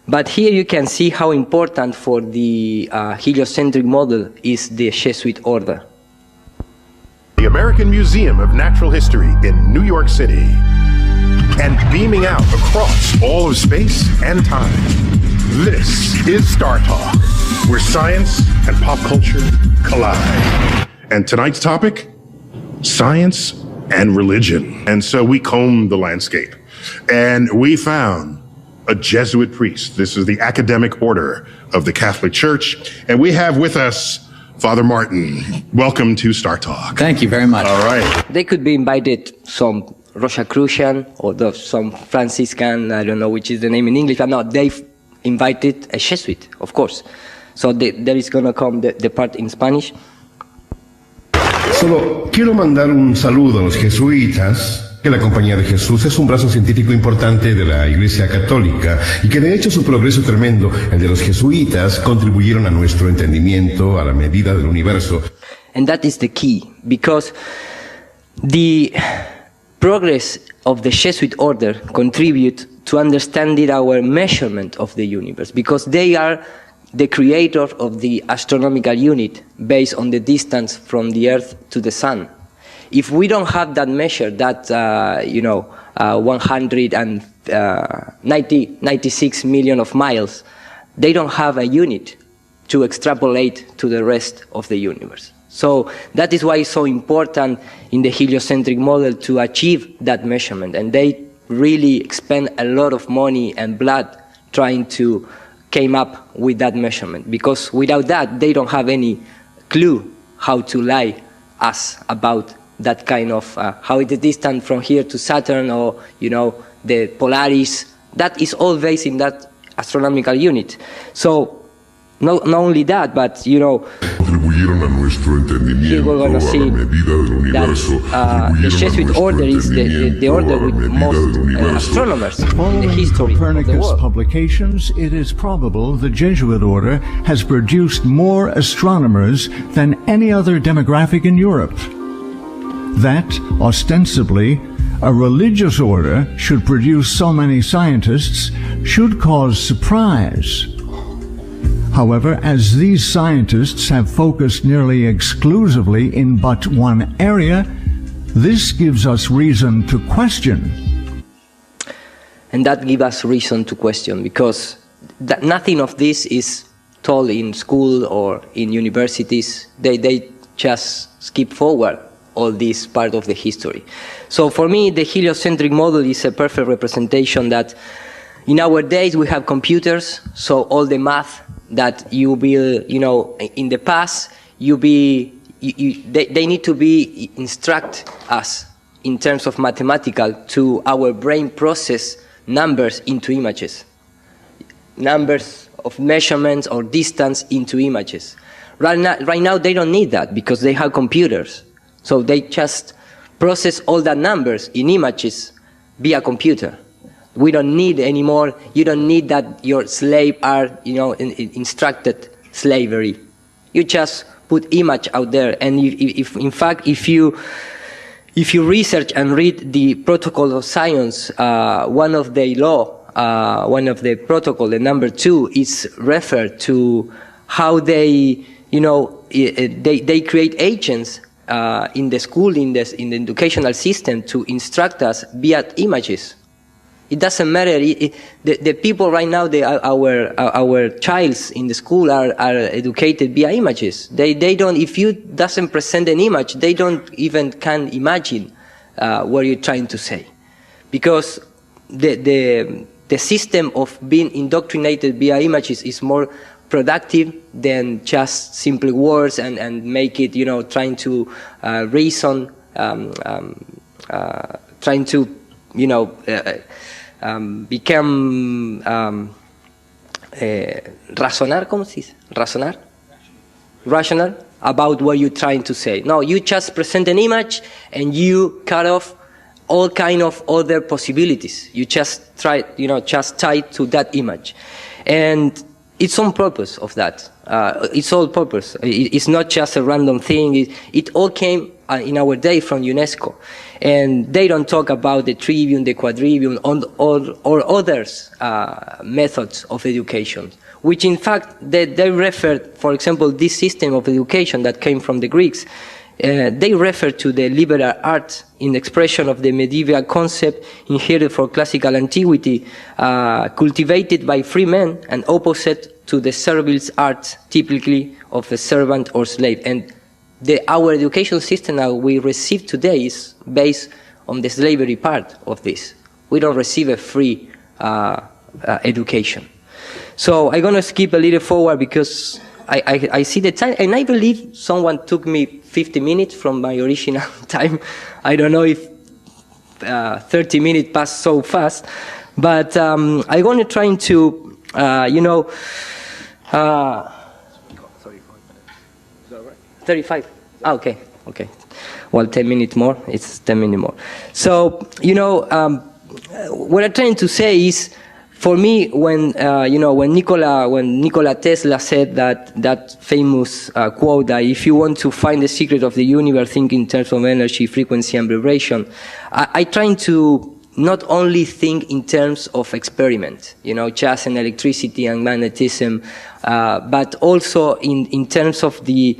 But here you can see how important for the heliocentric model is the Jesuit order. The American Museum of Natural History in New York City, and beaming out across all of space and time. This is Star Talk, where science and pop culture collide. And tonight's topic, science and religion. And so we combed the landscape, and we found a Jesuit priest. This is the academic order of the Catholic Church. And we have with us Father Martin. Welcome to Star Talk. Thank you very much. All right. They could be invited some Rosicrucian or some Franciscan, I don't know which is the name in English, but no, they've invited a Jesuit, of course. So there is going to come the part in Spanish. Solo quiero mandar un saludo a los jesuitas, que la Compañía de Jesús es un brazo científico importante de la Iglesia Católica y que de hecho su progreso tremendo, el de los jesuitas, contribuyeron a nuestro entendimiento a la medida del universo. And that is the key, because the progress of the Jesuit order contribute to understanding our measurement of the universe, because they are the creator of the astronomical unit based on the distance from the Earth to the Sun. If we don't have that measure, that 196 million of miles, they don't have a unit to extrapolate to the rest of the universe. So that is why it's so important in the heliocentric model to achieve that measurement. And they really spend a lot of money and blood trying to come up with that measurement, because without that, they don't have any clue how to lie us about that kind of, how it is distant from here to Saturn, or, the Polaris. That is all based in that astronomical unit. So, not only that, but, contribuyeron a nuestro entendimiento a la medida del universo. The Jesuit order is the order with most astronomers in the history of the Copernicus world. publications, it is probable the Jesuit order has produced more astronomers than any other demographic in Europe. That, ostensibly, a religious order should produce so many scientists should cause surprise. However, as these scientists have focused nearly exclusively in but one area, this gives us reason to question. And that gives us reason to question, because nothing of this is told in school or in universities. They just skip forward all this part of the history. So for me, the heliocentric model is a perfect representation that in our days we have computers, so all the math that you will, in the past, they need to be instruct us in terms of mathematical to our brain process numbers into images, numbers of measurements or distance into images. Right now they don't need that because they have computers. So they just process all the numbers in images via computer. We don't need anymore, you don't need that your slave are, instructed slavery. You just put image out there, and if you research and read the protocol of science, one of the protocol, the number 2, is referred to how they create agents in the school, in the educational system to instruct us via images. It doesn't matter. The people right now, our childs in the school are educated via images. They don't. If you doesn't present an image, they don't even can imagine what you're trying to say, because the system of being indoctrinated via images is more productive than just simple words and make it, trying to reason, trying to, become razonar, ¿cómo se dice? Razonar? Rational about what you're trying to say. No, you just present an image and you cut off all kind of other possibilities. You just try, just tie to that image. And it's on purpose of that. It's all purpose. It's not just a random thing. It all came in our day from UNESCO. And they don't talk about the trivium, the quadrivium, or others methods of education, which in fact they refer, for example, this system of education that came from the Greeks, they refer to the liberal art in the expression of the medieval concept inherited from classical antiquity, cultivated by free men and opposite to the servile art typically of a servant or slave. And our education system that we receive today is based on the slavery part of this. We don't receive a free education. So I'm going to skip a little forward because I see the time, and I believe someone took me 50 minutes from my original time. I don't know if 30 minutes passed so fast, but I'm going to try to, 35. Ah, okay. Well, 10 minutes more. It's 10 minutes more. So, what I'm trying to say is, for me, when Nikola Tesla said that famous quote that if you want to find the secret of the universe, think in terms of energy, frequency, and vibration, I try to not only think in terms of experiment, just in electricity and magnetism, but also in terms of the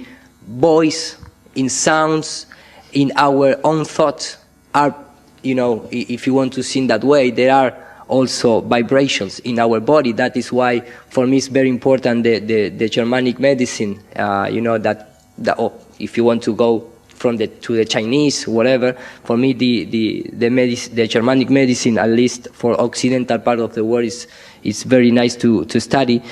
voice, in sounds, in our own thoughts. Are, if you want to see in that way, there are also vibrations in our body. That is why, for me, it's very important the Germanic medicine. If you want to go to the Chinese, whatever. For me, the Germanic medicine, at least for Occidental part of the world, is very nice to study.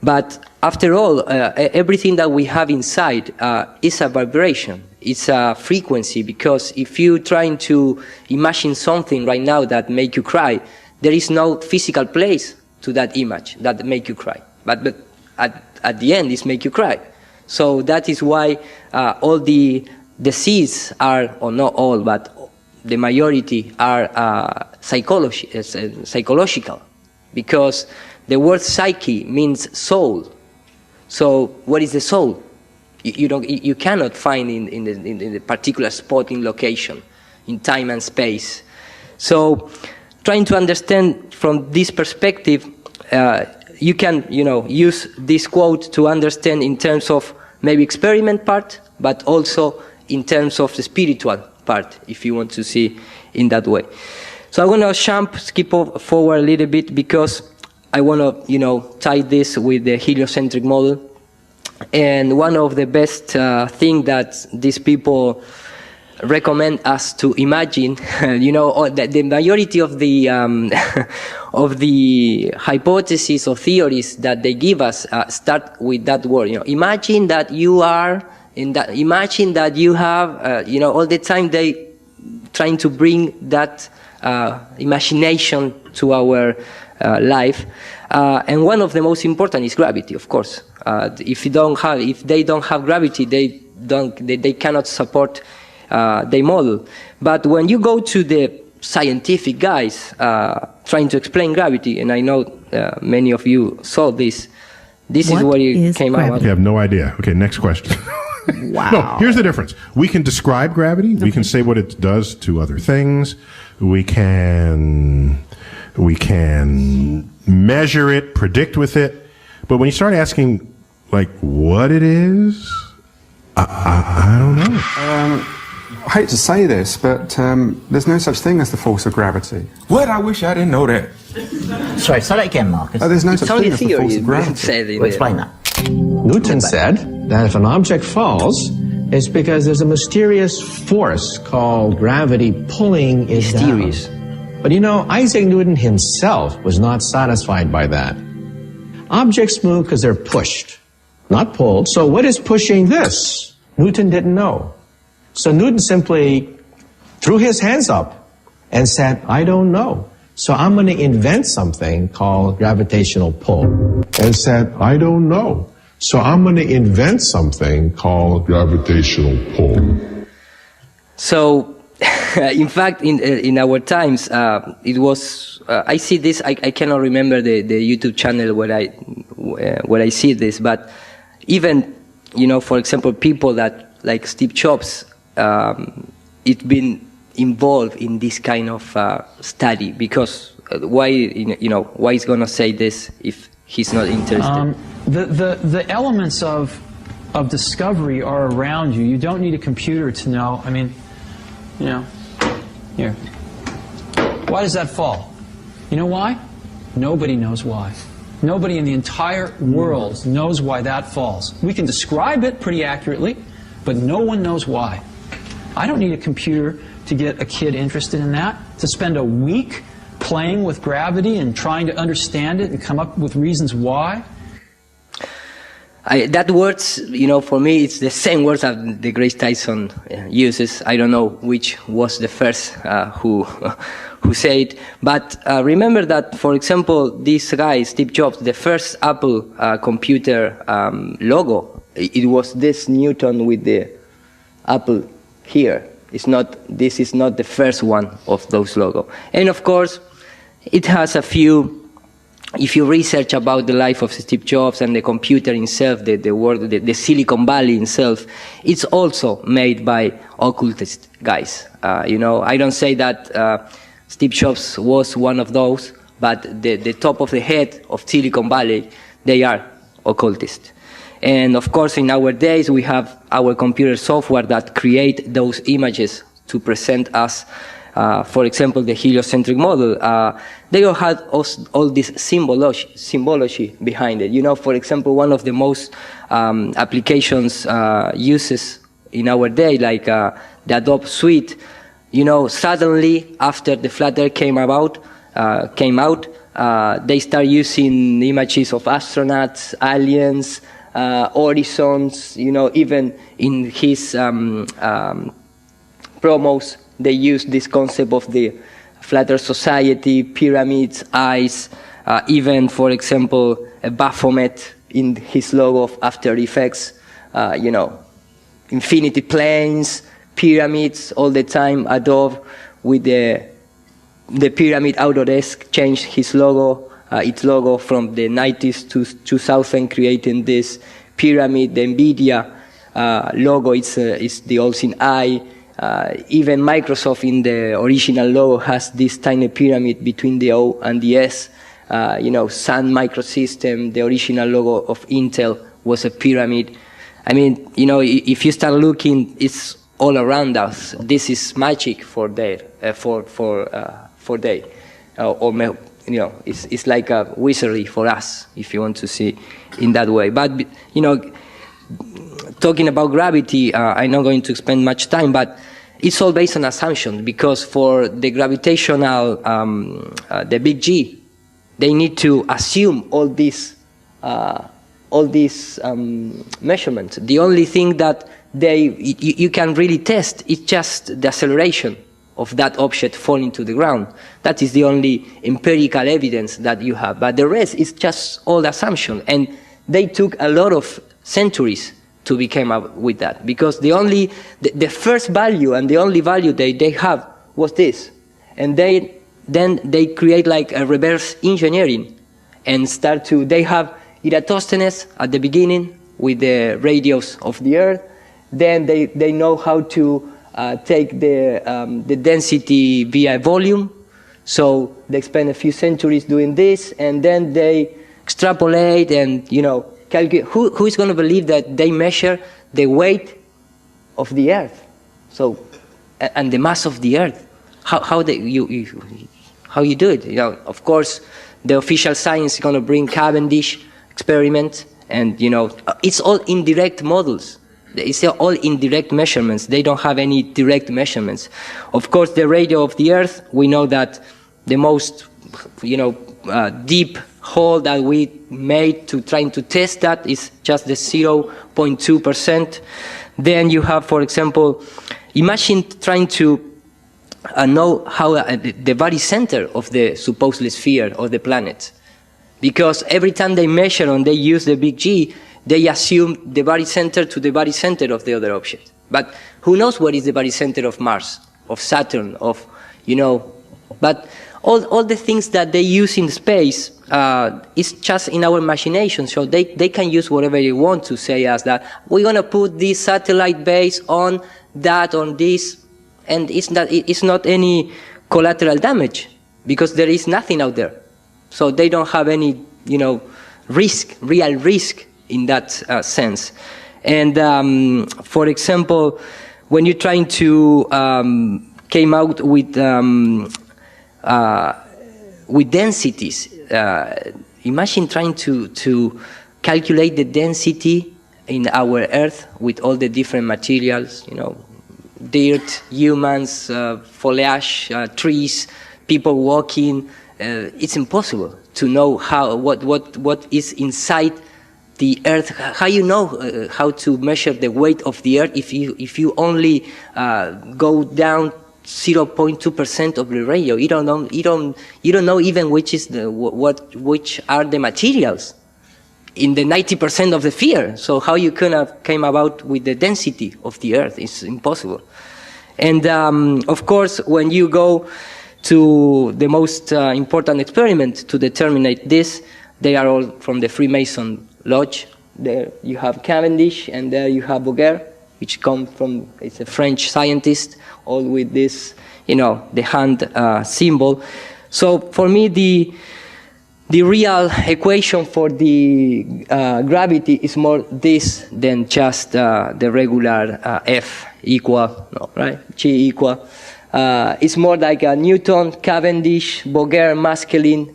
But after all, everything that we have inside is a vibration. It's a frequency, because if you're trying to imagine something right now that make you cry, there is no physical place to that image that make you cry. But at the end, it's make you cry. So that is why all the seeds are, or not all, but the majority are psychological, because the word psyche means soul. So what is the soul? You cannot find in the particular spot in location, in time and space. So trying to understand from this perspective, you can, use this quote to understand in terms of maybe experiment part, but also in terms of the spiritual part, if you want to see in that way. So I'm going to skip forward a little bit because I want to, tie this with the heliocentric model. And one of the best thing that these people recommend us to imagine, the majority of the of the hypotheses or theories that they give us start with that word. Imagine that you are in that. Imagine that you have. All the time they trying to bring that imagination to our life. And one of the most important is gravity, of course. If they don't have gravity, they cannot support their model. But when you go to the scientific guys trying to explain gravity, and I know many of you saw this, is what it came out. You have no idea. Okay, next question. Wow. No, here's the difference. We can describe gravity. We can say what it does to other things. We can measure it, predict with it. But when you start asking, what it is, I don't know. I hate to say this, but there's no such thing as the force of gravity. What? I wish I didn't know that. Sorry, say that again, Marcus. There's no such thing as the force of gravity. Well, explain that. Newton said that if an object falls, it's because there's a mysterious force called gravity pulling it down. But Isaac Newton himself was not satisfied by that. Objects move because they're pushed, not pulled. So what is pushing this? Newton didn't know. So Newton simply threw his hands up and said, I don't know. So I'm going to invent something called gravitational pull. And said, I don't know. So I'm going to invent something called gravitational pull. So, in fact, in our times, it was, I see this, I cannot remember the YouTube channel where I see this, but even, for example, people that, like Steve Jobs, it's been involved in this kind of study, because why he's going to say this if he's not interested? The elements of discovery are around you. You don't need a computer to know. I mean, here. Why does that fall? You know why? Nobody knows why. Nobody in the entire world knows why that falls. We can describe it pretty accurately, but no one knows why. I don't need a computer to get a kid interested in that, to spend a week playing with gravity and trying to understand it and come up with reasons why. That words, for me, it's the same words that the Grace Tyson uses. I don't know which was the first who said it. But remember that, for example, this guy, Steve Jobs, the first Apple computer logo, it was this Newton with the Apple here. This is not the first one of those logos. And of course, it has a few. If you research about the life of Steve Jobs and the computer itself, the Silicon Valley itself, it's also made by occultist guys. I don't say that Steve Jobs was one of those, but the top of the head of Silicon Valley, they are occultists. And of course, in our days, we have our computer software that create those images to present us. For example, the heliocentric model, they all had all this symbology behind it. For example, one of the most applications uses in our day, like the Adobe Suite, suddenly after the Flat Earth came out, they start using images of astronauts, aliens, horizons. Even in his promos, they use this concept of the Flat Earth Society, pyramids, eyes, even, for example, a Baphomet in his logo of After Effects, infinity planes, pyramids all the time. Adobe with the pyramid Autodesk changed his logo, its logo from the 90s to 2000, creating this pyramid. The NVIDIA logo is the all-seeing eye. Even Microsoft in the original logo has this tiny pyramid between the O and the S. Sun Microsystem, the original logo of Intel was a pyramid. I mean, if you start looking, it's all around us. This is magic for day, it's like a wizardry for us, if you want to see in that way. But talking about gravity, I'm not going to spend much time, but it's all based on assumption, because for the gravitational, the big G, they need to assume all these measurements. The only thing that you can really test is just the acceleration of that object falling to the ground. That is the only empirical evidence that you have. But the rest is just all assumption. And they took a lot of centuries to become up with that, because the first value and the only value they have was this. And then they create like a reverse engineering and they have Eratosthenes at the beginning with the radius of the Earth. Then they know how to take the density via volume. So they spend a few centuries doing this, and then they extrapolate and calculate. Who is going to believe that they measure the weight of the Earth, and the mass of the Earth? How you do it? Of course, the official science is going to bring Cavendish experiment, and it's all indirect models. It's all indirect measurements. They don't have any direct measurements. Of course, the radio of the Earth, we know that the most deep hole that we made to trying to test that is just the 0.2%. Then you have, for example, imagine trying to know how the very center of the supposedly sphere of the planet. Because every time they measure and they use the big G, they assume the very center to the very center of the other object. But who knows what is the very center of Mars, of Saturn, but all the things that they use in space is just in our imagination. So they can use whatever they want to say us that we're going to put this satellite base on that, on this, and it's not any collateral damage, because there is nothing out there. So they don't have any, real risk in that sense. And for example, when you're trying to came out with densities, imagine trying to calculate the density in our Earth with all the different materials, dirt, humans, foliage, trees, people walking. It's impossible to know what is inside the Earth. How how to measure the weight of the Earth if you only go down 0.2% of the radio? You don't know even which are the materials in the 90% of the sphere. So how you came about with the density of the Earth is impossible. And of course, when you go to the most important experiment to determine this, they are all from the Freemason Lodge. There you have Cavendish, and there you have Bouguer, which comes from, it's a French scientist, all with this, the hand symbol. So for me, the real equation for the gravity is more this than just the regular F equal, G equal. It's more like a Newton, Cavendish, Bouguer, masculine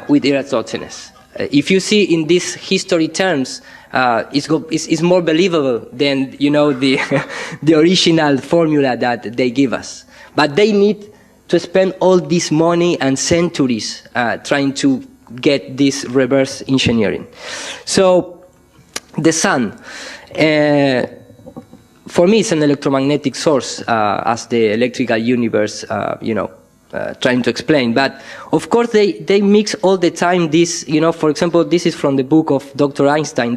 with Eratosthenes. If you see in these history terms, it's more believable than the original formula that they give us. But they need to spend all this money and centuries trying to get this reverse engineering. So the sun, for me, it's an electromagnetic source, as the electrical universe, trying to explain. But of course, they mix all the time this, for example, this is from the book of Dr. Einstein.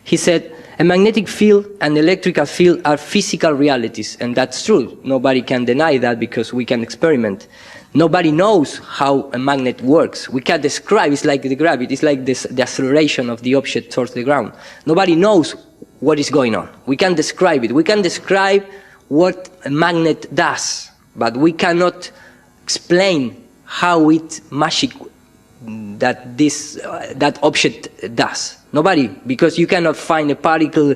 He said, a magnetic field and electrical field are physical realities, and that's true. Nobody can deny that because we can experiment. Nobody knows how a magnet works. We can describe, it's like the gravity, it's like the acceleration of the object towards the ground. Nobody knows what is going on. We can describe it. We can describe what a magnet does, but we cannot explain how it that object does. Nobody, because you cannot find a particle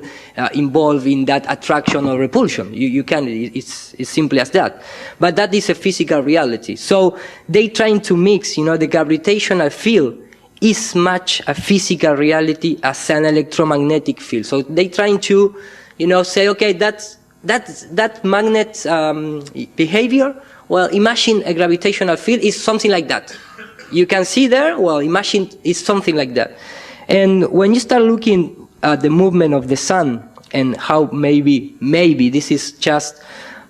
involved in that attraction or repulsion. You can. It's simply as that. But that is a physical reality. So they trying to mix. The gravitational field is much a physical reality as an electromagnetic field. So they trying to, say, okay, that magnet behavior. Well, imagine a gravitational field is something like that. You can see there. Well, imagine it's something like that. And when you start looking at the movement of the sun and how maybe this is just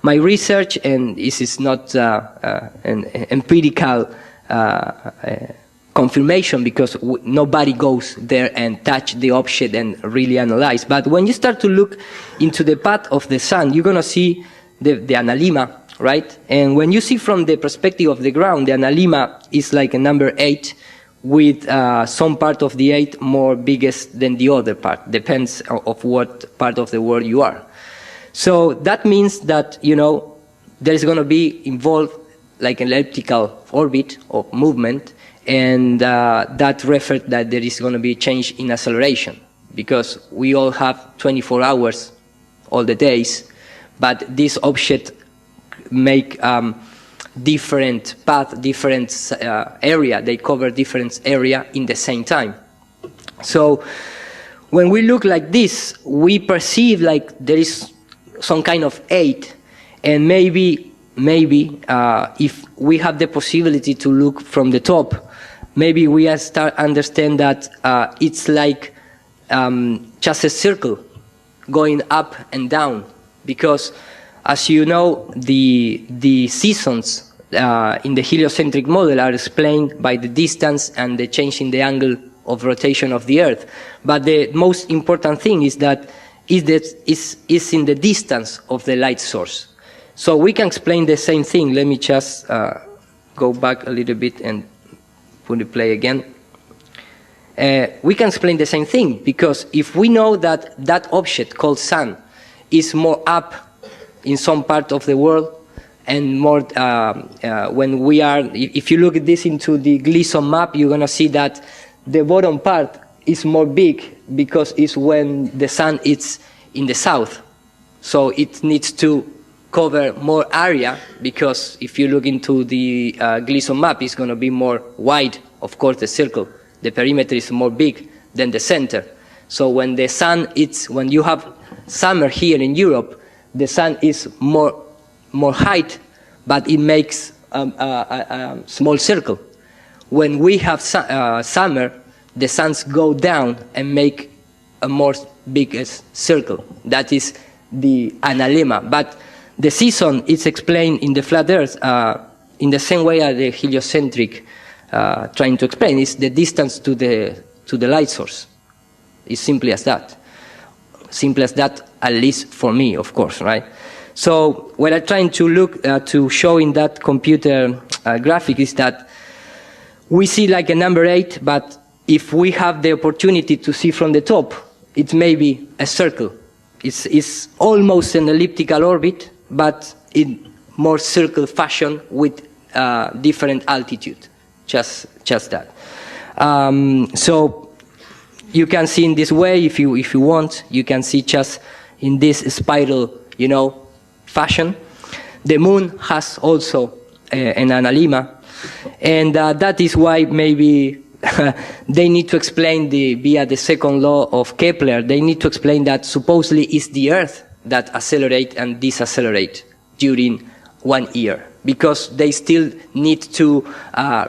my research and this is not an empirical confirmation because nobody goes there and touch the object and really analyze. But when you start to look into the path of the sun, you're going to see the analemma, right? And when you see from the perspective of the ground, the analemma is like a number 8 with some part of the 8 more biggest than the other part. Depends of what part of the world you are. So that means that, there is going to be involved like an elliptical orbit of movement, and that refers that there is going to be a change in acceleration because we all have 24 hours all the days, but this object make different path, different area. They cover different area in the same time. So when we look like this, we perceive like there is some kind of 8, and maybe if we have the possibility to look from the top, maybe we start understand that it's like just a circle going up and down, because as you know, the seasons in the heliocentric model are explained by the distance and the change in the angle of rotation of the Earth. But the most important thing is that is in the distance of the light source. So we can explain the same thing. Let me just go back a little bit and put the play again. We can explain the same thing, because if we know that that object called sun is more up in some part of the world, and more when we are, if you look at this into the Gleason map, you're going to see that the bottom part is more big because it's when the sun is in the south. So it needs to cover more area, because if you look into the Gleason map, it's going to be more wide, of course, the circle. The perimeter is more big than the center. So when the sun, when you have summer here in Europe, the sun is more height, but it makes a small circle. When we have summer, the suns go down and make a more biggest circle. That is the analemma. But the season is explained in the flat Earth in the same way as the heliocentric trying to explain. It's the distance to the light source. It's simply as that. Simple as that, at least for me, of course, right? So what I'm trying to look to show in that computer graphic is that we see like a number 8, but if we have the opportunity to see from the top, it may be a circle. It's almost an elliptical orbit, but in more circle fashion with different altitude. Just that. So you can see in this way, if you want, you can see just in this spiral, fashion. The moon has also an analemma, and that is why maybe they need to explain via the second law of Kepler, they need to explain that supposedly it's the Earth that accelerate and decelerate during 1 year, because they still need to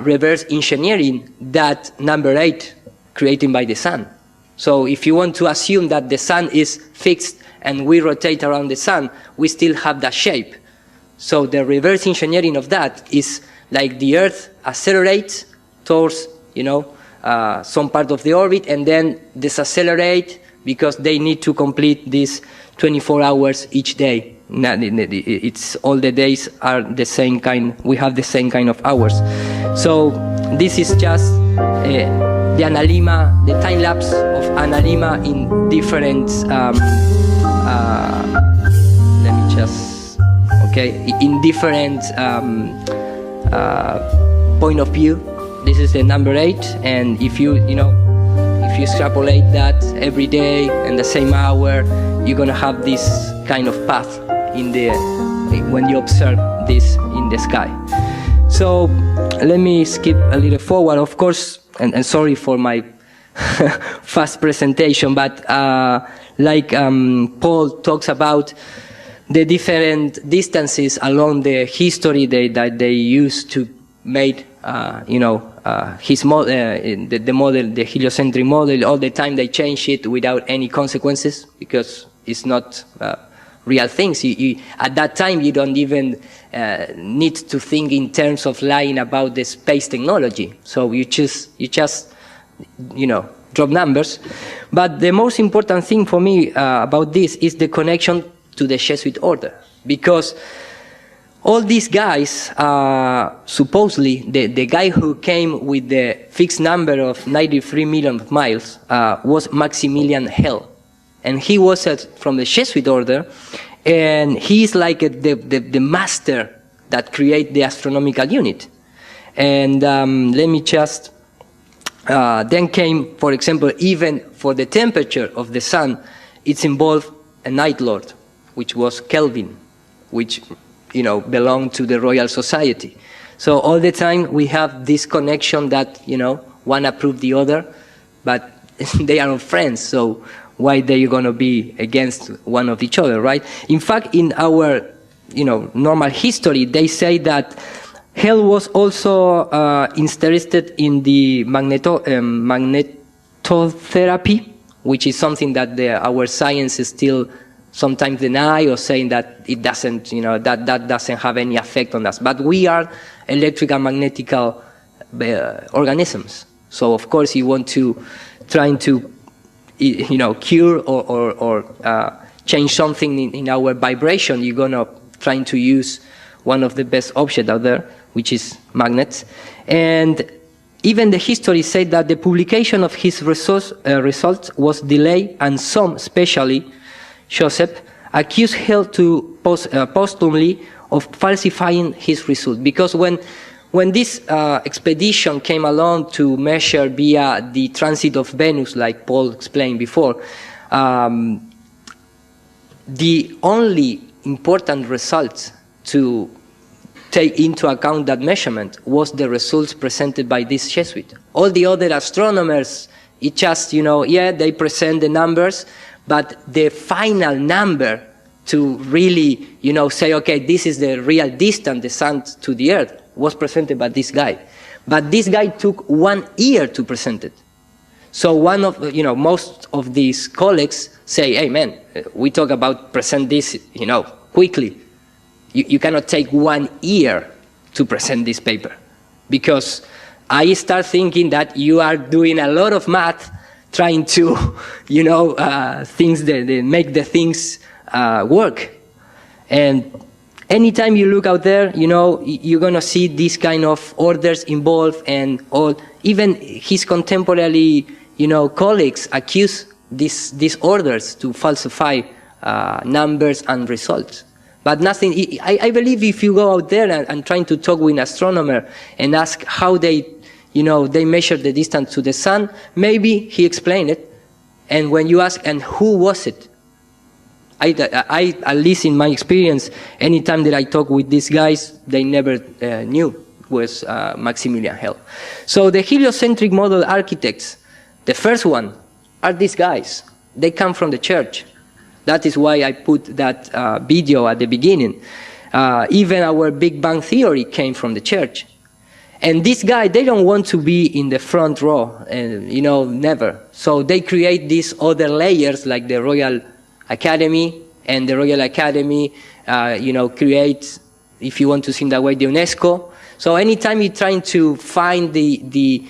reverse engineering that number 8 created by the sun. So if you want to assume that the sun is fixed and we rotate around the sun, we still have that shape. So the reverse engineering of that is like the Earth accelerates towards, some part of the orbit, and then decelerate because they need to complete this 24 hours each day. It's all the days are the same kind. We have the same kind of hours. So this is just the analemma, the time lapse of analemma in different. Let me just in different point of view. This is the number 8, and if you extrapolate that every day and the same hour, you're gonna have this kind of path when you observe this in the sky. So let me skip a little forward, of course, and sorry for my fast presentation, but like Paul talks about the different distances along the history that they used to make, his model, the model, the heliocentric model. All the time they change it without any consequences because it's not real things. At that time, you don't even need to think in terms of lying about the space technology. So you just drop numbers. But the most important thing for me about this is the connection to the Jesuit order, because all these guys, supposedly, the guy who came with the fixed number of 93 million miles was Maximilian Hell. And he was from the Jesuit order, and he's like the master that create the astronomical unit. And let me just, then came, for example, even for the temperature of the sun, it's involved a Night Lord, which was Kelvin, which belonged to the Royal Society. So all the time we have this connection that, one approved the other, but they are friends, so why they are going to be against one of each other, right? In fact, in our, normal history, they say that Hell was also interested in the magnetotherapy, which is something that our science is still sometimes deny, or saying that it doesn't, that doesn't have any effect on us. But we are electrical magnetical organisms. So of course you want to trying to, cure or change something in our vibration, you're gonna trying to use one of the best objects out there, which is magnets. And even the history said that the publication of his results was delayed, and some, especially Joseph, accused Hell to posthumously of falsifying his result, because when this expedition came along to measure via the transit of Venus, like Paul explained before, the only important result to take into account that measurement was the results presented by this Jesuit. All the other astronomers, it just, they present the numbers, but the final number to really, say, okay, this is the real distance the sun to the earth, was presented by this guy. But this guy took 1 year to present it. So one of, most of these colleagues say, hey man, we talk about present this, quickly. You cannot take 1 year to present this paper, because I start thinking that you are doing a lot of math trying to, things that make the things work. And anytime you look out there, you're going to see these kind of orders involved, and all. Even his contemporary, colleagues accuse these orders to falsify numbers and results. But nothing, I believe if you go out there and trying to talk with an astronomer and ask how they measure the distance to the sun, maybe he explained it. And when you ask, and who was it? I at least in my experience, anytime that I talk with these guys, they never knew was Maximilian Hell. So the heliocentric model architects, the first one, are these guys. They come from the church. That is why I put that video at the beginning. Even our Big Bang theory came from the church. And this guy, they don't want to be in the front row, and never. So they create these other layers, like the Royal Academy, and the Royal Academy, creates, if you want to see that way, the UNESCO. So anytime you're trying to find the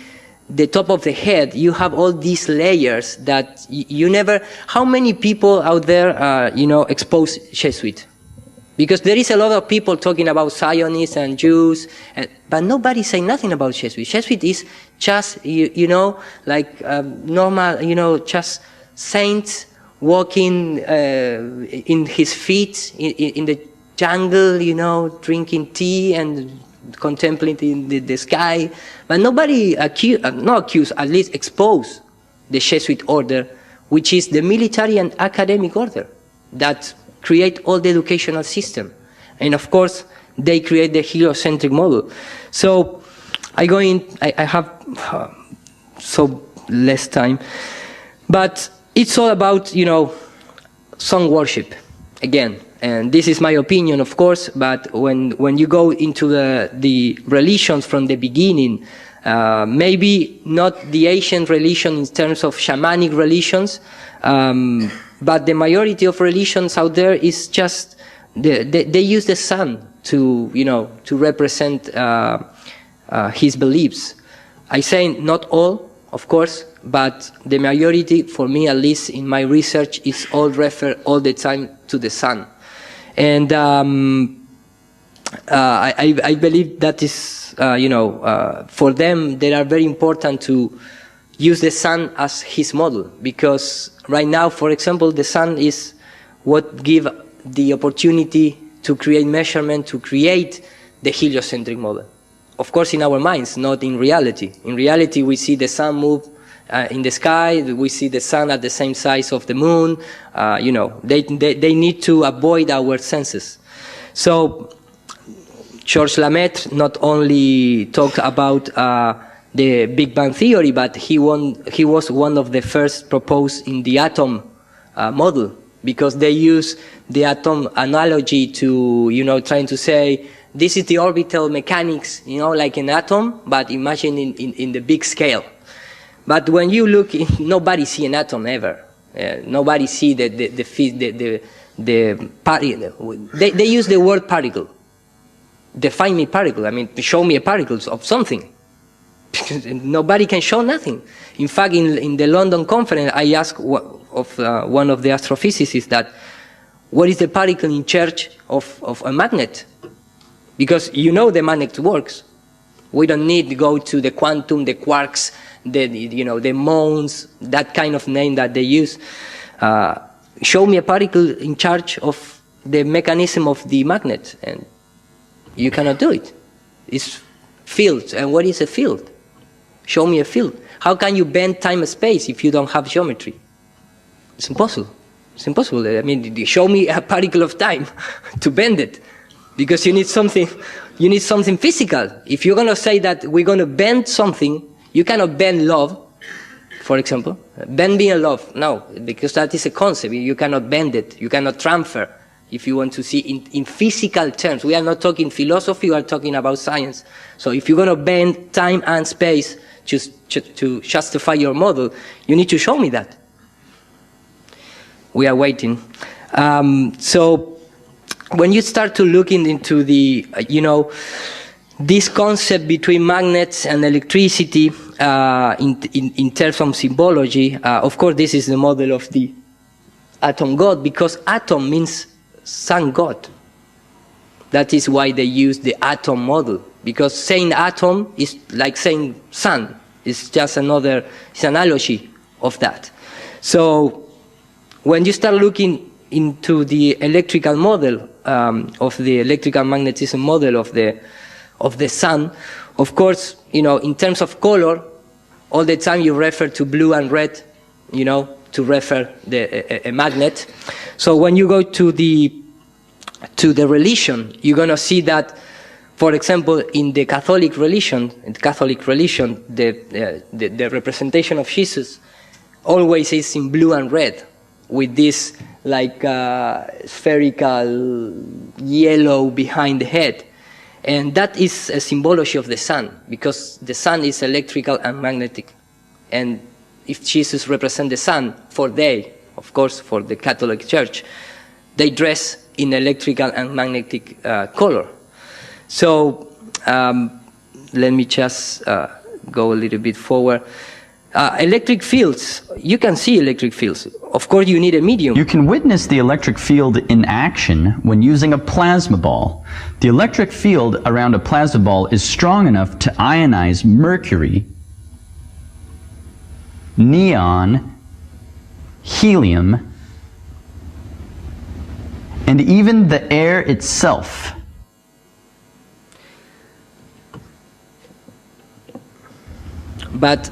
top of the head, you have all these layers that you never. How many people out there, expose Jesuit? Because there is a lot of people talking about Zionists and Jews, but nobody say nothing about Jesuit. Jesuit is just, like normal, just saints walking in his feet in the jungle, drinking tea and contemplating the sky. But nobody at least exposed the Jesuit order, which is the military and academic order that create all the educational system. And of course, they create the heliocentric model. So I have so less time, but it's all about, sun worship again. And this is my opinion, of course, but when you go into the religions from the beginning, maybe not the ancient religion in terms of shamanic religions, but the majority of religions out there is just, they use the sun to represent his beliefs. I say not all, of course, but the majority, for me at least in my research, is all refer all the time to the sun. And I believe that is, for them, they are very important to use the sun as his model, because right now, for example, the sun is what gives the opportunity to create measurement, to create the heliocentric model. Of course, in our minds, not in reality. In reality, we see the sun move in the sky, we see the sun at the same size of the moon. They need to avoid our senses. So Georges Lemaitre not only talked about the Big Bang theory, but he was one of the first proposed in the atom model, because they use the atom analogy to, trying to say, this is the orbital mechanics, like an atom, but imagine in the big scale. But when you look, nobody see an atom ever. Nobody see the particle. They use the word particle. Define me particle. I mean, show me a particle of something. Nobody can show nothing. In fact, in the London conference, I asked one of the astrophysicists that, what is the particle in charge of a magnet? Because the magnet works. We don't need to go to the quantum, the quarks, the muons, that kind of name that they use. Show me a particle in charge of the mechanism of the magnet, and you cannot do it. It's fields, and what is a field? Show me a field. How can you bend time and space if you don't have geometry? It's impossible. It's impossible. I mean, show me a particle of time to bend it, because you need something physical. If you're going to say that we're going to bend something, you cannot bend love, for example. Bending a love, no, because that is a concept. You cannot bend it. You cannot transfer. If you want to see in physical terms, we are not talking philosophy, we are talking about science. So if you're going to bend time and space to justify your model, you need to show me that. We are waiting. So when you start to look into the, this concept between magnets and electricity in terms of symbology, of course this is the model of the atom god, because atom means sun god. That is why they use the atom model, because saying atom is like saying sun. It's just it's analogy of that. So when you start looking into the electrical model of the electrical magnetism model of the sun, of course, in terms of color, all the time you refer to blue and red, to refer a magnet. So when you go to the religion, you're going to see that, for example, in the Catholic religion, the representation of Jesus always is in blue and red, with this like spherical yellow behind the head. And that is a symbology of the sun, because the sun is electrical and magnetic. And if Jesus represents the sun, of course, for the Catholic Church, they dress in electrical and magnetic color. So let me just go a little bit forward. Electric fields, you can see electric fields. Of course, you need a medium. You can witness the electric field in action when using a plasma ball. The electric field around a plasma ball is strong enough to ionize mercury, neon, helium, and even the air itself. but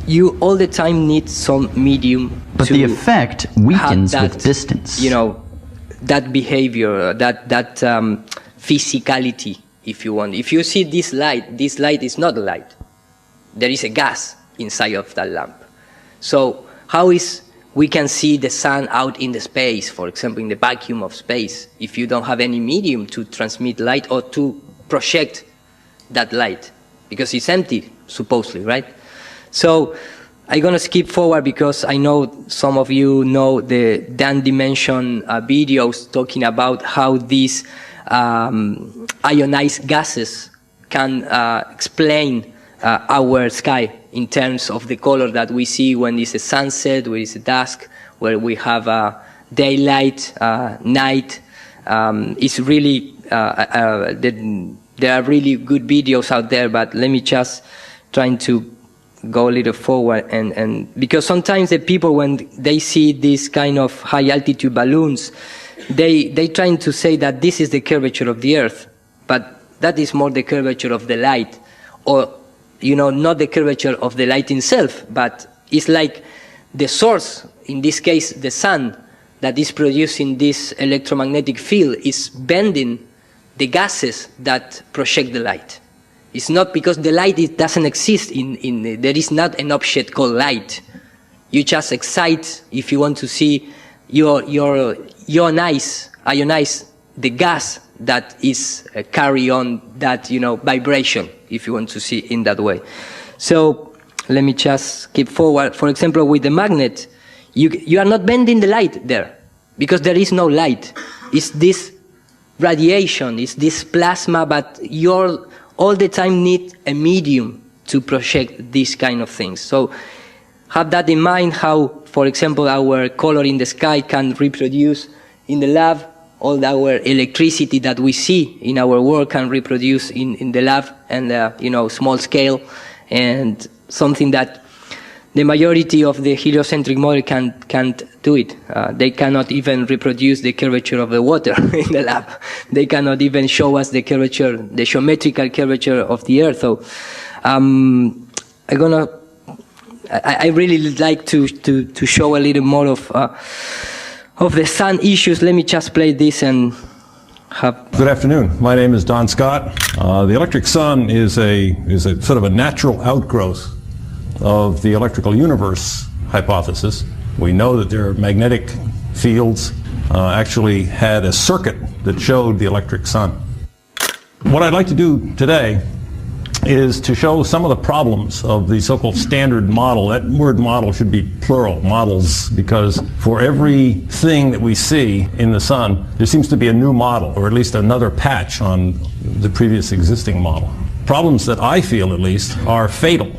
you all the time need some medium. But the effect weakens with distance. You know, that behavior, that physicality, if you want. If you see this light is not a light. There is a gas inside of that lamp. So how is we can see the sun out in the space, for example, in the vacuum of space, if you don't have any medium to transmit light or to project that light, because it's empty, supposedly, right? So I'm going to skip forward because I know some of you know the Dan Dimension videos talking about how these ionized gases can explain our sky in terms of the color that we see when it's a sunset, when it's a dusk, where we have daylight, night. It's really, there are really good videos out there, but let me just trying to go a little forward and because sometimes the people, when they see these kind of high altitude balloons, they trying to say that this is the curvature of the Earth, but that is more the curvature of the light, or you know, not the curvature of the light itself, but it's like the source, in this case the sun, that is producing this electromagnetic field is bending the gases that project the light. It's not because the light doesn't exist there is not an object called light. You just excite, if you want to see, ionize the gas that is carry on that, you know, vibration, if you want to see in that way. So let me just skip forward. For example, with the magnet, you are not bending the light there because there is no light. It's this radiation, it's this plasma, but you're all the time need a medium to project these kind of things. So have that in mind, how, for example, our color in the sky can reproduce in the lab. All our electricity that we see in our work can reproduce in the lab and, you know, small scale, and something that the majority of the heliocentric model can't do it. They cannot even reproduce the curvature of the water in the lab. They cannot even show us the curvature, the geometrical curvature of the Earth. So I really like to show a little more of the sun issues. Let me just play this and have... Good afternoon. My name is Don Scott. The electric sun is a sort of a natural outgrowth of the electrical universe hypothesis. We know that there are magnetic fields actually had a circuit that showed the electric sun. What I'd like to do today is to show some of the problems of the so-called standard model. That word model should be plural, models, because for everything that we see in the sun, there seems to be a new model, or at least another patch on the previous existing model. Problems that I feel, at least, are fatal,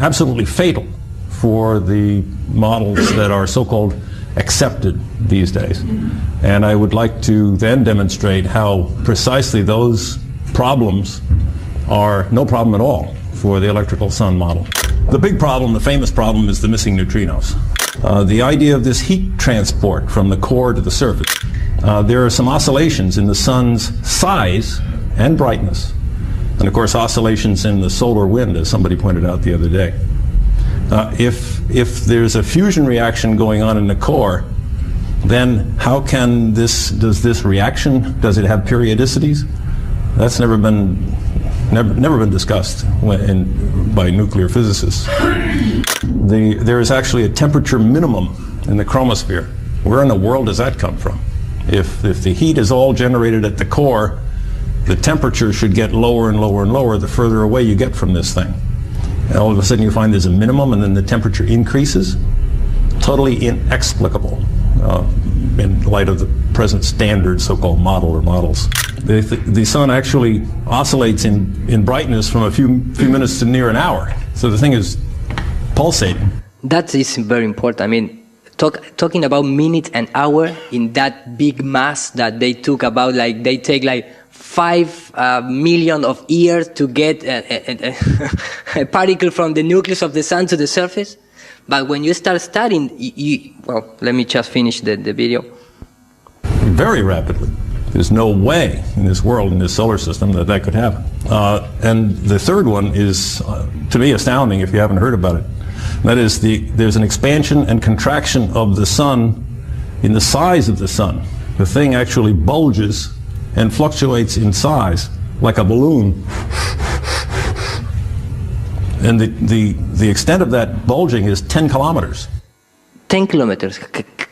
absolutely fatal, for the models that are so-called accepted these days. And I would like to then demonstrate how precisely those problems are no problem at all for the electrical sun model. The big problem, the famous problem, is the missing neutrinos. The idea of this heat transport from the core to the surface. There are some oscillations in the sun's size and brightness, and of course oscillations in the solar wind, as somebody pointed out the other day. If there's a fusion reaction going on in the core, then how can does this reaction, does it have periodicities? That's never been discussed by nuclear physicists. There is actually a temperature minimum in the chromosphere. Where in the world does that come from? If the heat is all generated at the core, the temperature should get lower and lower and lower the further away you get from this thing. And all of a sudden you find there's a minimum and then the temperature increases. Totally inexplicable in light of the present standard so-called model or models. The sun actually oscillates in brightness from a few minutes to near an hour. So the thing is pulsating. That is very important. I mean, talking about minute and hour in that big mass that they took about, like they take like 5 million of years to get a particle from the nucleus of the sun to the surface. But when you start studying, well, let me just finish the video. Very rapidly. There's no way in this world, in this solar system, that that could happen. And the third one is, to me, astounding if you haven't heard about it. That is, there's an expansion and contraction of the sun in the size of the sun. The thing actually bulges and fluctuates in size like a balloon. And the extent of that bulging is 10 kilometers. 10 kilometers.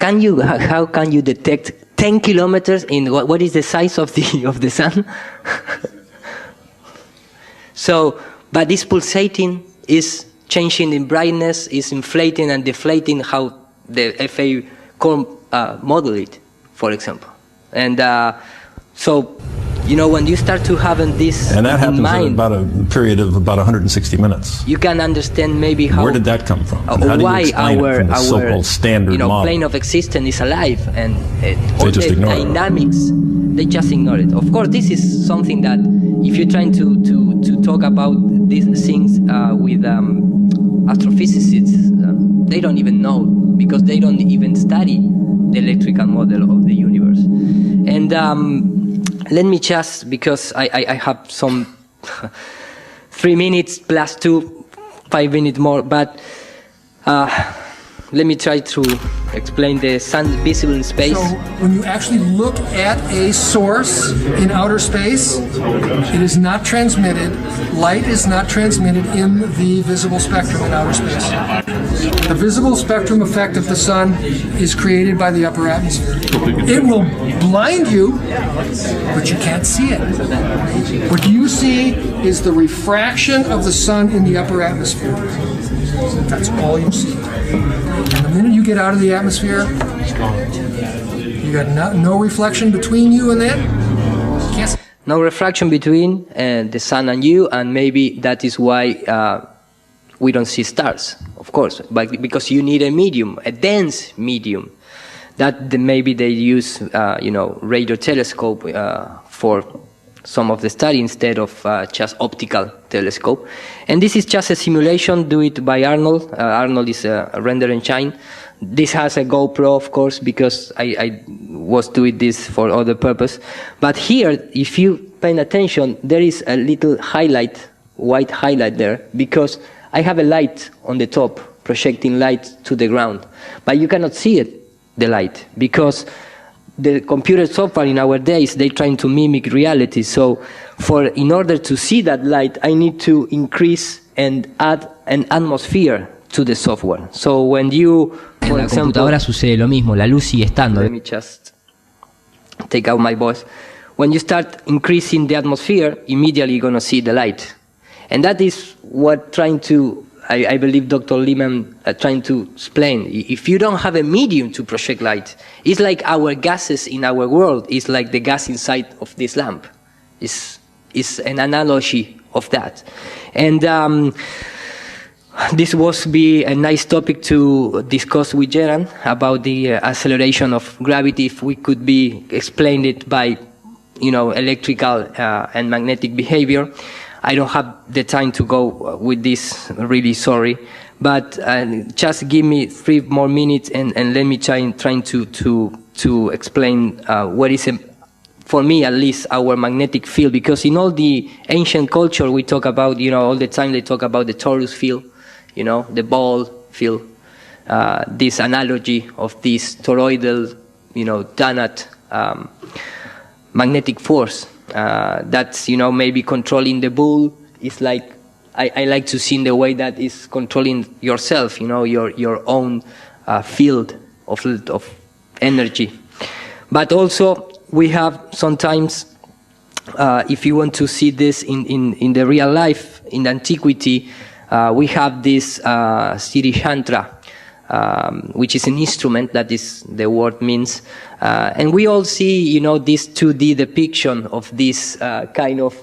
How can you detect 10 kilometers in what is the size of the sun? So, but this pulsating is changing in brightness, is inflating and deflating how the FA core model it, for example. And so, you know, when you start to having this and that happens in mind, in about a period of about 160 minutes. You can understand maybe how. Where did that come from? How do you why explain it from the so-called standard model? Plane of existence is alive, and They just ignore it. dynamics, they just ignore it. Of course, this is something that if you're trying to talk about these things with astrophysicists, they don't even know, because they don't even study the electrical model of the universe. And let me just, because I have some 3 minutes plus 5 minutes more, but let me try to explain the sun visible in space. So when you actually look at a source in outer space, it is not transmitted, light is not transmitted in the visible spectrum in outer space. The visible spectrum effect of the sun is created by the upper atmosphere. It will blind you, but you can't see it. What you see is the refraction of the sun in the upper atmosphere. That's all you see. And the minute you get out of the atmosphere, you got no reflection between you and that. You can't see. No refraction between the sun and you, and maybe that is why we don't see stars, of course, but because you need a medium, a dense medium. That maybe they use, radio telescope for some of the study instead of just optical telescope. And this is just a simulation, do it by Arnold. Arnold is a render engine. This has a GoPro, of course, because I was doing this for other purpose. But here, if you pay attention, there is a little highlight, white highlight there, because I have a light on the top, projecting light to the ground. But you cannot see it, the light, because the computer software in our days, they're trying to mimic reality. So in order to see that light, I need to increase and add an atmosphere to the software. So when you, en la computadora sucede lo mismo, la luz sigue estando. Let me just take out my voice. When you start increasing the atmosphere, immediately you're going to see the light. And that is what I believe Dr. Lehman trying to explain. If you don't have a medium to project light, it's like our gases in our world is like the gas inside of this lamp. It's an analogy of that. And this was be a nice topic to discuss with Geran about the acceleration of gravity, if we could explain it by, electrical and magnetic behavior. I don't have the time to go with this, really sorry. But just give me 3 more minutes and let me trying to explain what is, for me at least, our magnetic field. Because in all the ancient culture we talk about, all the time they talk about the torus field, the ball field, this analogy of this toroidal, donut magnetic force. That's, maybe controlling the bull. It's like, I like to see in the way that is controlling yourself, your own field of energy. But also, we have sometimes, if you want to see this in the real life, in antiquity, we have this Sirijantra, which is an instrument, that is the word means. And we all see, this 2D depiction of this kind of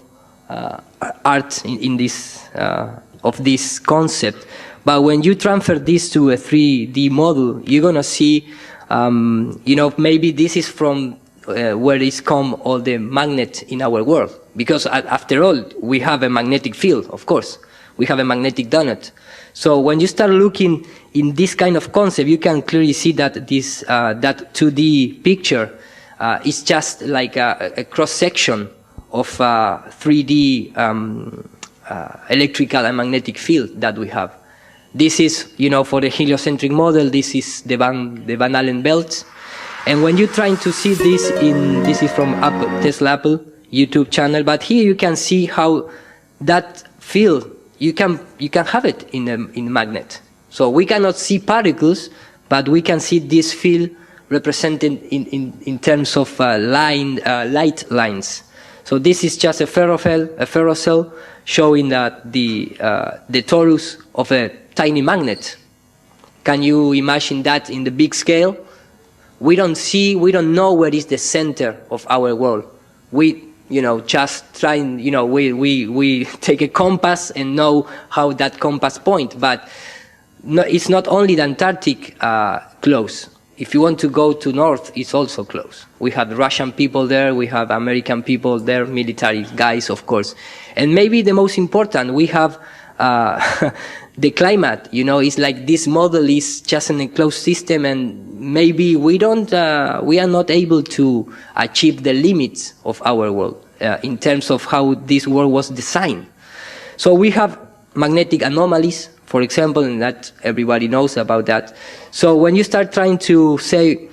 art in this, of this concept. But when you transfer this to a 3D model, you're going to see, maybe this is from where is come all the magnet in our world. Because after all, we have a magnetic field, of course. We have a magnetic donut. So when you start looking in this kind of concept, you can clearly see that this that 2D picture It's just like a cross-section of 3D electrical and magnetic field that we have. This is, for the heliocentric model, this is the Van Allen belts. And when you're trying to see this this is from Tesla Apple YouTube channel, but here you can see how that field, you can have it in a magnet. So we cannot see particles, but we can see this field represented in terms of light lines. So this is just a ferrocell showing that the torus of a tiny magnet. Can you imagine that in the big scale? We don't know where is the center of our world. We, just try and, we take a compass and know how that compass point, but no, it's not only the Antarctic close. If you want to go to north, it's also close. We have Russian people there, we have American people there, military guys, of course. And maybe the most important, we have the climate, it's like this model is just an enclosed system, and maybe we are not able to achieve the limits of our world in terms of how this world was designed. So we have magnetic anomalies, for example, and that everybody knows about that. So when you start trying to say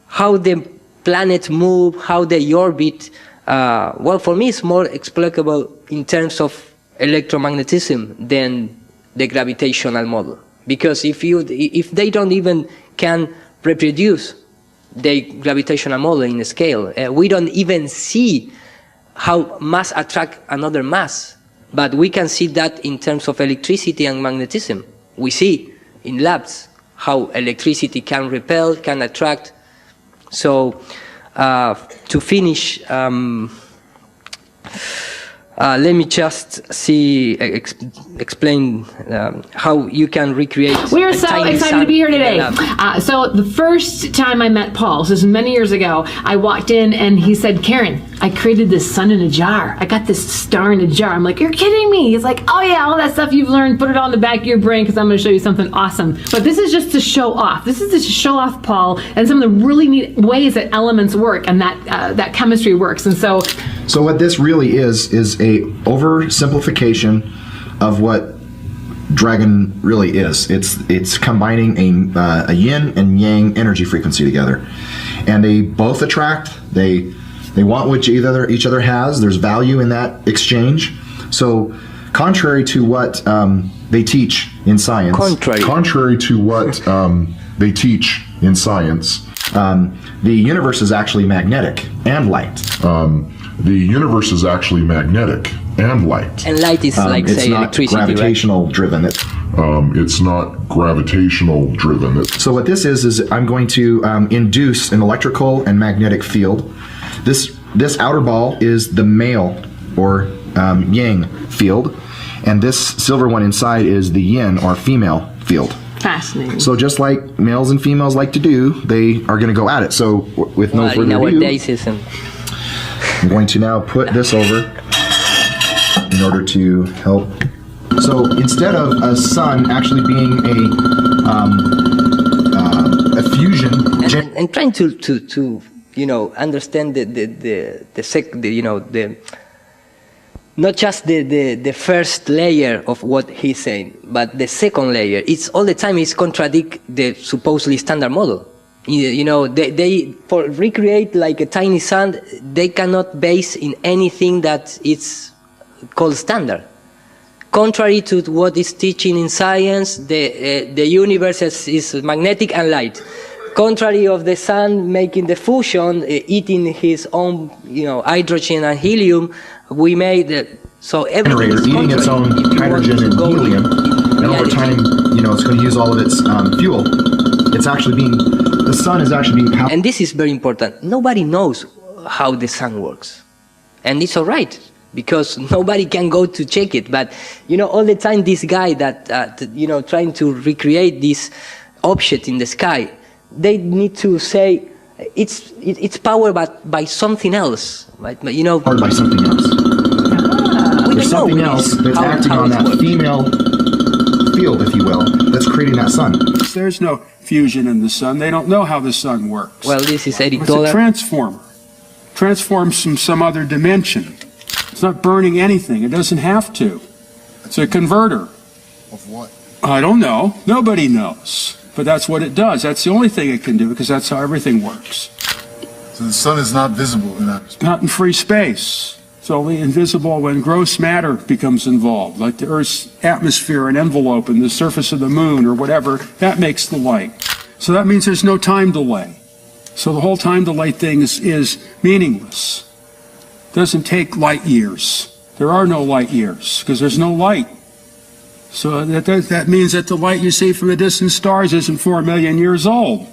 how the planets move, how they orbit, well, for me it's more explicable in terms of electromagnetism than the gravitational model, because if they don't even can reproduce the gravitational model in a scale, we don't even see how mass attract another mass, but we can see that in terms of electricity and magnetism. We see in labs how electricity can repel, can attract. So to finish, let me just explain how you can recreate. We are so excited to be here today. So the first time I met Paul, this is many years ago, I walked in and he said, "Karen, I created this sun in a jar. I got this star in a jar." I'm like, "You're kidding me." He's like, "Oh yeah, all that stuff you've learned, put it all in the back of your brain because I'm going to show you something awesome." But this is just to show off. This is to show off Paul and some of the really neat ways that elements work and that chemistry works. And so what this really is a oversimplification of what Dragon really is. It's combining a yin and yang energy frequency together, and they both attract. They want what each other has. There's value in that exchange. So, contrary to what they teach in science. Contrary to what they teach in science. The universe is actually magnetic and light. The universe is actually magnetic and light. And light is like, say, electricity, it's not gravitational driven. It's not gravitational driven. So what this is I'm going to induce an electrical and magnetic field. This outer ball is the male or yang field, and this silver one inside is the yin or female field. Fascinating. So just like males and females like to do, they are going to go at it. So with no further ado, I'm going to now put this over in order to help. So instead of a sun actually being a fusion, and trying to understand not just the first layer of what he's saying, but the second layer. It's all the time it's contradict the supposedly standard model. They for recreate like a tiny sun, they cannot base in anything that it's called standard. Contrary to what is teaching in science, the universe is magnetic and light. Contrary of the sun making the fusion, eating his own, hydrogen and helium, we made so everything is eating its own hydrogen and helium, and over time, it's going to use all of its fuel. It's actually the sun is actually being powered. And this is very important. Nobody knows how the sun works, and it's all right because nobody can go to check it. But all the time, this guy that trying to recreate this object in the sky, they need to say it's powered by something else, right? Powered by something else. There's something else that's acting on that female field, if you will, that's creating that sun. There's no fusion in the sun. They don't know how the sun works. Well, this is Eric It's a transformer. Transforms from some other dimension. It's not burning anything. It doesn't have to. It's a converter. Of what? I don't know. Nobody knows. But that's what it does. That's the only thing it can do, because that's how everything works. So the sun is not visible in that. Not in free space. It's only invisible when gross matter becomes involved, like the Earth's atmosphere and envelope and the surface of the moon or whatever. That makes the light. So that means there's no time delay. So the whole time delay thing is meaningless. It doesn't take light years. There are no light years because there's no light. So that means that the light you see from the distant stars isn't 4 million years old.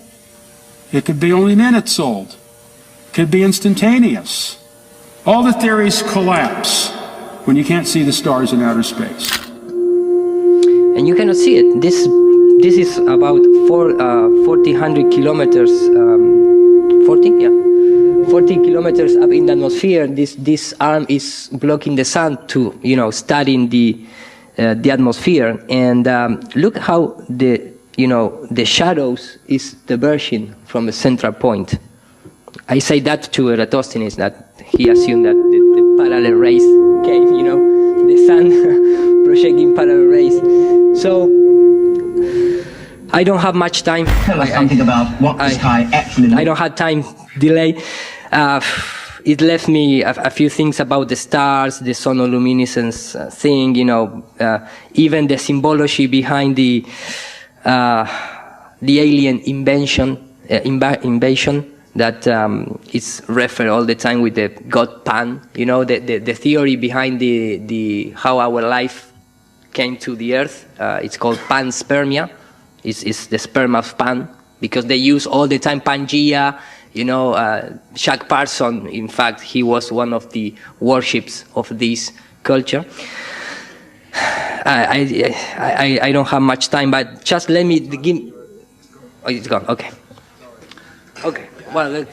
It could be only minutes old. It could be instantaneous. All the theories collapse when you can't see the stars in outer space. And you cannot see it. This is about 400 kilometers, 40 kilometers up in the atmosphere. This arm is blocking the sun to, studying the atmosphere. And look how the shadows is diverging from the central point. I say that to Eratosthenes, that he assumed that the parallel rays came, the sun projecting parallel rays. So I don't have much time. Tell us something about what the sky actually. I don't have time delay. It left me a few things about the stars, the sonoluminescence thing, even the symbology behind the alien invasion that is referred all the time with the god Pan. The theory behind the how our life came to the earth. It's called panspermia. It's the sperm of Pan, because they use all the time Pangea. Jack Parson, in fact, he was one of the worships of this culture. I don't have much time, but just let me give. Oh, it's gone. Okay. Okay. Well.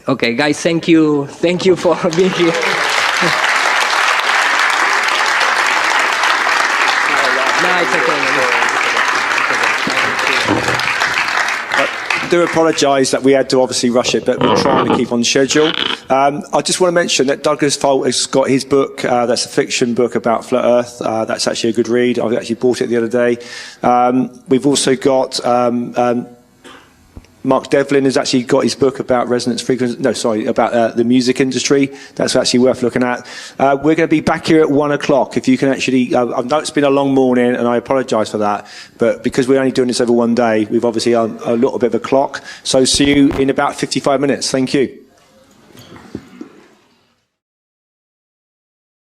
Okay, guys. Thank you. Thank you for being here. No, it's okay. I do apologise that we had to obviously rush it, but we're trying to keep on schedule. I just want to mention that Douglas Folt has got his book, that's a fiction book about flat Earth. That's actually a good read. I actually bought it the other day. We've also got Mark Devlin has actually got his book about resonance frequency. No, sorry, about the music industry. That's actually worth looking at. We're going to be back here at 1 o'clock. If you can actually, I know it's been a long morning, and I apologise for that. But because we're only doing this over one day, we've obviously a little bit of a clock. So see you in about 55 minutes. Thank you.